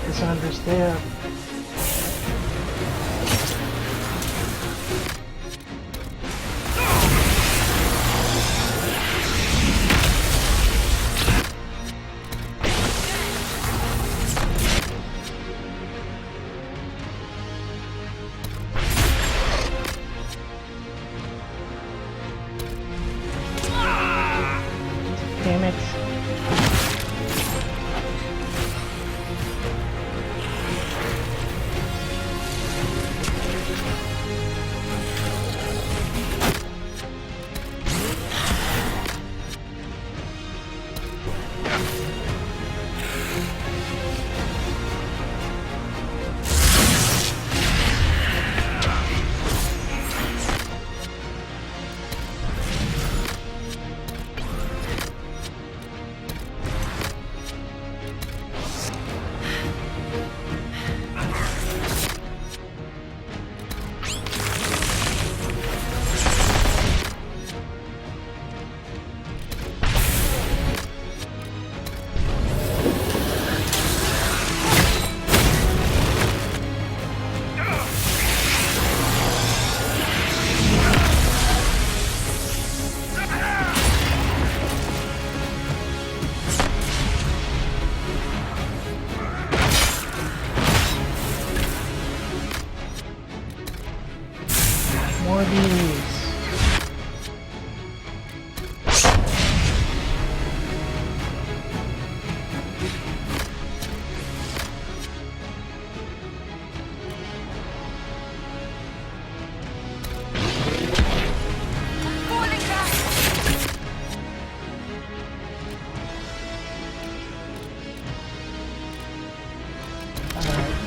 Cassandra's there. Damn it. More of these.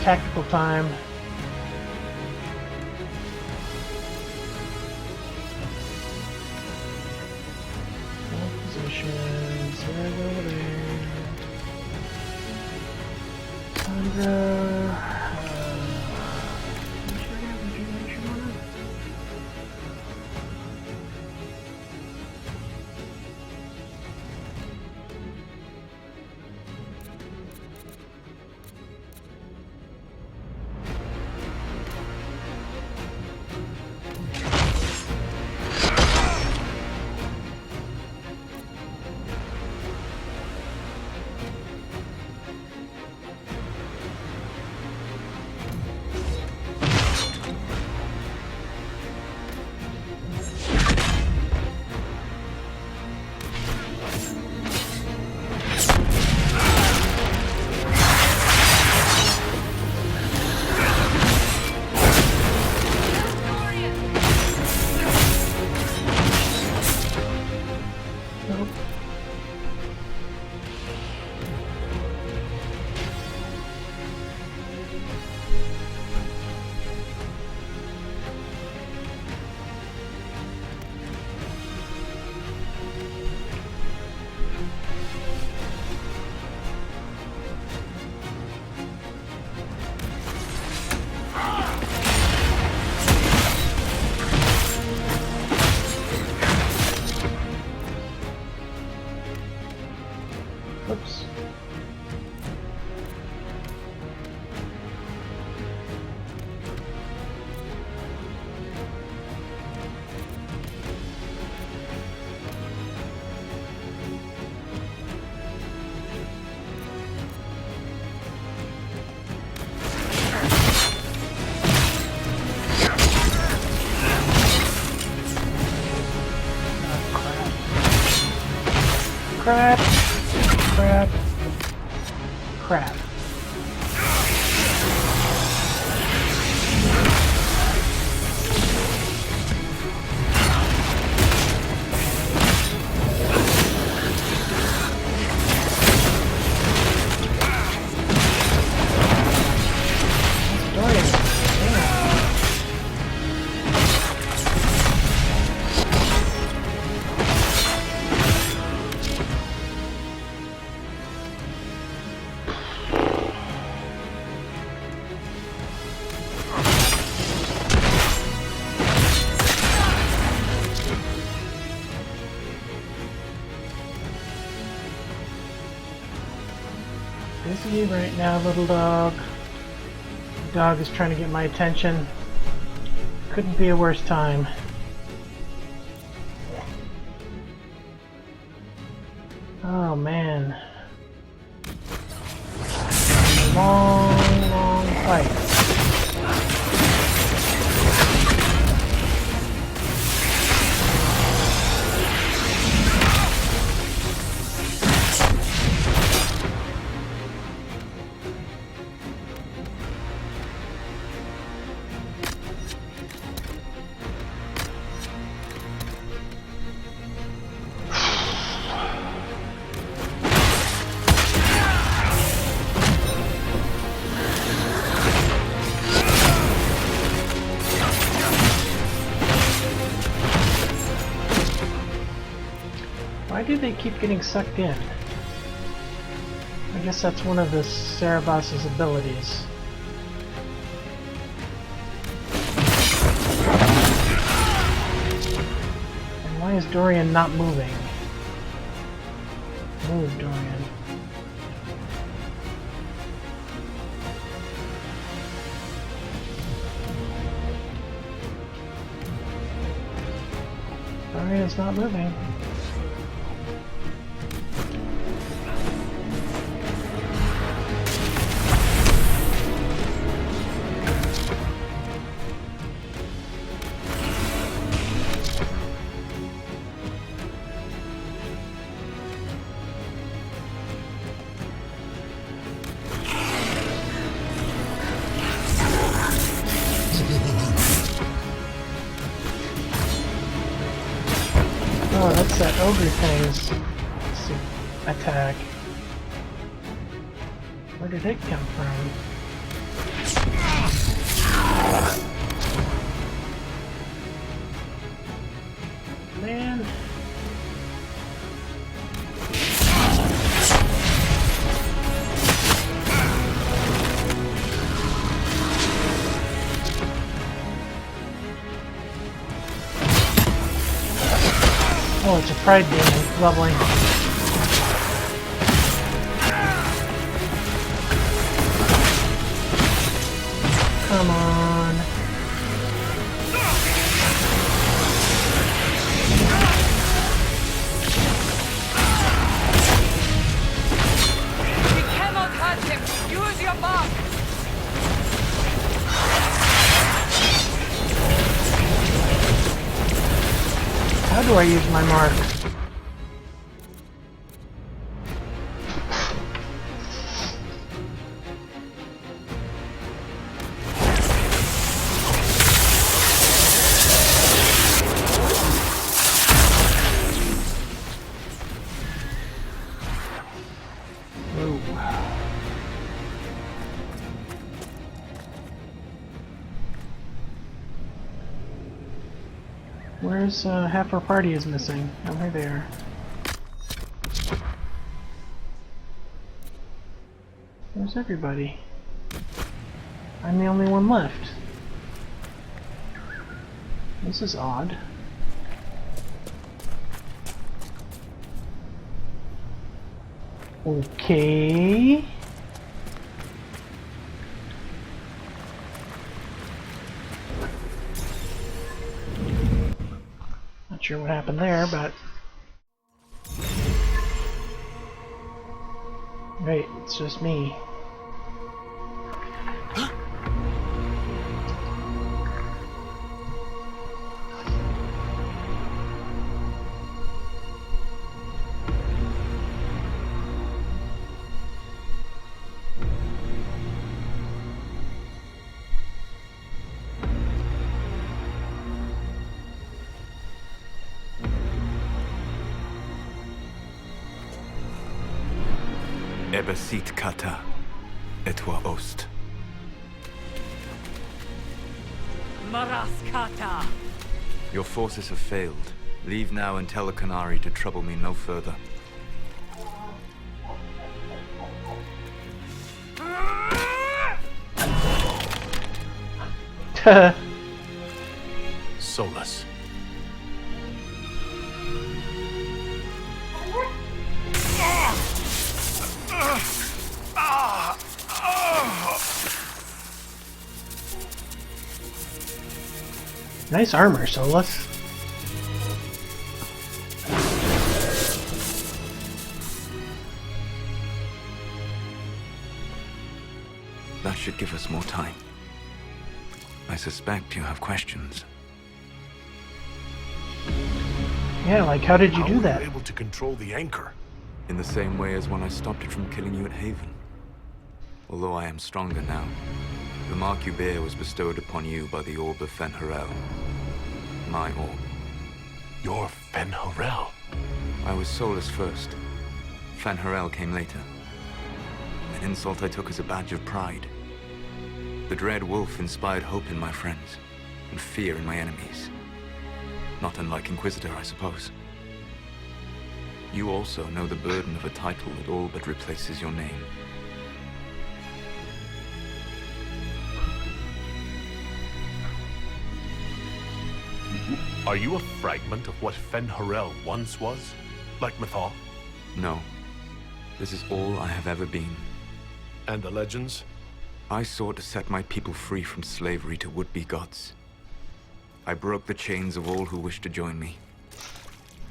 Tactical time. Positions right over there. Sandra. Whoops. Crap! Crap! Crap. Busy right now, little dog. The dog is trying to get my attention. Couldn't be a worse time. Oh man. Long, long fight. Why do they keep getting sucked in? I guess that's one of the Cerebos's abilities. And why is Dorian not moving? Move, Dorian. Dorian's not moving. Oh, that's that ogre thing's attack. Where did it come from? Man. Oh, it's a pride demon. Lovely. Come on. We cannot hurt him. Use your bomb. How do I use my mark? Where's half our party is missing? Oh, right there. Where's everybody? I'm the only one left. This is odd. Okay. Not sure what happened there, but... Right, it's just me. Ebesit kata, etwa ost. Maraskata! Your forces have failed. Leave now and tell the Qunari to trouble me no further. Solas. Nice armor, Solas. That should give us more time. I suspect you have questions. Yeah, like how did you do How that? were you able to control the anchor? In the same way as when I stopped it from killing you at Haven. Although I am stronger now, the mark you bear was bestowed upon you by the Orb of Fen'Harel. My orb. You're Fen'Harel. I was Solas first. Fen'Harel came later. An insult I took as a badge of pride. The Dread Wolf inspired hope in my friends, and fear in my enemies. Not unlike Inquisitor, I suppose. You also know the burden of a title that all but replaces your name. Are you a fragment of what Fen'Harel once was? Like Mythal? No. This is all I have ever been. And the legends? I sought to set my people free from slavery to would-be gods. I broke the chains of all who wished to join me.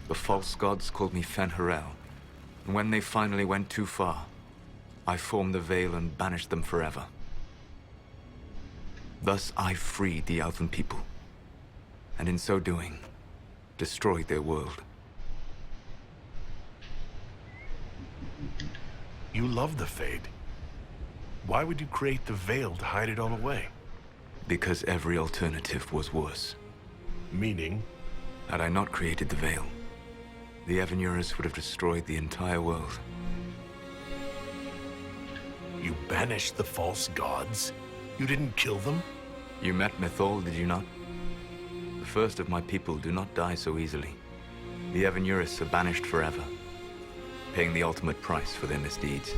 The false gods called me Fen'Harel, and when they finally went too far, I formed the Veil and banished them forever. Thus I freed the Elven people, and in so doing, destroyed their world. You love the Fade. Why would you create the Veil to hide it all away? Because every alternative was worse. Meaning? Had I not created the Veil, the Evanurus would have destroyed the entire world. You banished the false gods? You didn't kill them? You met Mythal, did you not? The first of my people do not die so easily. The Evanurus are banished forever, paying the ultimate price for their misdeeds.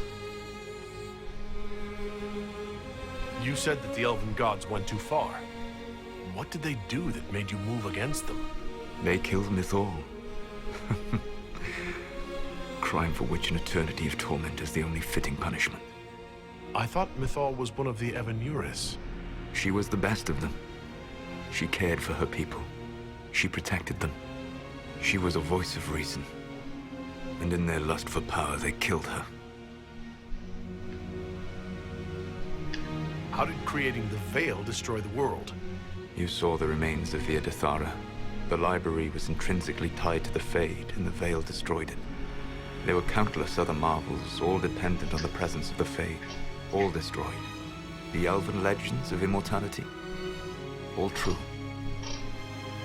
You said that the Elven gods went too far. What did they do that made you move against them? They killed Mythal. Crime for which an eternity of torment is the only fitting punishment. I thought Mythal was one of the Evanurus. She was the best of them. She cared for her people. She protected them. She was a voice of reason. And in their lust for power, they killed her. How did creating the Veil destroy the world? You saw the remains of Via Dethara. The library was intrinsically tied to the Fade, and the Veil destroyed it. There were countless other marvels, all dependent on the presence of the Fade, all destroyed. The Elven legends of immortality, all true.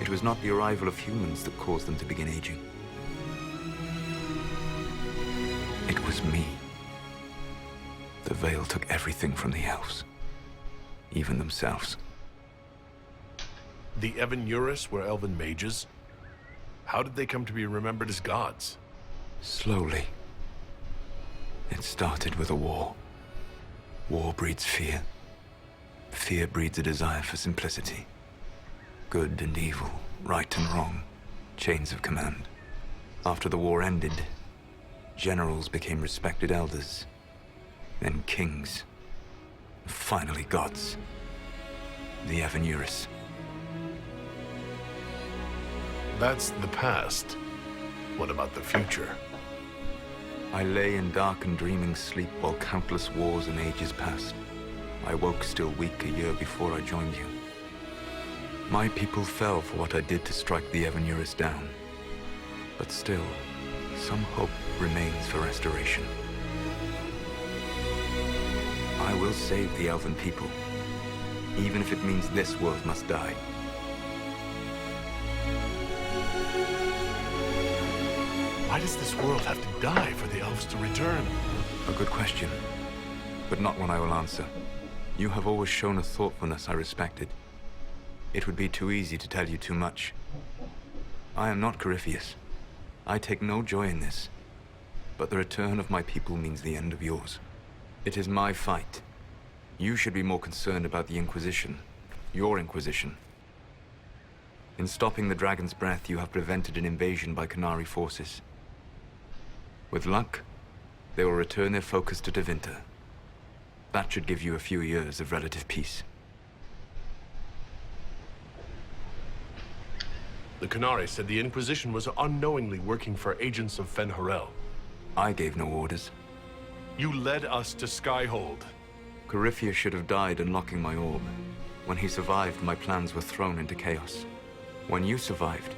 It was not the arrival of humans that caused them to begin aging. It was me. The Veil took everything from the elves, even themselves. The Evanurus were Elven mages? How did they come to be remembered as gods? Slowly. It started with a war. War breeds fear. Fear breeds a desire for simplicity. Good and evil, right and wrong, chains of command. After the war ended, Generals became respected elders, then kings, finally gods. The Evan. That's the past. What about the future? I lay in dark and dreaming sleep while countless wars and ages passed. I woke still weak a year before I joined you. My people fell for what I did to strike the Evan down. But still, some hope remains for restoration. I will save the Elven people, even if it means this world must die. Why does this world have to die for the elves to return? A good question, but not one I will answer. You have always shown a thoughtfulness I respected. It would be too easy to tell you too much. I am not Corypheus. I take no joy in this. But the return of my people means the end of yours. It is my fight. You should be more concerned about the Inquisition. Your Inquisition. In stopping the Dragon's Breath, you have prevented an invasion by Qunari forces. With luck, they will return their focus to Tevinter. That should give you a few years of relative peace. The Qunari said the Inquisition was unknowingly working for agents of Fen'Harel. I gave no orders. You led us to Skyhold. Corypheus should have died unlocking my orb. When he survived, my plans were thrown into chaos. When you survived,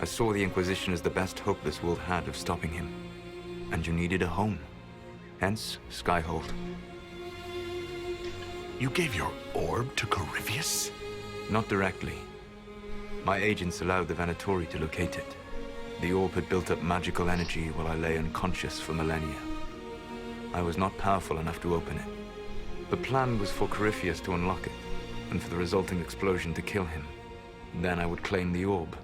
I saw the Inquisition as the best hope this world had of stopping him. And you needed a home. Hence, Skyhold. You gave your orb to Corypheus? Not directly. My agents allowed the Venatori to locate it. The orb had built up magical energy while I lay unconscious for millennia. I was not powerful enough to open it. The plan was for Corypheus to unlock it, and for the resulting explosion to kill him. Then I would claim the orb.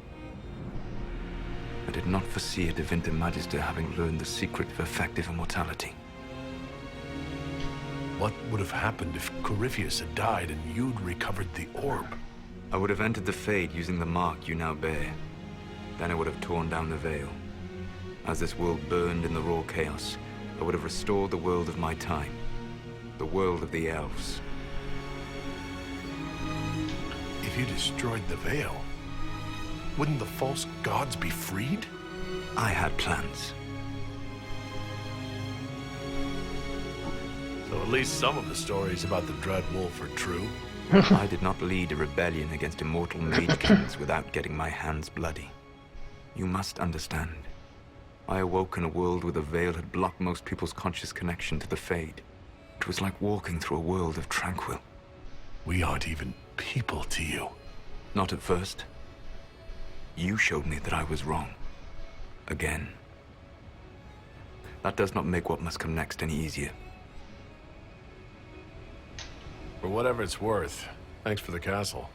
I did not foresee a Tevinter Magister having learned the secret of effective immortality. What would have happened if Corypheus had died and you'd recovered the orb? I would have entered the Fade using the mark you now bear. Then I would have torn down the veil. As this world burned in the raw chaos, I would have restored the world of my time. The world of the elves. If you destroyed the veil, wouldn't the false gods be freed? I had plans. So at least some of the stories about the Dread Wolf are true. I did not lead a rebellion against immortal mage kings without getting my hands bloody. You must understand. I awoke in a world where the veil had blocked most people's conscious connection to the Fade. It was like walking through a world of tranquil. We aren't even people to you. Not at first. You showed me that I was wrong. Again. That does not make what must come next any easier. For whatever it's worth, thanks for the castle.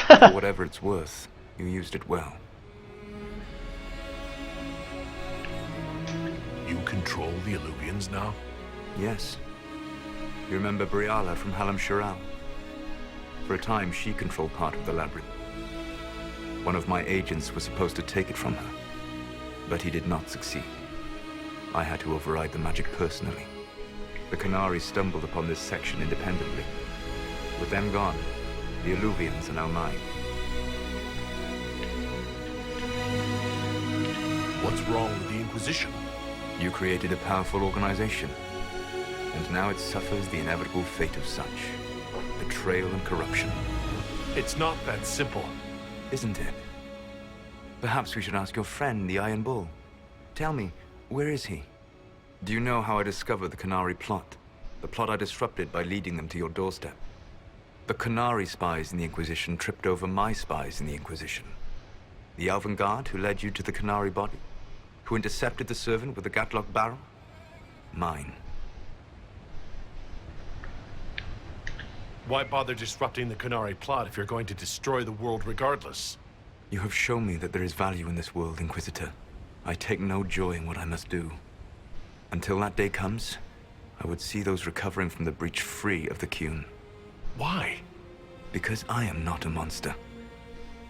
For whatever it's worth, you used it well. You control the Illuvians now? Yes. You remember Briala from Halam Shiral? For a time, she controlled part of the labyrinth. One of my agents was supposed to take it from her, but he did not succeed. I had to override the magic personally. The Qunari stumbled upon this section independently. With them gone, the Illuvians are now mine. What's wrong with the Inquisition? You created a powerful organization, and now it suffers the inevitable fate of such. Betrayal and corruption. It's not that simple. Isn't it? Perhaps we should ask your friend, the Iron Bull. Tell me, where is he? Do you know how I discovered the Qunari plot? The plot I disrupted by leading them to your doorstep. The Qunari spies in the Inquisition tripped over my spies in the Inquisition. The Elven Guard who led you to the Qunari body? Who intercepted the servant with the Gatlock barrel? Mine. Why bother disrupting the Qunari plot if you're going to destroy the world regardless? You have shown me that there is value in this world, Inquisitor. I take no joy in what I must do. Until that day comes, I would see those recovering from the breach free of the Qun. Why? Because I am not a monster.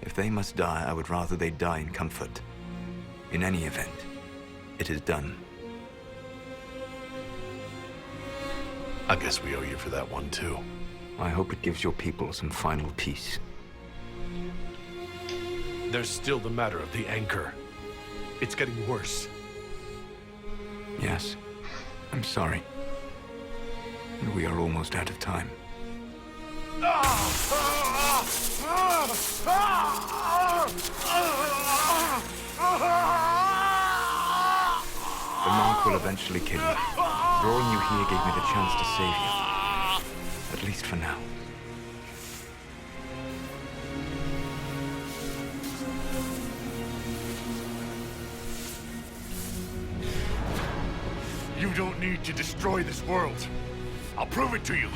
If they must die, I would rather they die in comfort. In any event, it is done. I guess we owe you for that one, too. I hope it gives your people some final peace. There's still the matter of the anchor. It's getting worse. Yes, I'm sorry. And we are almost out of time. The mark will eventually kill you. Drawing you here gave me the chance to save you. At least for now. You don't need to destroy this world. I'll prove it to you.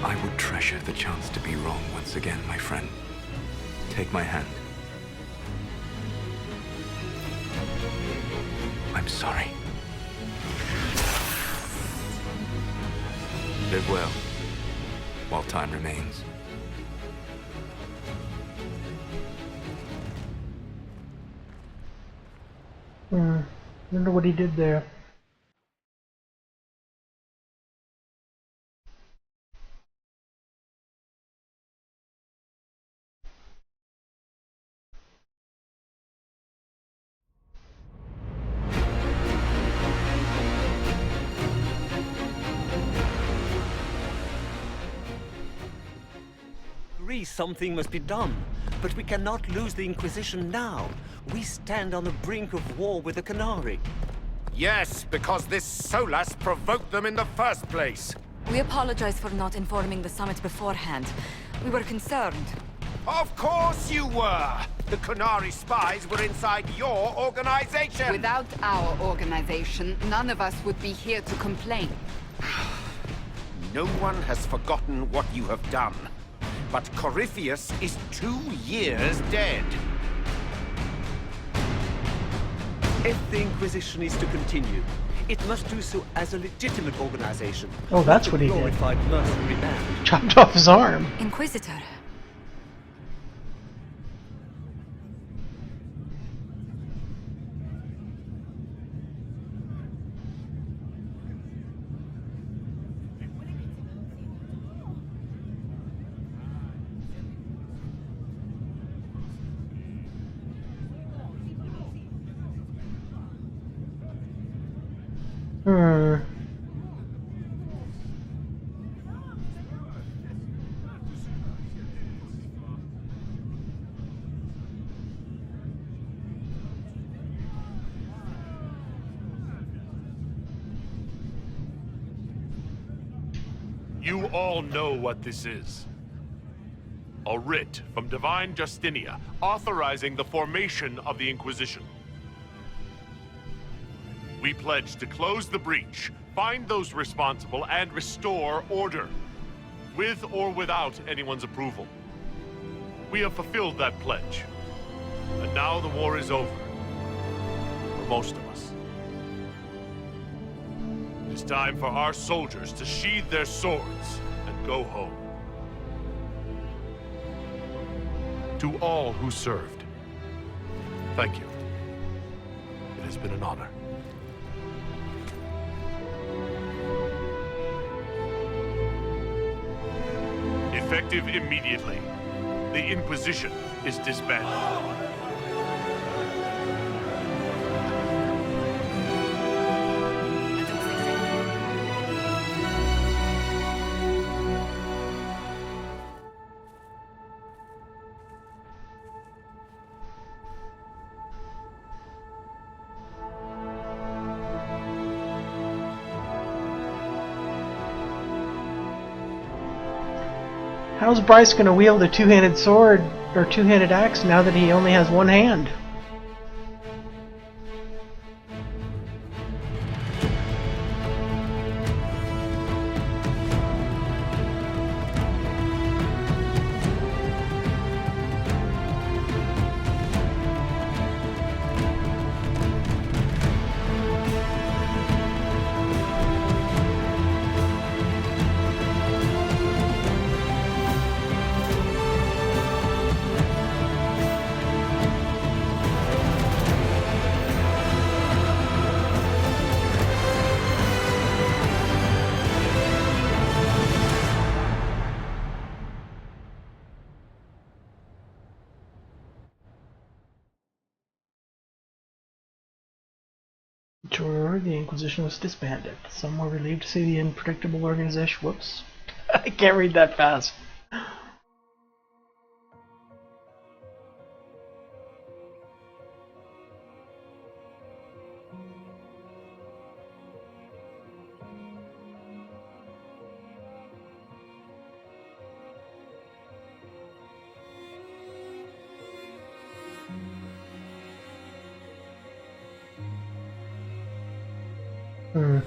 I would treasure the chance to be wrong once again, my friend. Take my hand. I'm sorry. Live well, while time remains. Wonder what he did there. Something must be done, but we cannot lose the Inquisition now. We stand on the brink of war with the Qunari. Yes, because this Solas provoked them in the first place. We apologize for not informing the summit beforehand. We were concerned. Of course you were! The Qunari spies were inside your organization! Without our organization, none of us would be here to complain. No one has forgotten what you have done. But Corypheus is 2 years dead. If the Inquisition is to continue, it must do so as a legitimate organization. Oh, that's what he did. Glorified mercenary band. Chopped off his arm. Inquisitor. You all know what this is. A writ from Divine Justinia authorizing the formation of the Inquisition. We pledge to close the breach, find those responsible, and restore order, with or without anyone's approval. We have fulfilled that pledge, and now the war is over, for most of us. It is time for our soldiers to sheathe their swords and go home. To all who served, thank you. It has been an honor. Effective immediately, the Inquisition is disbanded. How's Bryce gonna wield a two-handed sword or two-handed axe now that he only has one hand? Tour, the Inquisition was disbanded. Some were relieved to see the unpredictable organization. Whoops. I can't read that fast. Hmm.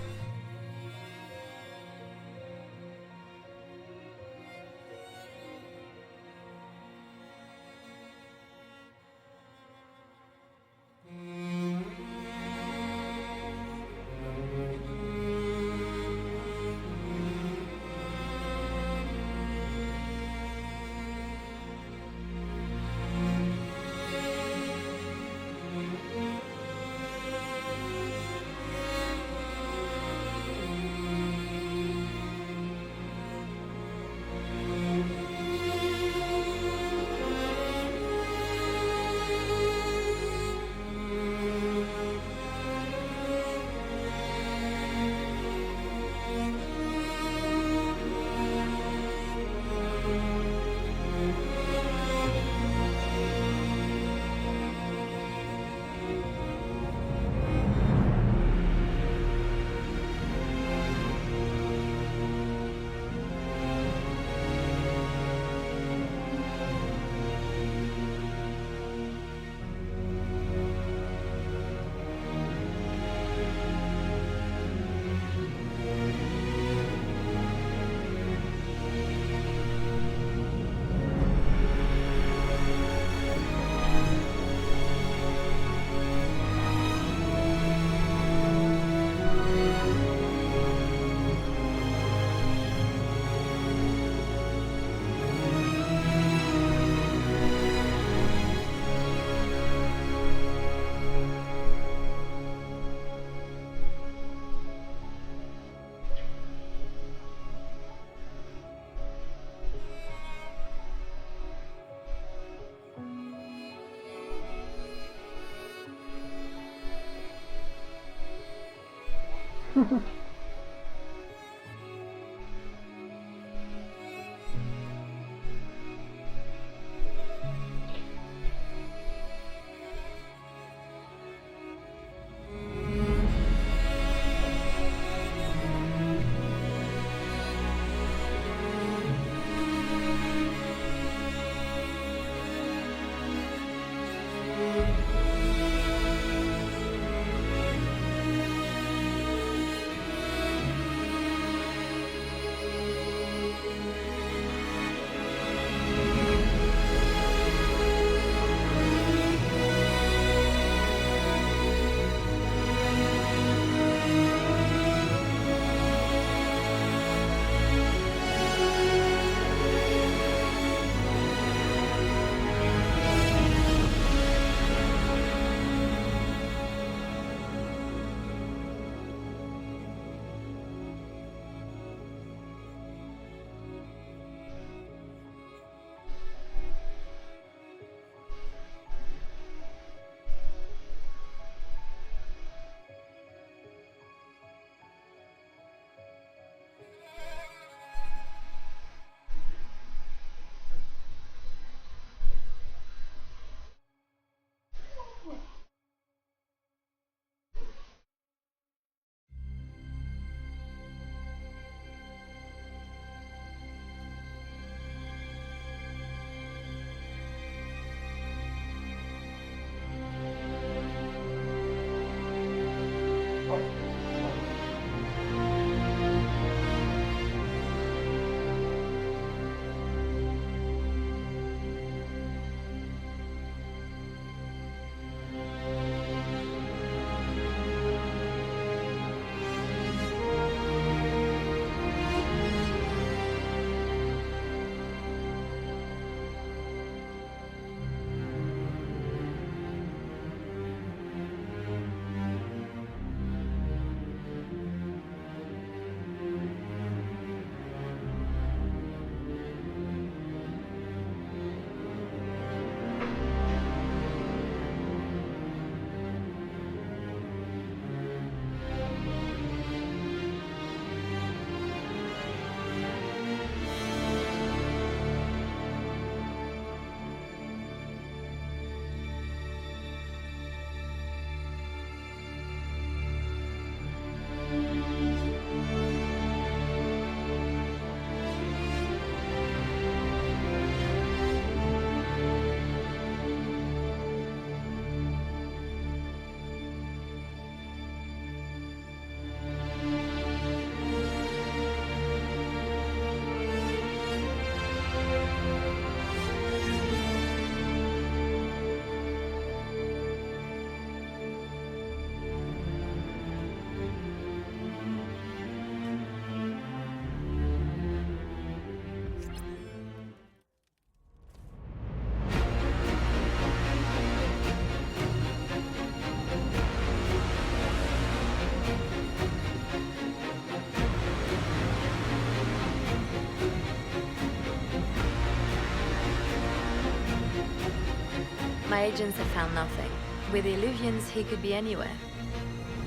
My agents have found nothing. With the Illuvians, he could be anywhere.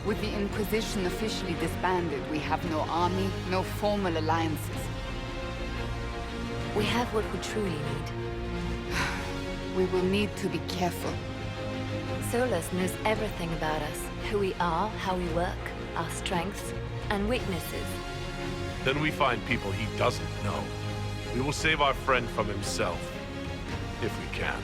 With the Inquisition officially disbanded, we have no army, no formal alliances. We have what we truly need. We will need to be careful. Solas knows everything about us. Who we are, how we work, our strengths and weaknesses. Then we find people he doesn't know. We will save our friend from himself. If we can.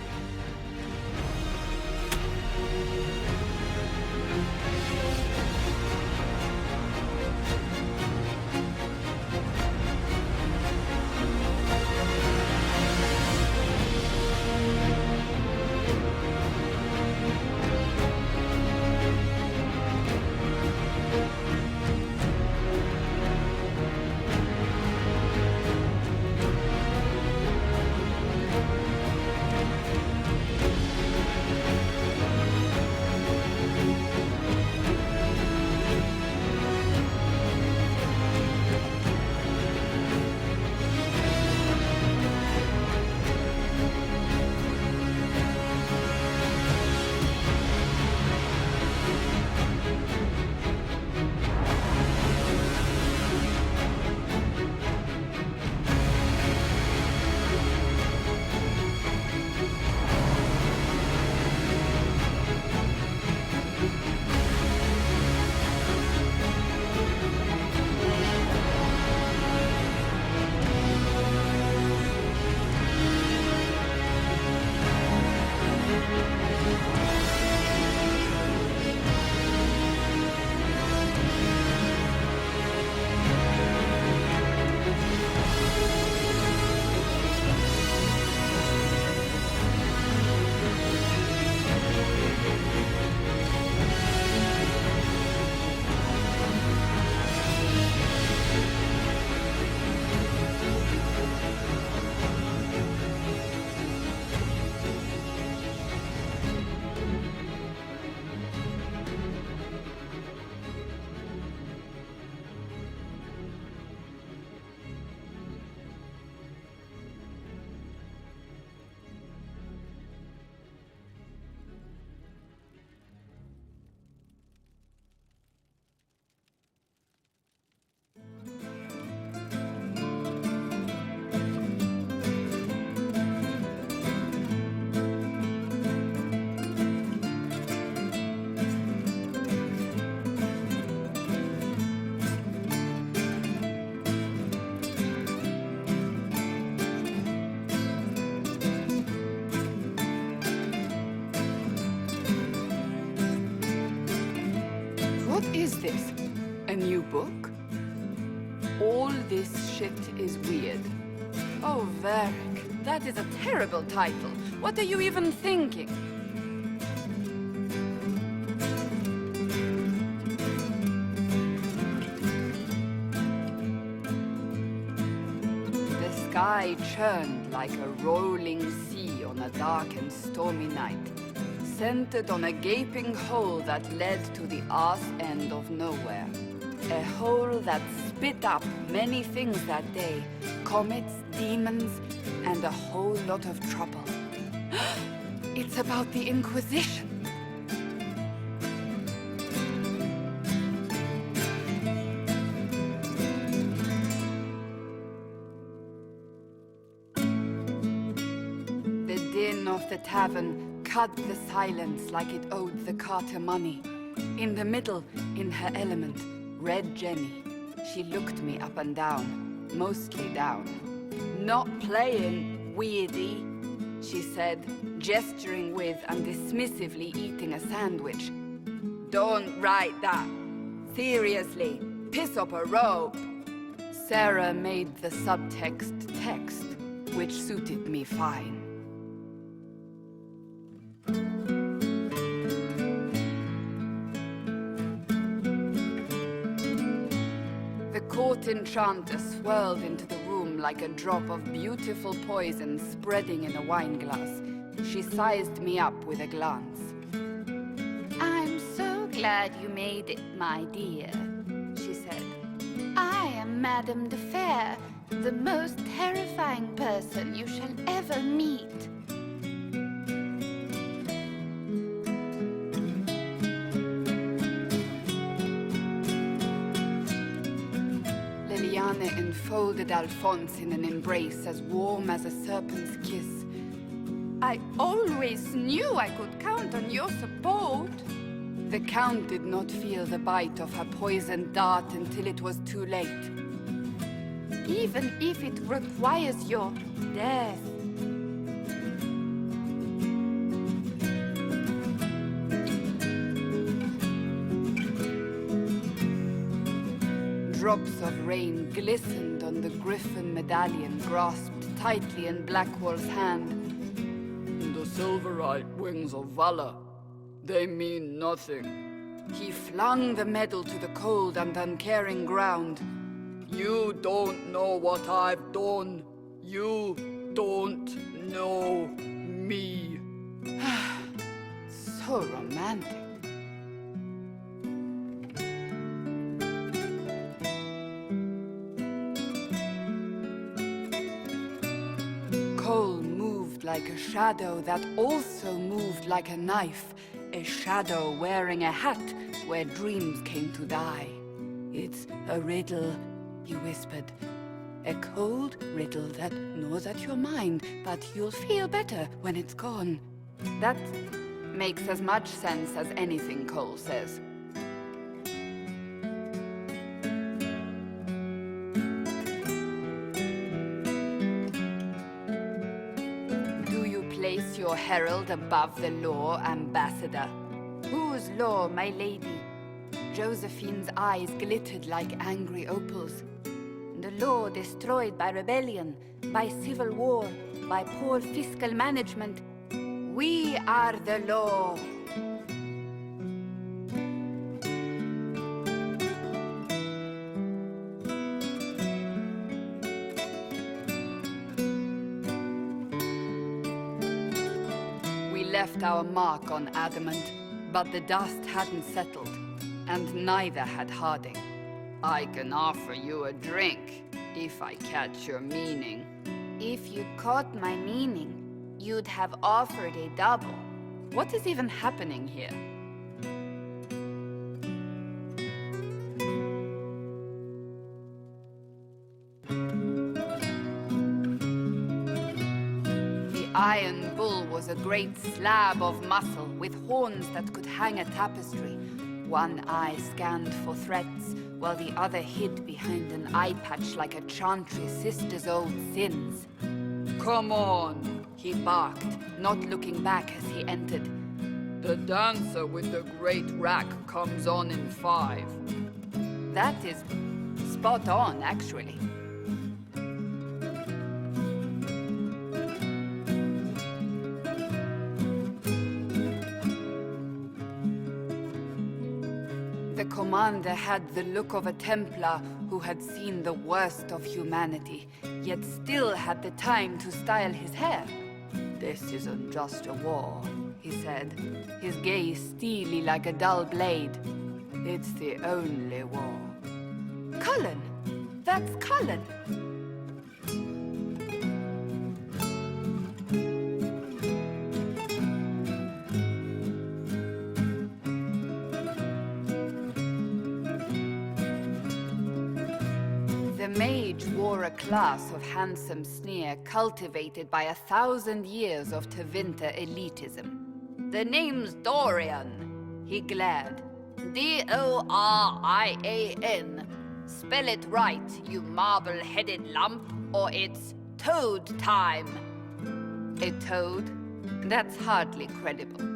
What is this? A new book? All this shit is weird. Oh, Varric, that is a terrible title. What are you even thinking? The sky churned like a rolling sea on a dark and stormy night, centered on a gaping hole that led to the arse end of nowhere. A hole that spit up many things that day. Comets, demons, and a whole lot of trouble. It's about the Inquisition. The din of the tavern cut the silence like it owed the carter money. In the middle, in her element, Red Jenny. She looked me up and down, mostly down. Not playing, weirdy, she said, gesturing with and dismissively eating a sandwich. Don't write that. Seriously, piss up a robe. Sarah made the subtext text, which suited me fine. The court enchanter swirled into the room like a drop of beautiful poison spreading in a wineglass. She sized me up with a glance. I'm so glad you made it, my dear, she said. I am Madame de Fair, the most terrifying person you shall ever meet. Anne enfolded Alphonse in an embrace as warm as a serpent's kiss. I always knew I could count on your support. The Count did not feel the bite of her poisoned dart until it was too late. Even if it requires your death. Drops of rain glistened on the griffin medallion grasped tightly in Blackwall's hand. The silverite wings of valor, they mean nothing. He flung the medal to the cold and uncaring ground. You don't know what I've done. You don't know me. So romantic. Cole moved like a shadow that also moved like a knife. A shadow wearing a hat where dreams came to die. It's a riddle, he whispered. A cold riddle that gnaws at your mind, but you'll feel better when it's gone. That makes as much sense as anything Cole says. Place your herald above the law, Ambassador. Whose law, my lady? Josephine's eyes glittered like angry opals. The law destroyed by rebellion, by civil war, by poor fiscal management. We are the law. Left our mark on adamant, but the dust hadn't settled, and neither had Harding. I can offer you a drink, if I catch your meaning. If you caught my meaning, you'd have offered a double. What is even happening here? Iron Bull was a great slab of muscle with horns that could hang a tapestry. One eye scanned for threats, while the other hid behind an eye patch like a chantry sister's old sins. Come on, he barked, not looking back as he entered. The dancer with the great rack comes on in 5. That is spot on, actually. The commander had the look of a Templar who had seen the worst of humanity, yet still had the time to style his hair. This isn't just a war, he said, his gaze steely like a dull blade. It's the only war. Cullen! That's Cullen! The mage wore a class of handsome sneer cultivated by 1,000 years of Tevinter elitism. The name's Dorian, he glared. D-O-R-I-A-N. Spell it right, you marble-headed lump, or it's toad time. A toad? That's hardly credible.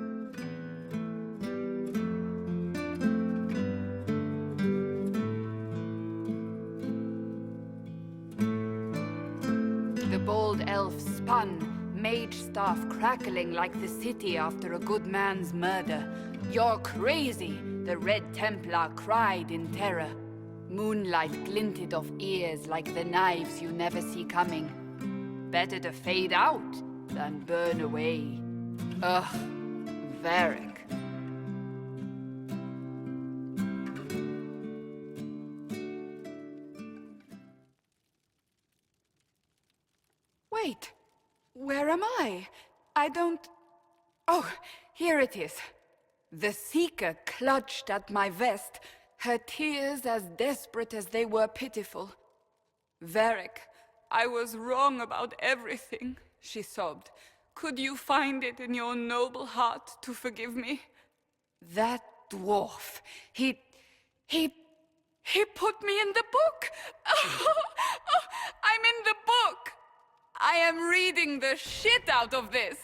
The bold elf spun, mage staff crackling like the city after a good man's murder. You're crazy, the Red Templar cried in terror. Moonlight glinted off ears like the knives you never see coming. Better to fade out than burn away. Ugh, Varric. Wait, where am I? I don't... Oh, here it is. The Seeker clutched at my vest, her tears as desperate as they were pitiful. Varric, I was wrong about everything, she sobbed. Could you find it in your noble heart to forgive me? That dwarf, he put me in the book! I'm in the book! I am reading the shit out of this!